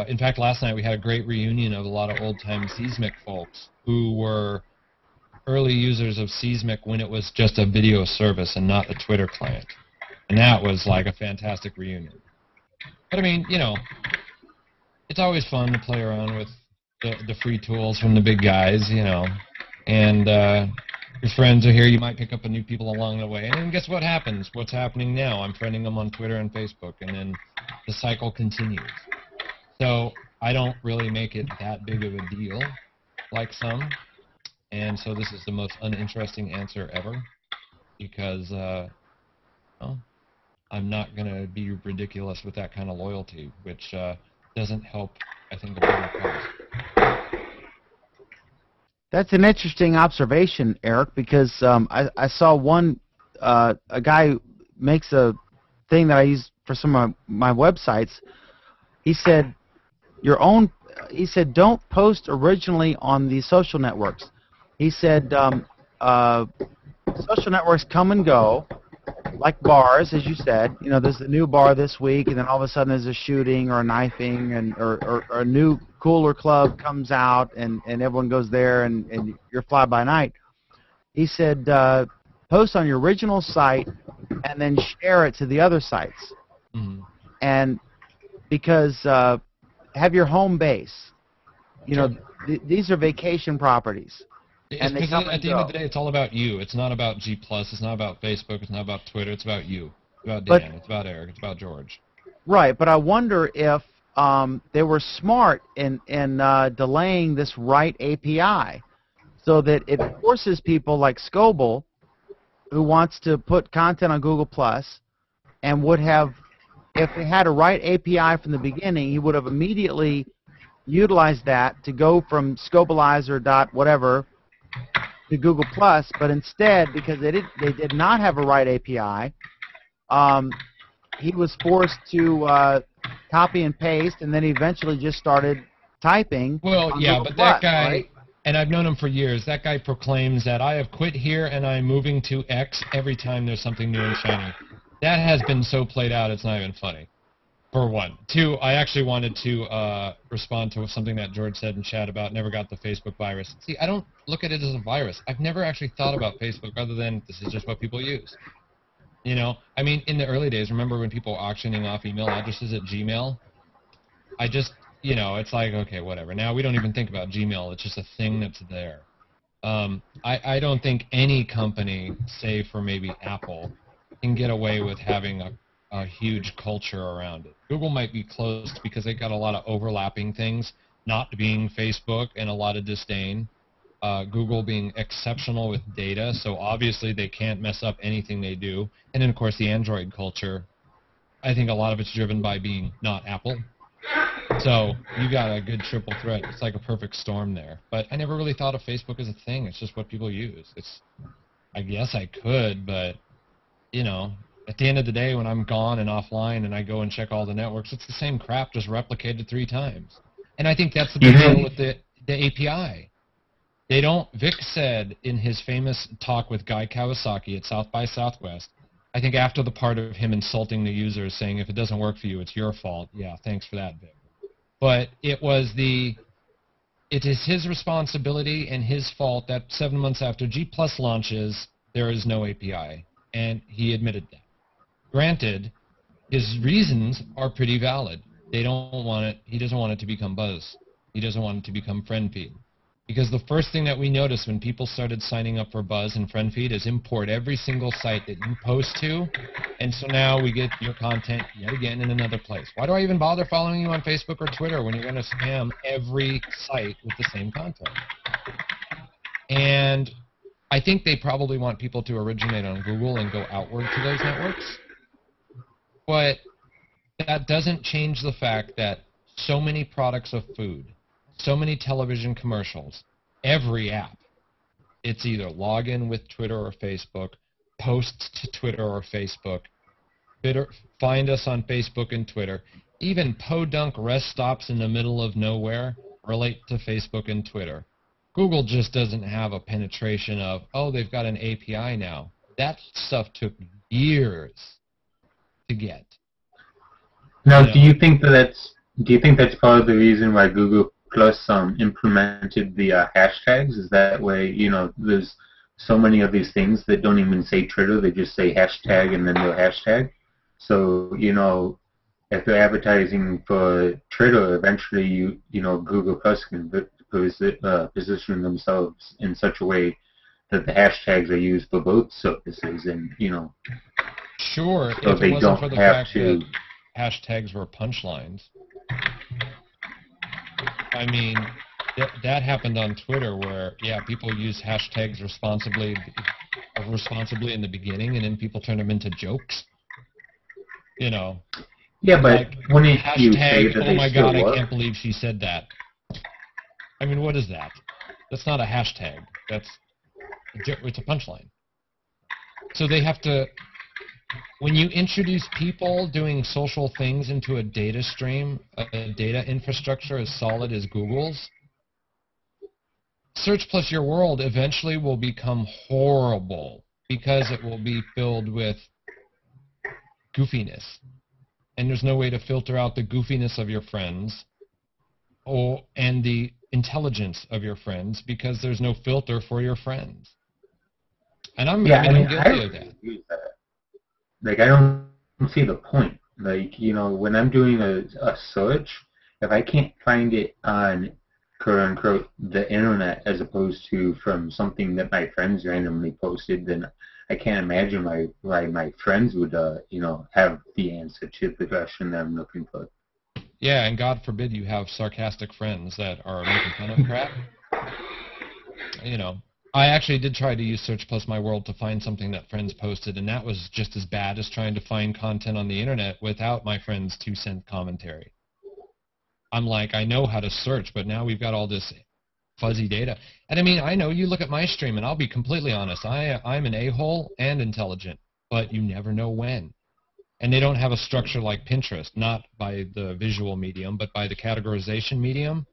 in fact, last night we had a great reunion of a lot of old-time Seismic folks who were early users of Seismic when it was just a video service and not a Twitter client. And that was like a fantastic reunion. But I mean, you know, it's always fun to play around with the free tools from the big guys, you know. And your friends are here, you might pick up new people along the way. And then guess what happens? What's happening now? I'm friending them on Twitter and Facebook, and then the cycle continues. So I don't really make it that big of a deal, like some, and so this is the most uninteresting answer ever, because well, I'm not going to be ridiculous with that kind of loyalty, which doesn't help, I think, the bigger cause. That's an interesting observation, Eric, because I saw a guy makes a thing that I use for some of my websites. He said don't post originally on the social networks. He said social networks come and go, like bars, as you said. You know, there's a new bar this week, and then all of a sudden there's a shooting or a knifing, or a new cooler club comes out, and everyone goes there, and you're fly by night. He said post on your original site and then share it to the other sites. Mm-hmm. And because have your home base. You know, these are vacation properties. At the end of the day, it's all about you. It's not about G+. It's not about Facebook. It's not about Twitter. It's about you. It's about Dan. It's about Eric. It's about George. Right, but I wonder if they were smart in delaying this right API, so that it forces people like Scoble, who wants to put content on Google+, and would have, if they had a right API from the beginning, he would have immediately utilized that to go from Scobalizer.whatever to Google+, but instead, because they did not have a right API, he was forced to copy and paste, and then eventually just started typing. Well, yeah, Google+, but that guy, right? and I've known him for years, that guy proclaims that I have quit here and I'm moving to X every time there's something new and shiny. That has been so played out, it's not even funny, for one. Two, I actually wanted to respond to something that George said in chat about never got the Facebook virus. See, I don't look at it as a virus. I've never actually thought about Facebook other than this is just what people use. You know, I mean, in the early days, remember when people were auctioning off email addresses at Gmail? I just, you know, it's like, okay, whatever. Now we don't even think about Gmail. It's just a thing that's there. I don't think any company, save for maybe Apple, can get away with having a huge culture around it. Google might be closed because they got a lot of overlapping things, not being Facebook and a lot of disdain. Google being exceptional with data, so obviously they can't mess up anything they do. And then, of course, the Android culture, I think a lot of it's driven by being not Apple. So you got a good triple threat. It's like a perfect storm there. But I never really thought of Facebook as a thing. It's just what people use. I guess I could, but, you know, at the end of the day, when I'm gone and offline and I go and check all the networks, it's the same crap just replicated 3 times. And I think that's the big deal with the API. They don't, Vic said in his famous talk with Guy Kawasaki at South by Southwest, I think after the part of him insulting the users, saying if it doesn't work for you, it's your fault. Yeah, thanks for that, Vic. But it is his responsibility and his fault that 7 months after G+ launches, there is no API. And he admitted that. Granted, his reasons are pretty valid. They don't want it, he doesn't want it to become buzz. He doesn't want it to become friend feed. Because the first thing that we noticed when people started signing up for Buzz and FriendFeed is import every single site that you post to, and so now we get your content yet again in another place. Why do I even bother following you on Facebook or Twitter when you're going to spam every site with the same content? And I think they probably want people to originate on Google and go outward to those networks. But that doesn't change the fact that so many products of food, so many television commercials, every app, it's either log in with Twitter or Facebook, posts to Twitter or Facebook, find us on Facebook and Twitter, even podunk rest stops in the middle of nowhere relate to Facebook and Twitter. Google just doesn't have a penetration of, oh, they've got an API now. That stuff took years to get. Now, do you think that's part of the reason why Google Plus implemented the hashtags? Is that way, you know, there's so many of these things that don't even say Twitter, they just say hashtag and then they'll hashtag. So, you know, if they're advertising for Twitter, eventually, you know, Google Plus can position themselves in such a way that the hashtags are used for both services, and, you know. Sure, so if they it wasn't don't for the have fact to. that hashtags were punchlines. I mean, that happened on Twitter where, yeah, people use hashtags responsibly in the beginning, and then people turn them into jokes. You know. Yeah, but like, wouldn't you hashtag, say that oh they my still God, work? I can't believe she said that. I mean, what is that? That's not a hashtag. It's a punchline. So they have to, when you introduce people doing social things into a data stream, a data infrastructure as solid as Google's, Search plus your world eventually will become horrible because it will be filled with goofiness. And there's no way to filter out the goofiness of your friends and the intelligence of your friends because there's no filter for your friends. And I'm guilty of that. Like, I don't see the point. Like, you know, when I'm doing a search, if I can't find it on, quote unquote, the internet as opposed to from something that my friends randomly posted, then I can't imagine why my friends would, you know, have the answer to the question that I'm looking for. Yeah, and God forbid you have sarcastic friends that are making fun of crap. You know, I actually did try to use Search Plus My World to find something that friends posted, and that was just as bad as trying to find content on the internet without my friends' 2-cent commentary. I'm like, I know how to search, but now we've got all this fuzzy data. And I mean, I know you look at my stream, and I'll be completely honest. I'm an a-hole and intelligent, but you never know when. And they don't have a structure like Pinterest, not by the visual medium, but by the categorization medium.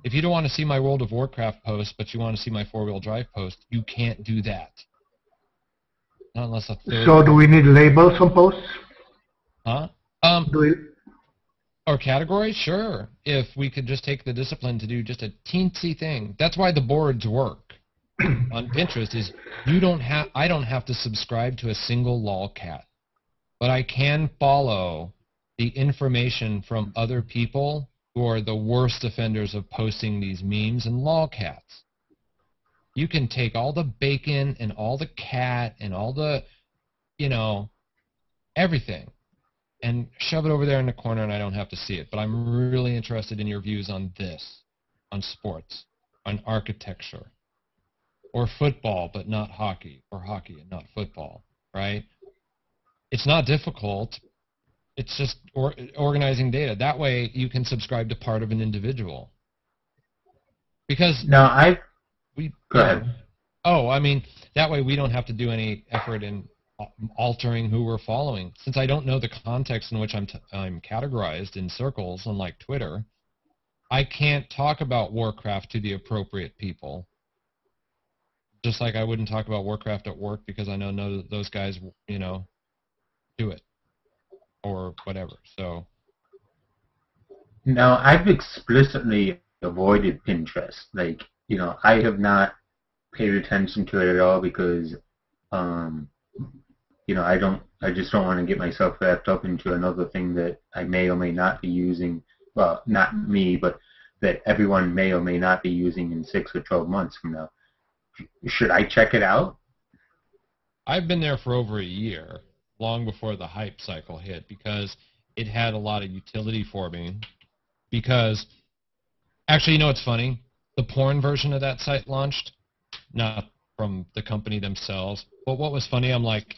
If you don't want to see my World of Warcraft post, but you want to see my 4-wheel drive post, you can't do that. Not unless a third. So do we need labels on posts? Huh? Or categories? Sure. If we could just take the discipline to do just a teensy thing. That's why the boards work on Pinterest is I don't have to subscribe to a single lolcat. But I can follow the information from other people who are the worst offenders of posting these memes and lolcats. You can take all the bacon and all the cat and all the, you know, everything and shove it over there in the corner and I don't have to see it. But I'm really interested in your views on this, on sports, on architecture, or football but not hockey, or hockey and not football, right? It's not difficult. It's just organizing data. That way you can subscribe to part of an individual. Because go ahead. Oh, I mean, that way we don't have to do any effort in altering who we're following. Since I don't know the context in which I'm categorized in circles, unlike Twitter, I can't talk about Warcraft to the appropriate people. Just like I wouldn't talk about Warcraft at work because I know those guys, you know, do it or whatever. So now I've explicitly avoided Pinterest. Like, you know, I have not paid attention to it at all because you know, I just don't want to get myself wrapped up into another thing that I may or may not be using. Well, not me, but that everyone may or may not be using in 6 or 12 months from now. Should I check it out? I've been there for over a year, long before the hype cycle hit, because it had a lot of utility for me. Because, actually, you know what's funny? The porn version of that site launched, not from the company themselves. But what was funny, I'm like,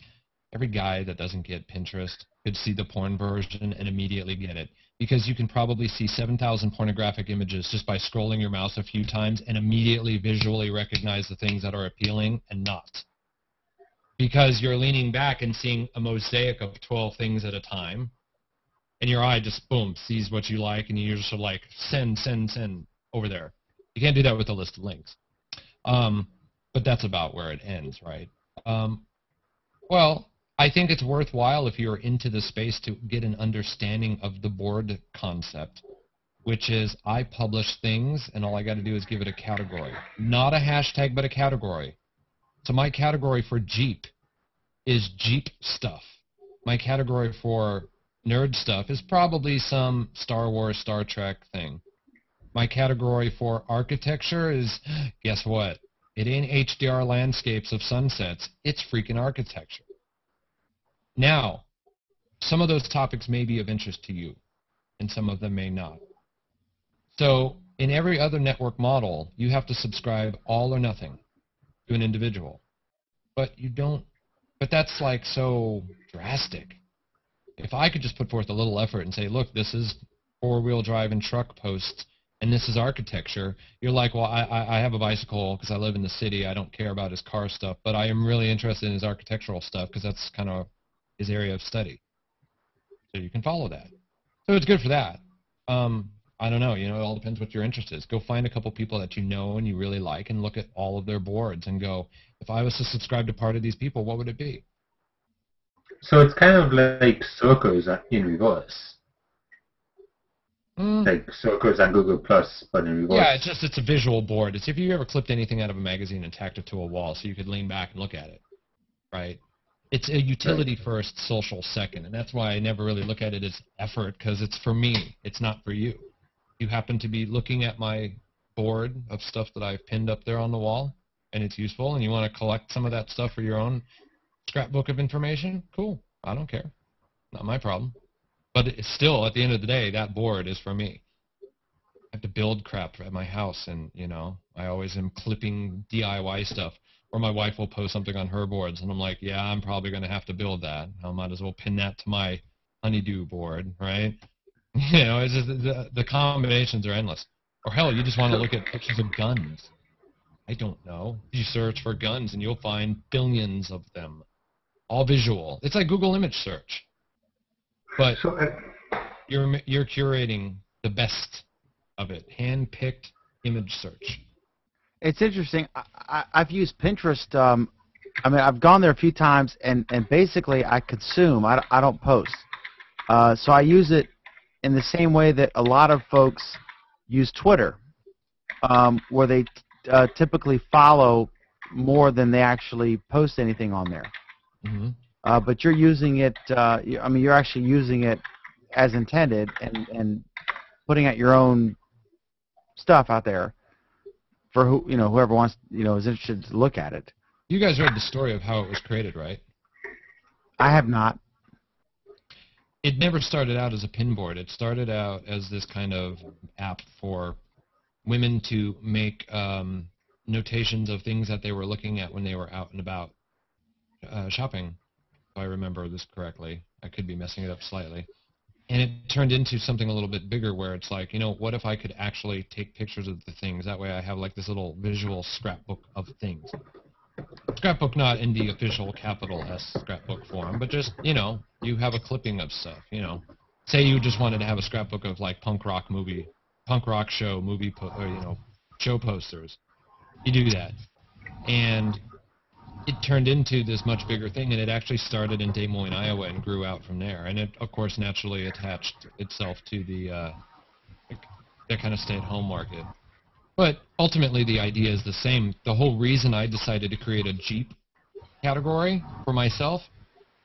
every guy that doesn't get Pinterest could see the porn version and immediately get it. Because you can probably see 7,000 pornographic images just by scrolling your mouse a few times and immediately visually recognize the things that are appealing and not. Because you're leaning back and seeing a mosaic of 12 things at a time, and your eye just, boom, sees what you like, and you're just sort of like, send over there. You can't do that with a list of links. But that's about where it ends, right? Well, I think it's worthwhile if you're into the space to get an understanding of the board concept, which is I publish things, and all I got to do is give it a category. Not a hashtag, but a category. So my category for Jeep is Jeep stuff. My category for nerd stuff is probably some Star Wars, Star Trek thing. My category for architecture is, guess what? It ain't HDR landscapes of sunsets. It's freaking architecture. Now, some of those topics may be of interest to you, and some of them may not. So in every other network model, you have to subscribe all or nothing to an individual. But you don't, but that's like so drastic. If I could just put forth a little effort and say, look, this is 4-wheel drive and truck posts and this is architecture, you're like, well, I have a bicycle because I live in the city. I don't care about his car stuff, but I am really interested in his architectural stuff because that's kind of his area of study. So you can follow that. So it's good for that. I don't know, it all depends what your interest is. Go find a couple people that you know and you really like and look at all of their boards and go, if I was to subscribe to part of these people, what would it be? So it's kind of like circles in reverse. Like circles on Google Plus, but in reverse. Yeah, it's a visual board. It's if you ever clipped anything out of a magazine and tacked it to a wall so you could lean back and look at it, right? It's a utility first, social second, and that's why I never really look at it as effort, because it's for me. It's not for you. You happen to be looking at my board of stuff that I've pinned up there on the wall, and it's useful, and you want to collect some of that stuff for your own scrapbook of information, cool. I don't care. Not my problem. But it's still, at the end of the day, that board is for me. I have to build crap at my house, and, I always am clipping DIY stuff. Or my wife will post something on her boards, and I'm like, yeah, I'm probably going to have to build that. I might as well pin that to my honeydew board, right? It's just, the combinations are endless. Or hell, you just want to look at pictures of guns. I don't know. You search for guns, and you'll find billions of them. All visual. It's like Google image search. But you're curating the best of it. Hand-picked image search. It's interesting. I've used Pinterest. I've gone there a few times, and basically I consume. I don't post. So I use it in the same way that a lot of folks use Twitter, where they typically follow more than they actually post anything on there. Mm-hmm. But you're using it. You're actually using it as intended, and putting out your own stuff out there for whoever wants, is interested to look at it. You guys read the story of how it was created, right? I have not. It never started out as a pin board. It started out as this kind of app for women to make notations of things that they were looking at when they were out and about shopping, if I remember this correctly. I could be messing it up slightly. And it turned into something a little bit bigger where it's like, what if I could actually take pictures of the things? That way I have like this little visual scrapbook of things. Scrapbook not in the official capital S scrapbook form, but just, you have a clipping of stuff, Say you just wanted to have a scrapbook of like punk rock show movie, show posters. You do that. And it turned into this much bigger thing, and it actually started in Des Moines, Iowa, and grew out from there. And it, of course, naturally attached itself to the that kind of stay-at-home market. But ultimately, the idea is the same. The whole reason I decided to create a Jeep category for myself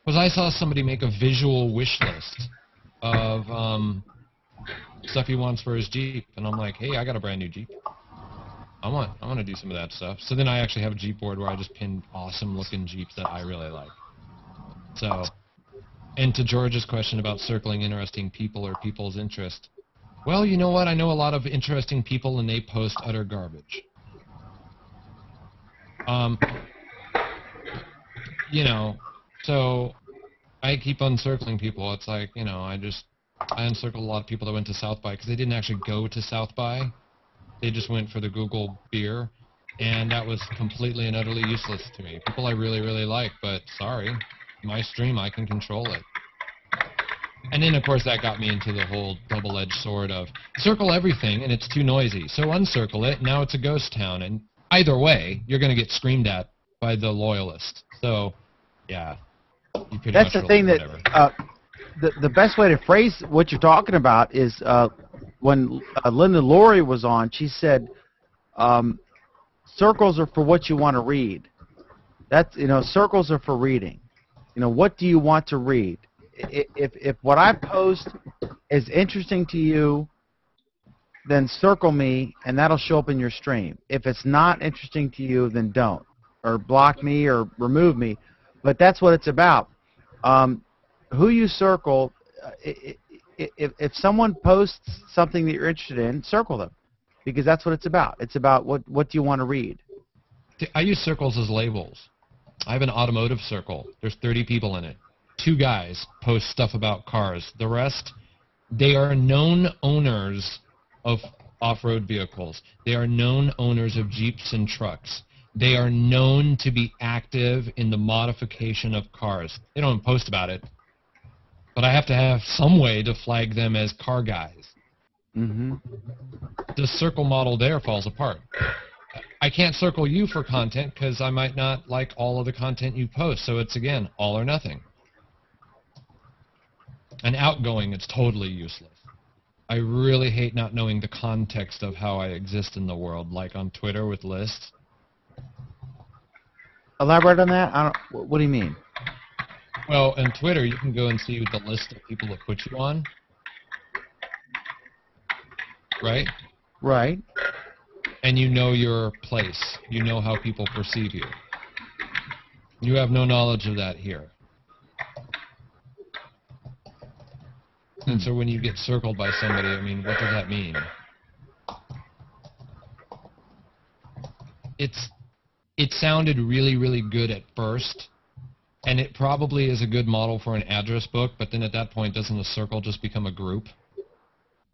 was I saw somebody make a visual wish list of stuff he wants for his Jeep, and I'm like, hey, I got a brand new Jeep. I want to do some of that stuff. So then I actually have a Jeep board where I just pin awesome looking Jeeps that I really like. So, and to George's question about circling interesting people or people's interest, well, you know what? I know a lot of interesting people and they post utter garbage. So I keep uncircling people. It's like, I uncircled a lot of people that went to South by because they didn't actually go to South by. They just went for the Google beer, and that was completely and utterly useless to me. People I really, really like, but sorry, my stream, I can control it. And then, of course, that got me into the whole double-edged sword of circle everything, and it's too noisy. So uncircle it, now it's a ghost town. And either way, you're going to get screamed at by the loyalists. So, yeah. That's the thing that the best way to phrase what you're talking about is when Linda Laurie was on, she said, circles are for what you want to read. That's, circles are for reading. What do you want to read? If what I post is interesting to you, then circle me, and that'll show up in your stream. If it's not interesting to you, then don't. Or block me or remove me. But that's what it's about. Who you circle, if someone posts something that you're interested in, circle them, because that's what it's about. It's about what do you want to read. I use circles as labels. I have an automotive circle. There's 30 people in it. 2 guys post stuff about cars. The rest, they are known owners of off-road vehicles. They are known owners of Jeeps and trucks. They are known to be active in the modification of cars. They don't post about it, but I have to have some way to flag them as car guys. Mm-hmm. The circle model there falls apart. I can't circle you for content because I might not like all of the content you post, so it's, again, all or nothing. And outgoing, it's totally useless. I really hate not knowing the context of how I exist in the world, like on Twitter with lists. Elaborate on that? I don't, what do you mean? Well, on Twitter, you can go and see the list of people that put you on. Right? Right. And you know your place. You know how people perceive you. You have no knowledge of that here. And so when you get circled by somebody, I mean, what does that mean? It sounded really, really good at first, and it probably is a good model for an address book, but then at that point, doesn't the circle just become a group?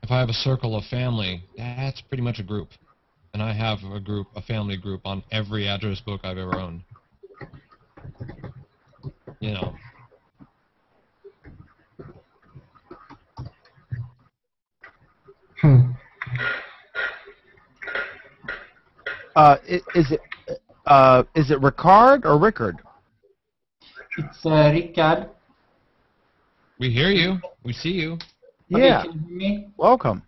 If I have a circle of family, that's pretty much a group. And I have a group, a family group, on every address book I've ever owned. You know. Is it Ricard or Rickard? It's Ricard. We hear you. We see you. Yeah. Okay, can you hear me? Welcome.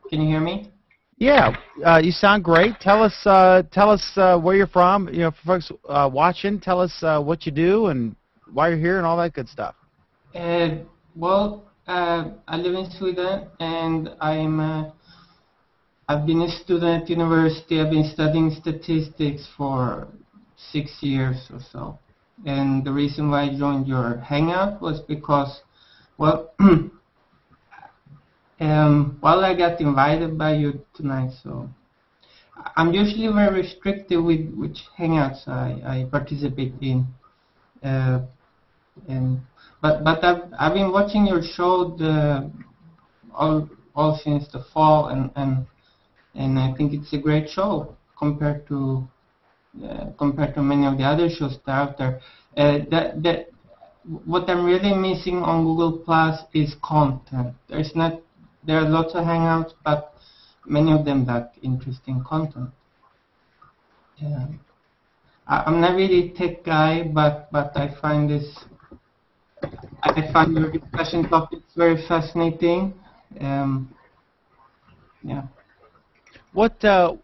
Can you hear me? Yeah. You sound great. Tell us where you're from. You know, for folks watching, tell us what you do and why you're here and all that good stuff. Well, I live in Sweden, and I've been a student at university. I've been studying statistics for 6 years or so. And the reason why I joined your Hangout was because, well, I got invited by you tonight, so I'm usually very restricted with which Hangouts I participate in. But I've been watching your show all since the fall, and I think it's a great show compared to many of the other shows that are out there. What I'm really missing on Google Plus is content. There are lots of Hangouts, but many of them lack interesting content. I'm not really a tech guy, but I find your discussion topics very fascinating. Yeah. What do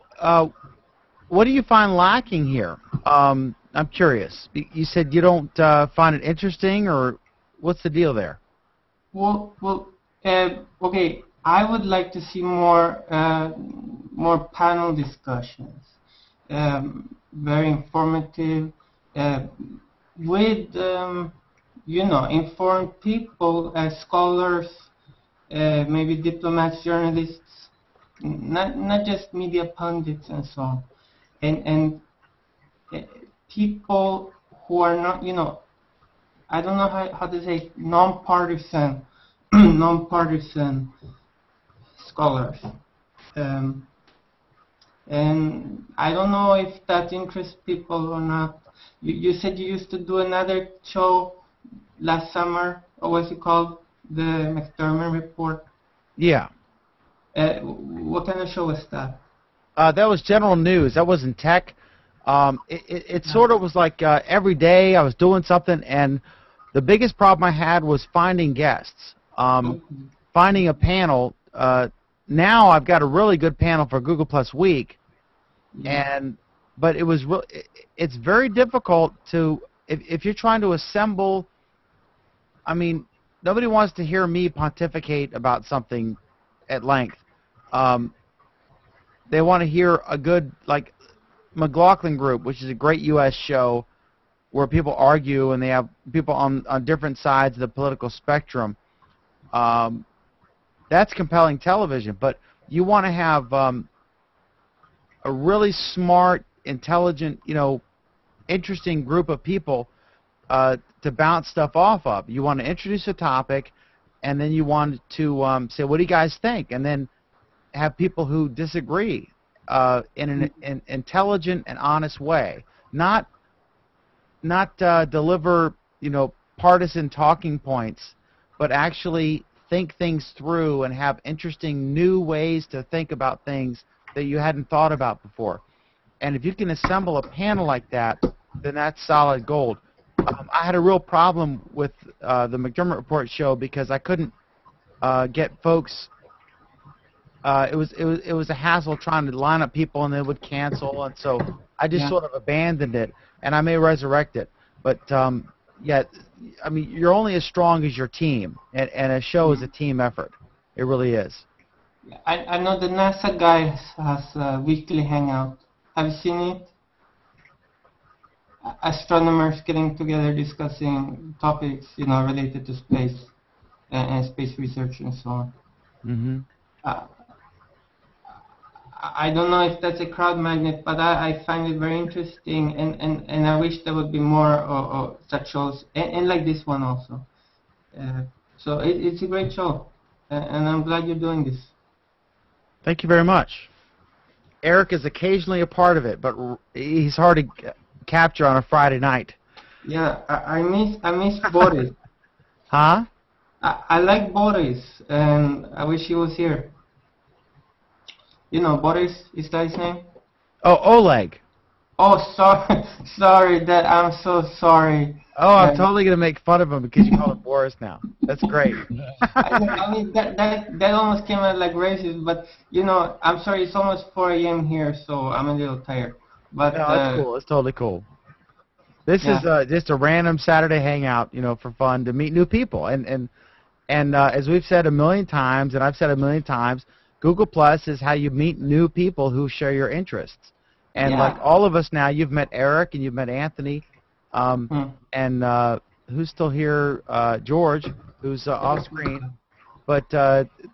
you find lacking here? I'm curious. You said you don't find it interesting, or what's the deal there? Well, okay. I would like to see more panel discussions, very informative, with informed people as scholars, maybe diplomats, journalists, not just media pundits and so on, and people who are not, I don't know how to say, non-partisan scholars. And I don't know if that interests people or not. You said you used to do another show last summer. What was it called? The McDermott Report? Yeah. What kind of show was that? That was general news. That wasn't tech. It sort of was like every day I was doing something, and the biggest problem I had was finding guests. Finding a panel. Now I've got a really good panel for Google Plus Week, but it's very difficult to if you're trying to assemble. I mean, nobody wants to hear me pontificate about something at length. They want to hear a good, like, McLaughlin Group, which is a great U.S. show where people argue and they have people on different sides of the political spectrum. That's compelling television, but you want to have a really smart, intelligent, interesting group of people to bounce stuff off of. You want to introduce a topic, and then you want to say, what do you guys think? And then have people who disagree in an intelligent and honest way, not deliver partisan talking points, but actually think things through and have interesting new ways to think about things that you hadn't thought about before. And if you can assemble a panel like that, then that's solid gold. I had a real problem with the McDermott Report show because I couldn't get folks. It was a hassle trying to line up people, and they would cancel, and so I just sort of abandoned it. And I may resurrect it, but yeah, I mean, you're only as strong as your team, and a show is a team effort. It really is. I know the NASA guy has a weekly hangout. Have you seen it? Astronomers getting together discussing topics, related to space and space research and so on. Mm-hmm. I don't know if that's a crowd magnet, but I find it very interesting, and I wish there would be more such shows, and like this one also. So it's a great show, and I'm glad you're doing this. Thank you very much. Eric is occasionally a part of it, but he's hard to capture on a Friday night. Yeah, I miss Boris. Huh? I like Boris, and I wish he was here. Boris, is that his name? Oh, Oleg. Oh, sorry, sorry. I'm so sorry. Oh, I'm totally gonna make fun of him because you call him Boris now. That's great. I mean that almost came out like racist, but I'm sorry. It's almost 4 a.m. here, so I'm a little tired. But no, that's cool. It's totally cool. This is just a random Saturday hangout, for fun to meet new people, and as we've said a million times, and I've said a million times, Google Plus is how you meet new people who share your interests. And like all of us now, you've met Eric and you've met Anthony, and who's still here, George, who's off screen. But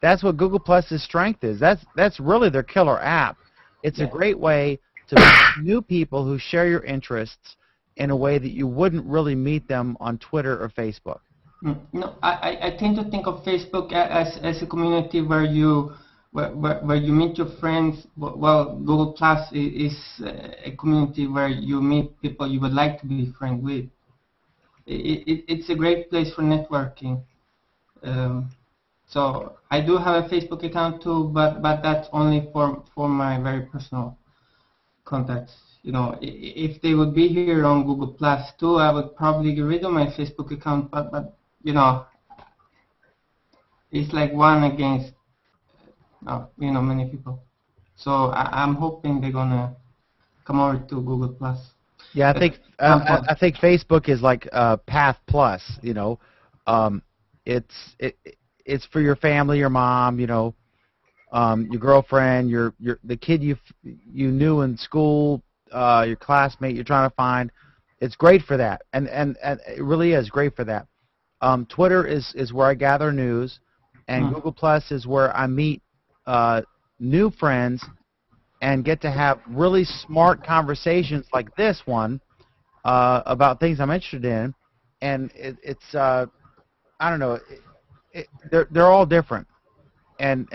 that's what Google Plus's strength is. That's really their killer app. It's a great way to meet new people who share your interests in a way that you wouldn't really meet them on Twitter or Facebook. No, I tend to think of Facebook as a community where you meet your friends. Well, Google Plus is a community where you meet people you would like to be friends with. It's a great place for networking. So I do have a Facebook account too, but that's only for my very personal contacts. If they would be here on Google Plus too, I would probably get rid of my Facebook account. But it's like one against many people. So I'm hoping they're gonna come over to Google Plus. Yeah, I think Facebook is like Path Plus. It's for your family, your mom, your girlfriend, the kid you knew in school, your classmate you're trying to find. It's great for that, and it really is great for that. Twitter is where I gather news, and Google Plus is where I meet new friends and get to have really smart conversations like this one about things I'm interested in. And it's I don't know, they're all different, and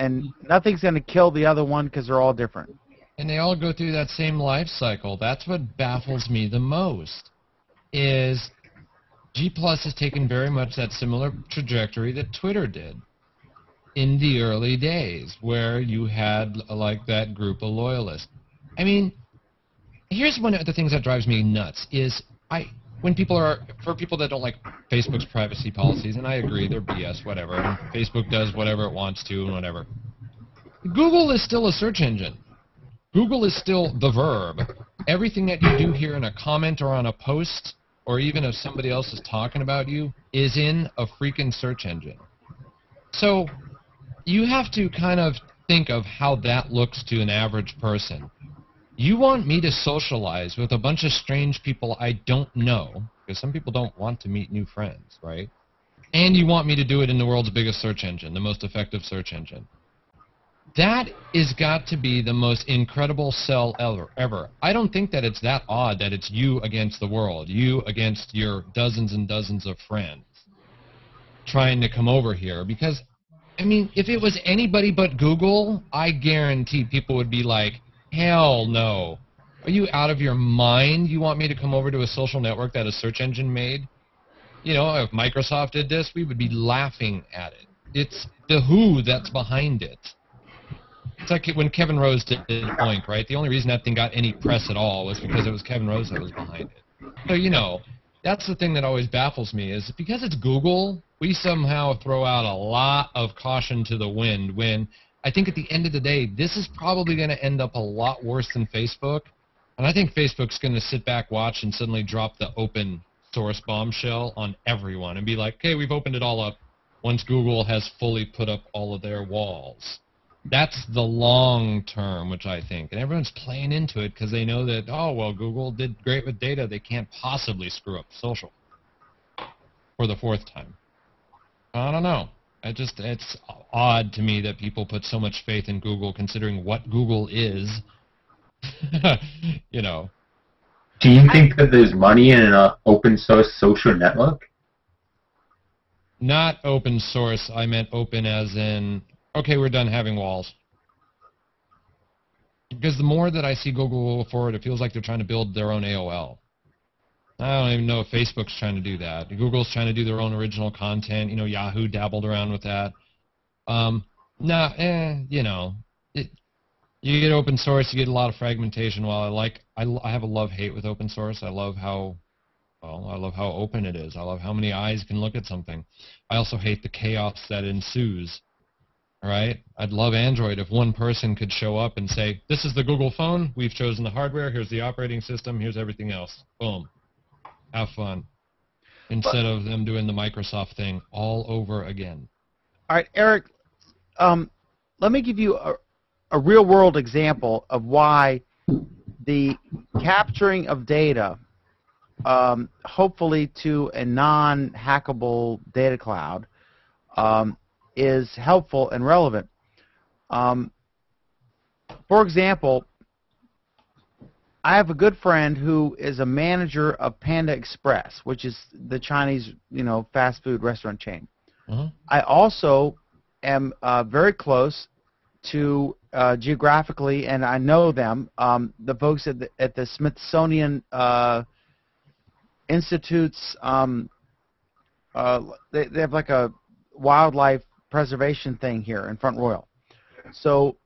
nothing's going to kill the other one because they're all different. And they all go through that same life cycle. That's what baffles me the most, is G+ has taken very much that similar trajectory that Twitter did in the early days, where you had like that group of loyalists. I mean, here's one of the things that drives me nuts is for people that don't like Facebook's privacy policies, and I agree, they're BS, whatever, and Facebook does whatever it wants to and whatever. Google is still a search engine. Google is still the verb. Everything that you do here in a comment or on a post, or even if somebody else is talking about you, is in a freaking search engine. So you have to kind of think of how that looks to an average person. You want me to socialize with a bunch of strange people I don't know, because some people don't want to meet new friends, right? And you want me to do it in the world's biggest search engine, the most effective search engine. That is got to be the most incredible sell ever. I don't think that it's that odd that it's you against the world, you against your dozens and dozens of friends trying to come over here, because I mean, if it was anybody but Google, I guarantee people would be like, hell no. Are you out of your mind? You want me to come over to a social network that a search engine made? You know, if Microsoft did this, we would be laughing at it. It's the who that's behind it. It's like when Kevin Rose did Oink, right? The only reason that thing got any press at all was because it was Kevin Rose that was behind it. So, you know, that's the thing that always baffles me is because it's Google, we somehow throw out a lot of caution to the wind when I think at the end of the day, this is probably going to end up a lot worse than Facebook. And I think Facebook's going to sit back, watch, and suddenly drop the open source bombshell on everyone and be like, okay, we've opened it all up once Google has fully put up all of their walls. That's the long term, which I think. And everyone's playing into it because they know that, oh, well, Google did great with data. They can't possibly screw up social for the fourth time. I don't know. It's odd to me that people put so much faith in Google considering what Google is. You know. Do you think that there's money in an open source social network? Not open source. I meant open as in, okay, we're done having walls. Because the more that I see Google go forward, it feels like they're trying to build their own AOL. I don't even know if Facebook's trying to do that. Google's trying to do their own original content. You know, Yahoo dabbled around with that. You know, you get open source, you get a lot of fragmentation. While I have a love-hate with open source. I love how open it is. I love how many eyes can look at something. I also hate the chaos that ensues. Right? I'd love Android if one person could show up and say, this is the Google phone, we've chosen the hardware, here's the operating system, here's everything else. Boom. Have fun. Instead of them doing the Microsoft thing all over again. All right, Eric, let me give you a real-world example of why the capturing of data, hopefully to a non-hackable data cloud, is helpful and relevant. For example, I have a good friend who is a manager of Panda Express, which is the Chinese, fast food restaurant chain. Mm-hmm. I also am very close to geographically, and I know them, the folks at the Smithsonian Institute's. They have like a wildlife preservation thing here in Front Royal. So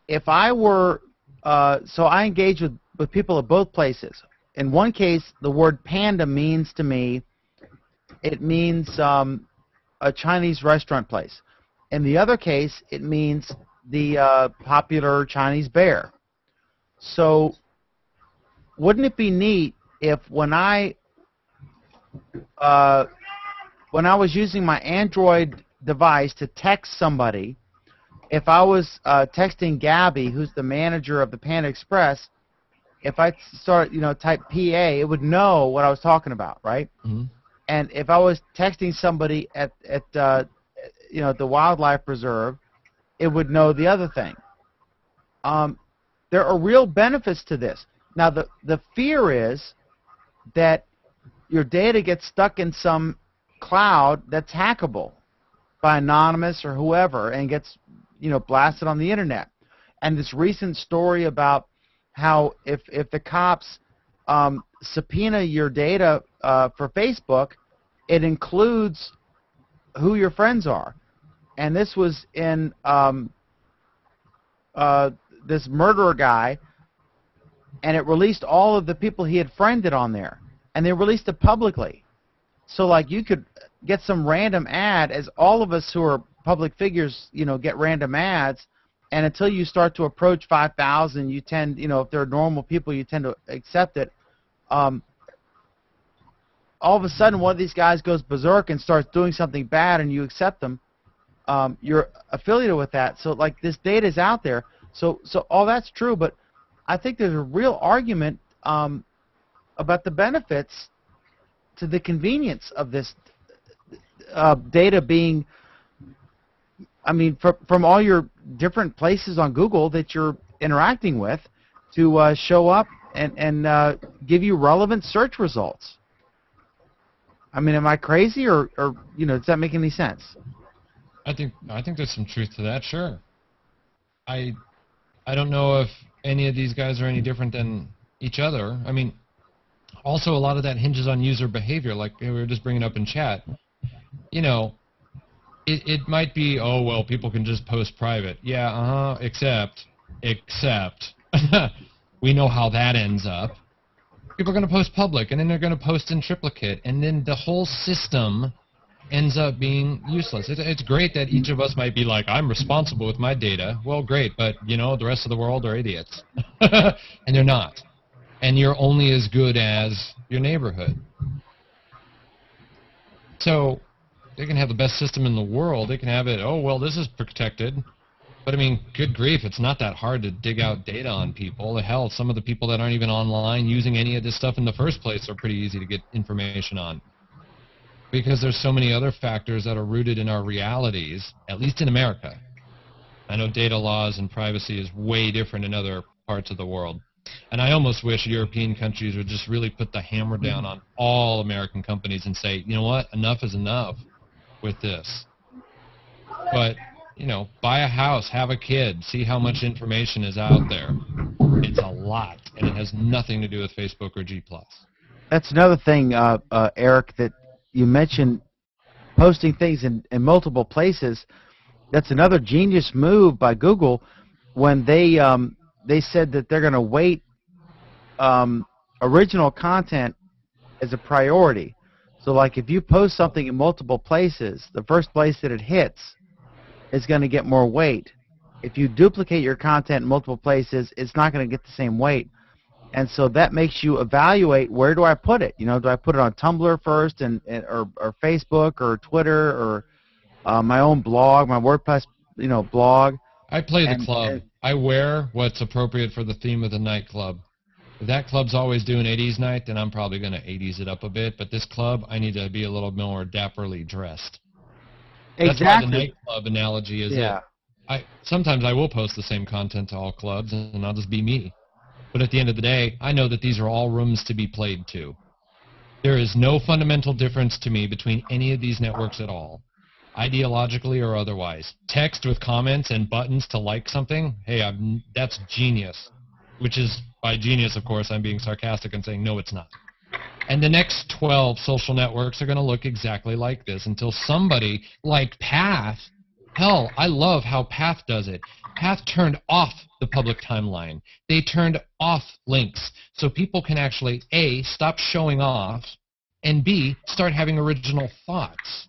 if I were, so I engage with people at both places. In one case, the word panda means to me, it means a Chinese restaurant place. In the other case, it means the popular Chinese bear. So wouldn't it be neat if when I was using my Android device to text somebody, if I was texting Gabby, who's the manager of the Panda Express, if I start, type PA, it would know what I was talking about, right? Mm-hmm. And if I was texting somebody at the wildlife preserve, it would know the other thing. There are real benefits to this. Now, the fear is that your data gets stuck in some cloud that's hackable by Anonymous or whoever and gets blasted on the internet. And this recent story about how if the cops subpoena your data for Facebook, it includes who your friends are. And this was in this murderer guy, and it released all of the people he had friended on there, and they released it publicly. So like you could get some random ad, as all of us who are public figures, get random ads, and until you start to approach 5,000, you tend, if they're normal people, you tend to accept it. All of a sudden, one of these guys goes berserk and starts doing something bad, and you accept them. You're affiliated with that, so like this data is out there. So all that's true, but I think there's a real argument about the benefits to the convenience of this data being, from all your different places on Google that you're interacting with to show up and give you relevant search results. Am I crazy or does that make any sense? I think there's some truth to that. Sure. I don't know if any of these guys are any different than each other. I mean, also a lot of that hinges on user behavior, like we were just bringing up in chat. You know, it might be, oh well, people can just post private. Yeah, except we know how that ends up. People are going to post public, and then they're going to post in triplicate, and then the whole system ends up being useless. It's great that each of us might be like, I'm responsible with my data. Well, great, but, you know, the rest of the world are idiots. And they're not. And you're only as good as your neighborhood. So they can have the best system in the world. They can have it, oh, well, this is protected. But, I mean, good grief, it's not that hard to dig out data on people. Hell, some of the people that aren't even online using any of this stuff in the first place are pretty easy to get information on. Because there's so many other factors that are rooted in our realities, at least in America. I know data laws and privacy is way different in other parts of the world. And I almost wish European countries would just really put the hammer down on all American companies and say, you know what, enough is enough with this. But, you know, buy a house, have a kid, see how much information is out there. It's a lot, and it has nothing to do with Facebook or G+. That's another thing, Eric, that you mentioned posting things in multiple places. That's another genius move by Google when they said that they're going to weight original content as a priority. So like if you post something in multiple places, the first place that it hits is going to get more weight. If you duplicate your content in multiple places, it's not going to get the same weight. And so that makes you evaluate, where do I put it? You know, do I put it on Tumblr first, or Facebook, or Twitter, or my own blog, my WordPress, you know, blog? I play the club. I wear what's appropriate for the theme of the nightclub. If that club's always doing 80s night, then I'm probably going to 80s it up a bit. But this club, I need to be a little more dapperly dressed. Exactly. That's why the nightclub analogy is it. Sometimes I will post the same content to all clubs, and I'll just be me. But at the end of the day, I know that these are all rooms to be played to. There is no fundamental difference to me between any of these networks at all, ideologically or otherwise. Text with comments and buttons to like something, hey, that's genius. Which is, by genius, of course, I'm being sarcastic and saying, no, it's not. And the next 12 social networks are going to look exactly like this until somebody like Path, hell, I love how Path does it. Path turned off the public timeline. They turned off links so people can actually, A, stop showing off, and B, start having original thoughts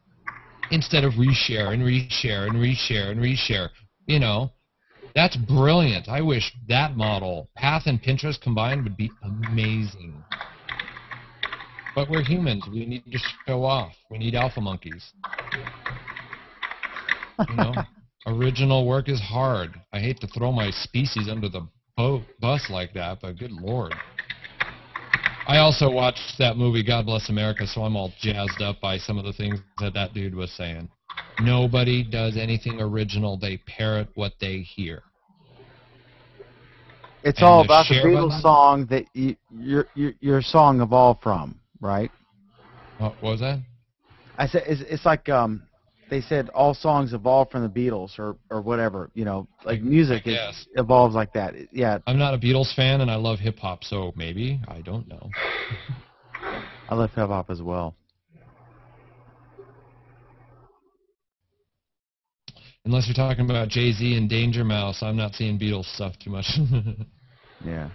instead of reshare and reshare and reshare and reshare. You know, that's brilliant. I wish that model, Path and Pinterest combined, would be amazing. But we're humans. We need to show off. We need alpha monkeys. You know, original work is hard. I hate to throw my species under the bus like that, but good Lord. I also watched that movie, God Bless America, so I'm all jazzed up by some of the things that dude was saying. Nobody does anything original. They parrot what they hear. It's all about the Beatles song that your song evolved from, right? What was that? I said it's like they said all songs evolve from the Beatles or whatever, you know, like music evolves like that. Yeah. I'm not a Beatles fan, and I love hip hop, so maybe, I don't know. I love hip hop as well. Unless you're talking about Jay-Z and Danger Mouse, I'm not seeing Beatles stuff too much. Yeah.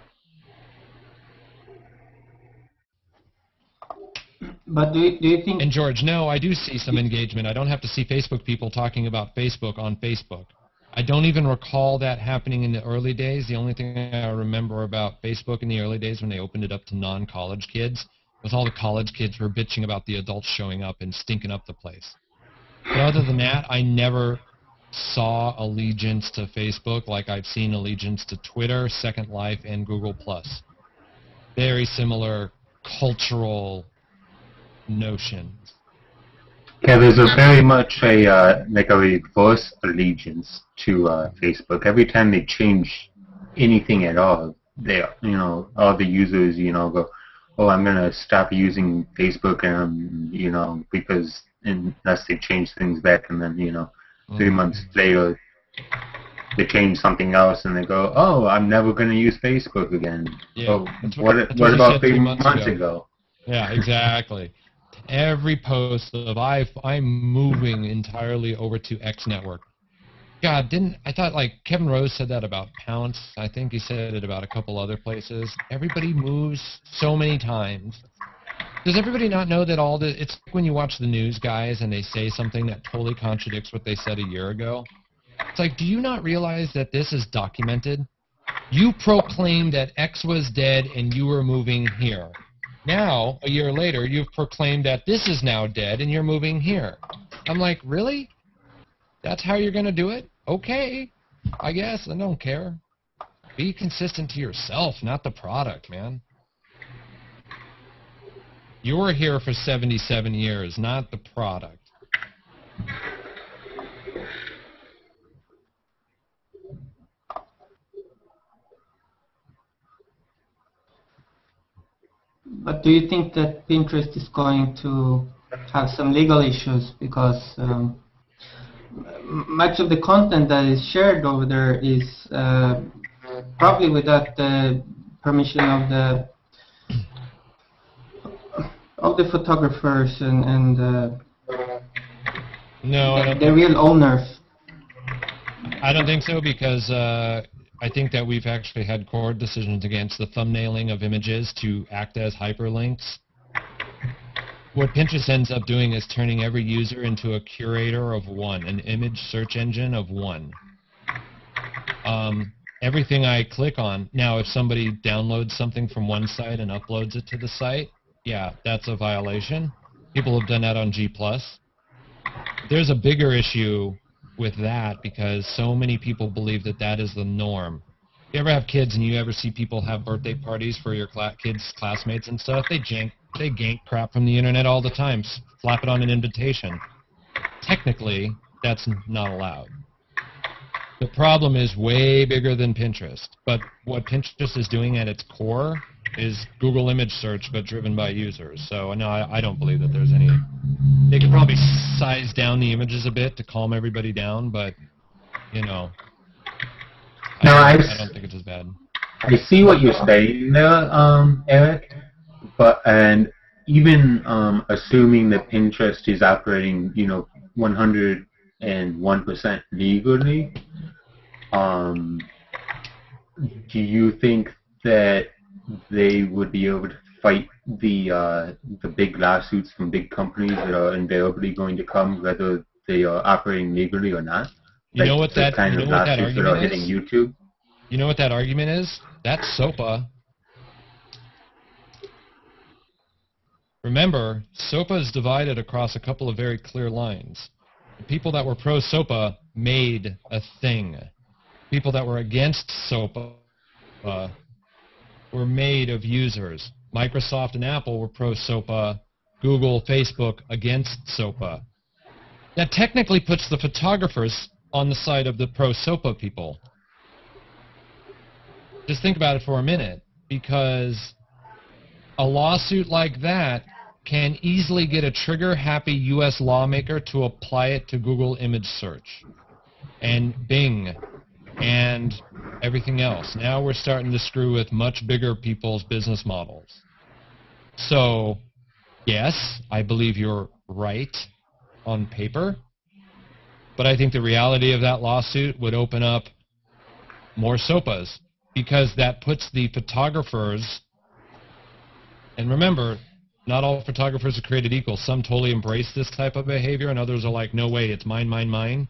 But do you think... And George, no, I do see some engagement. I don't have to see Facebook people talking about Facebook on Facebook. I don't even recall that happening in the early days. The only thing I remember about Facebook in the early days when they opened it up to non-college kids was all the college kids were bitching about the adults showing up and stinking up the place. But other than that, I never saw allegiance to Facebook like I've seen allegiance to Twitter, Second Life, and Google+. Very similar cultural notions. Yeah, there's a very much a like a reverse allegiance to Facebook. Every time they change anything at all, they, you know, all the users, you know, go, oh, I'm gonna stop using Facebook, you know, because unless they change things back, and then, you know, 3 months later, they change something else and they go, oh, I'm never going to use Facebook again. Yeah, Oh, that's what he about said 3 3 months ago? Yeah, exactly. Every post of I'm moving entirely over to X network. God, I thought like Kevin Rose said that about Pounce. I think he said it about a couple other places. Everybody moves so many times. Does everybody not know that it's like when you watch the news guys and they say something that totally contradicts what they said a year ago? It's like, do you not realize that this is documented? You proclaimed that X was dead and you were moving here. Now, a year later, you've proclaimed that this is now dead and you're moving here. I'm like, really? That's how you're going to do it? Okay, I guess. I don't care. Be consistent to yourself, not the product, man. You were here for 77 years, not the product. But do you think that Pinterest is going to have some legal issues because much of the content that is shared over there is probably without the permission of the photographers and no, the real owners? I don't think so because I think that we've actually had court decisions against the thumbnailing of images to act as hyperlinks. What Pinterest ends up doing is turning every user into a curator of one, an image search engine of one. Everything I click on, now if somebody downloads something from one site and uploads it to the site, yeah, that's a violation. People have done that on G+. There's a bigger issue with that because so many people believe that that is the norm. You ever have kids and you ever see people have birthday parties for your kids' classmates and stuff? They gank crap from the internet all the time, slap it on an invitation. Technically, that's not allowed. The problem is way bigger than Pinterest, but what Pinterest is doing at its core is Google image search, but driven by users. So no, I don't believe that there's any. They could probably size down the images a bit to calm everybody down, but you know, I don't think it's as bad. I see what you're saying there, Eric, and even assuming that Pinterest is operating, 101% legally, do you think that they would be able to fight the big lawsuits from big companies that are invariably going to come, whether they are operating legally or not? You know what that argument is? Hitting YouTube? You know what that argument is? That's SOPA. Remember, SOPA is divided across a couple of very clear lines. The people that were pro-SOPA made a thing. People that were against SOPA were made of users. Microsoft and Apple were pro-SOPA. Google, Facebook against SOPA. That technically puts the photographers on the side of the pro-SOPA people. Just think about it for a minute, because a lawsuit like that can easily get a trigger-happy U.S. lawmaker to apply it to Google image search and Bing and everything else. Now we're starting to screw with much bigger people's business models. So, yes, I believe you're right on paper, but I think the reality of that lawsuit would open up more SOPAs, because that puts the photographers, and remember, not all photographers are created equal. Some totally embrace this type of behavior, and others are like, no way, it's mine, mine, mine.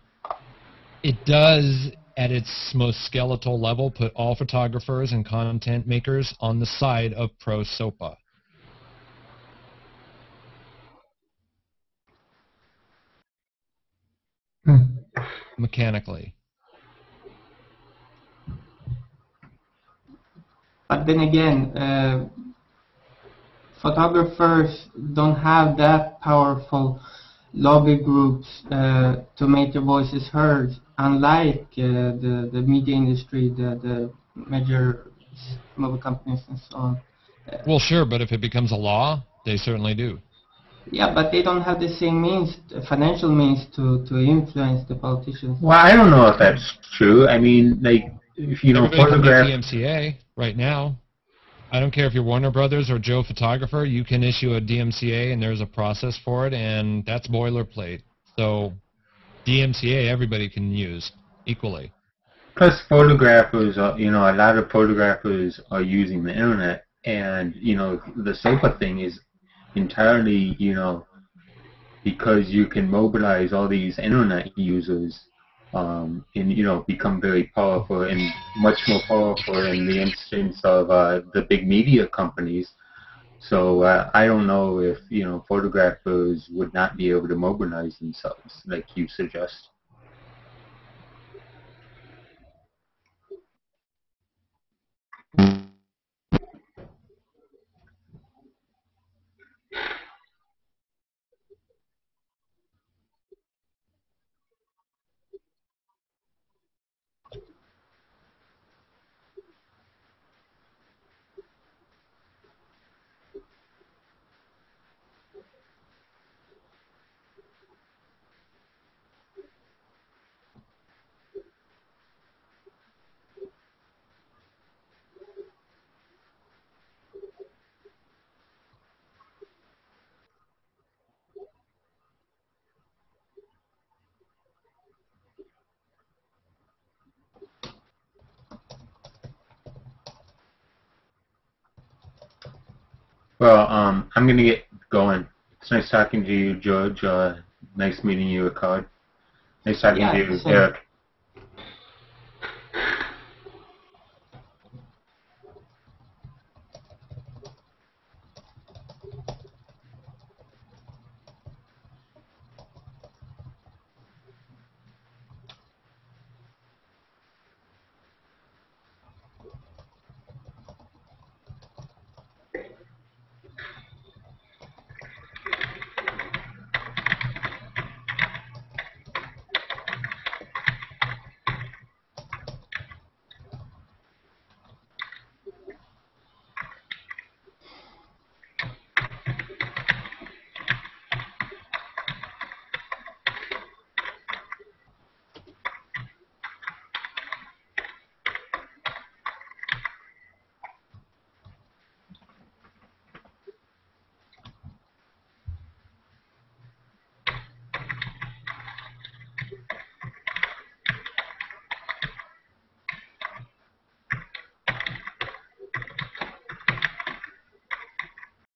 It does, at its most skeletal level, put all photographers and content makers on the side of pro-SOPA. Mechanically. But then again, photographers don't have that powerful lobby groups to make their voices heard, unlike the media industry, the major mobile companies and so on. Well, sure, but if it becomes a law, they certainly do. Yeah, but they don't have the same means, financial means to influence the politicians. Well, I don't know if that's true. I mean, like, if you know, Everybody can photograph. get DMCA right now. I don't care if you're Warner Brothers or Joe Photographer, you can issue a DMCA and there's a process for it, and that's boilerplate. So DMCA everybody can use equally. Plus, photographers, you know, a lot of photographers are using the internet, and you know, the SOPA thing is entirely, you know, because you can mobilize all these internet users, and you know, become very powerful and much more powerful in the instance of the big media companies. So I don't know if, you know, photographers would not be able to mobilize themselves like you suggest. Well, I'm going to get going. It's nice talking to you, George. Nice meeting you, Ricard. Nice talking to you, Eric.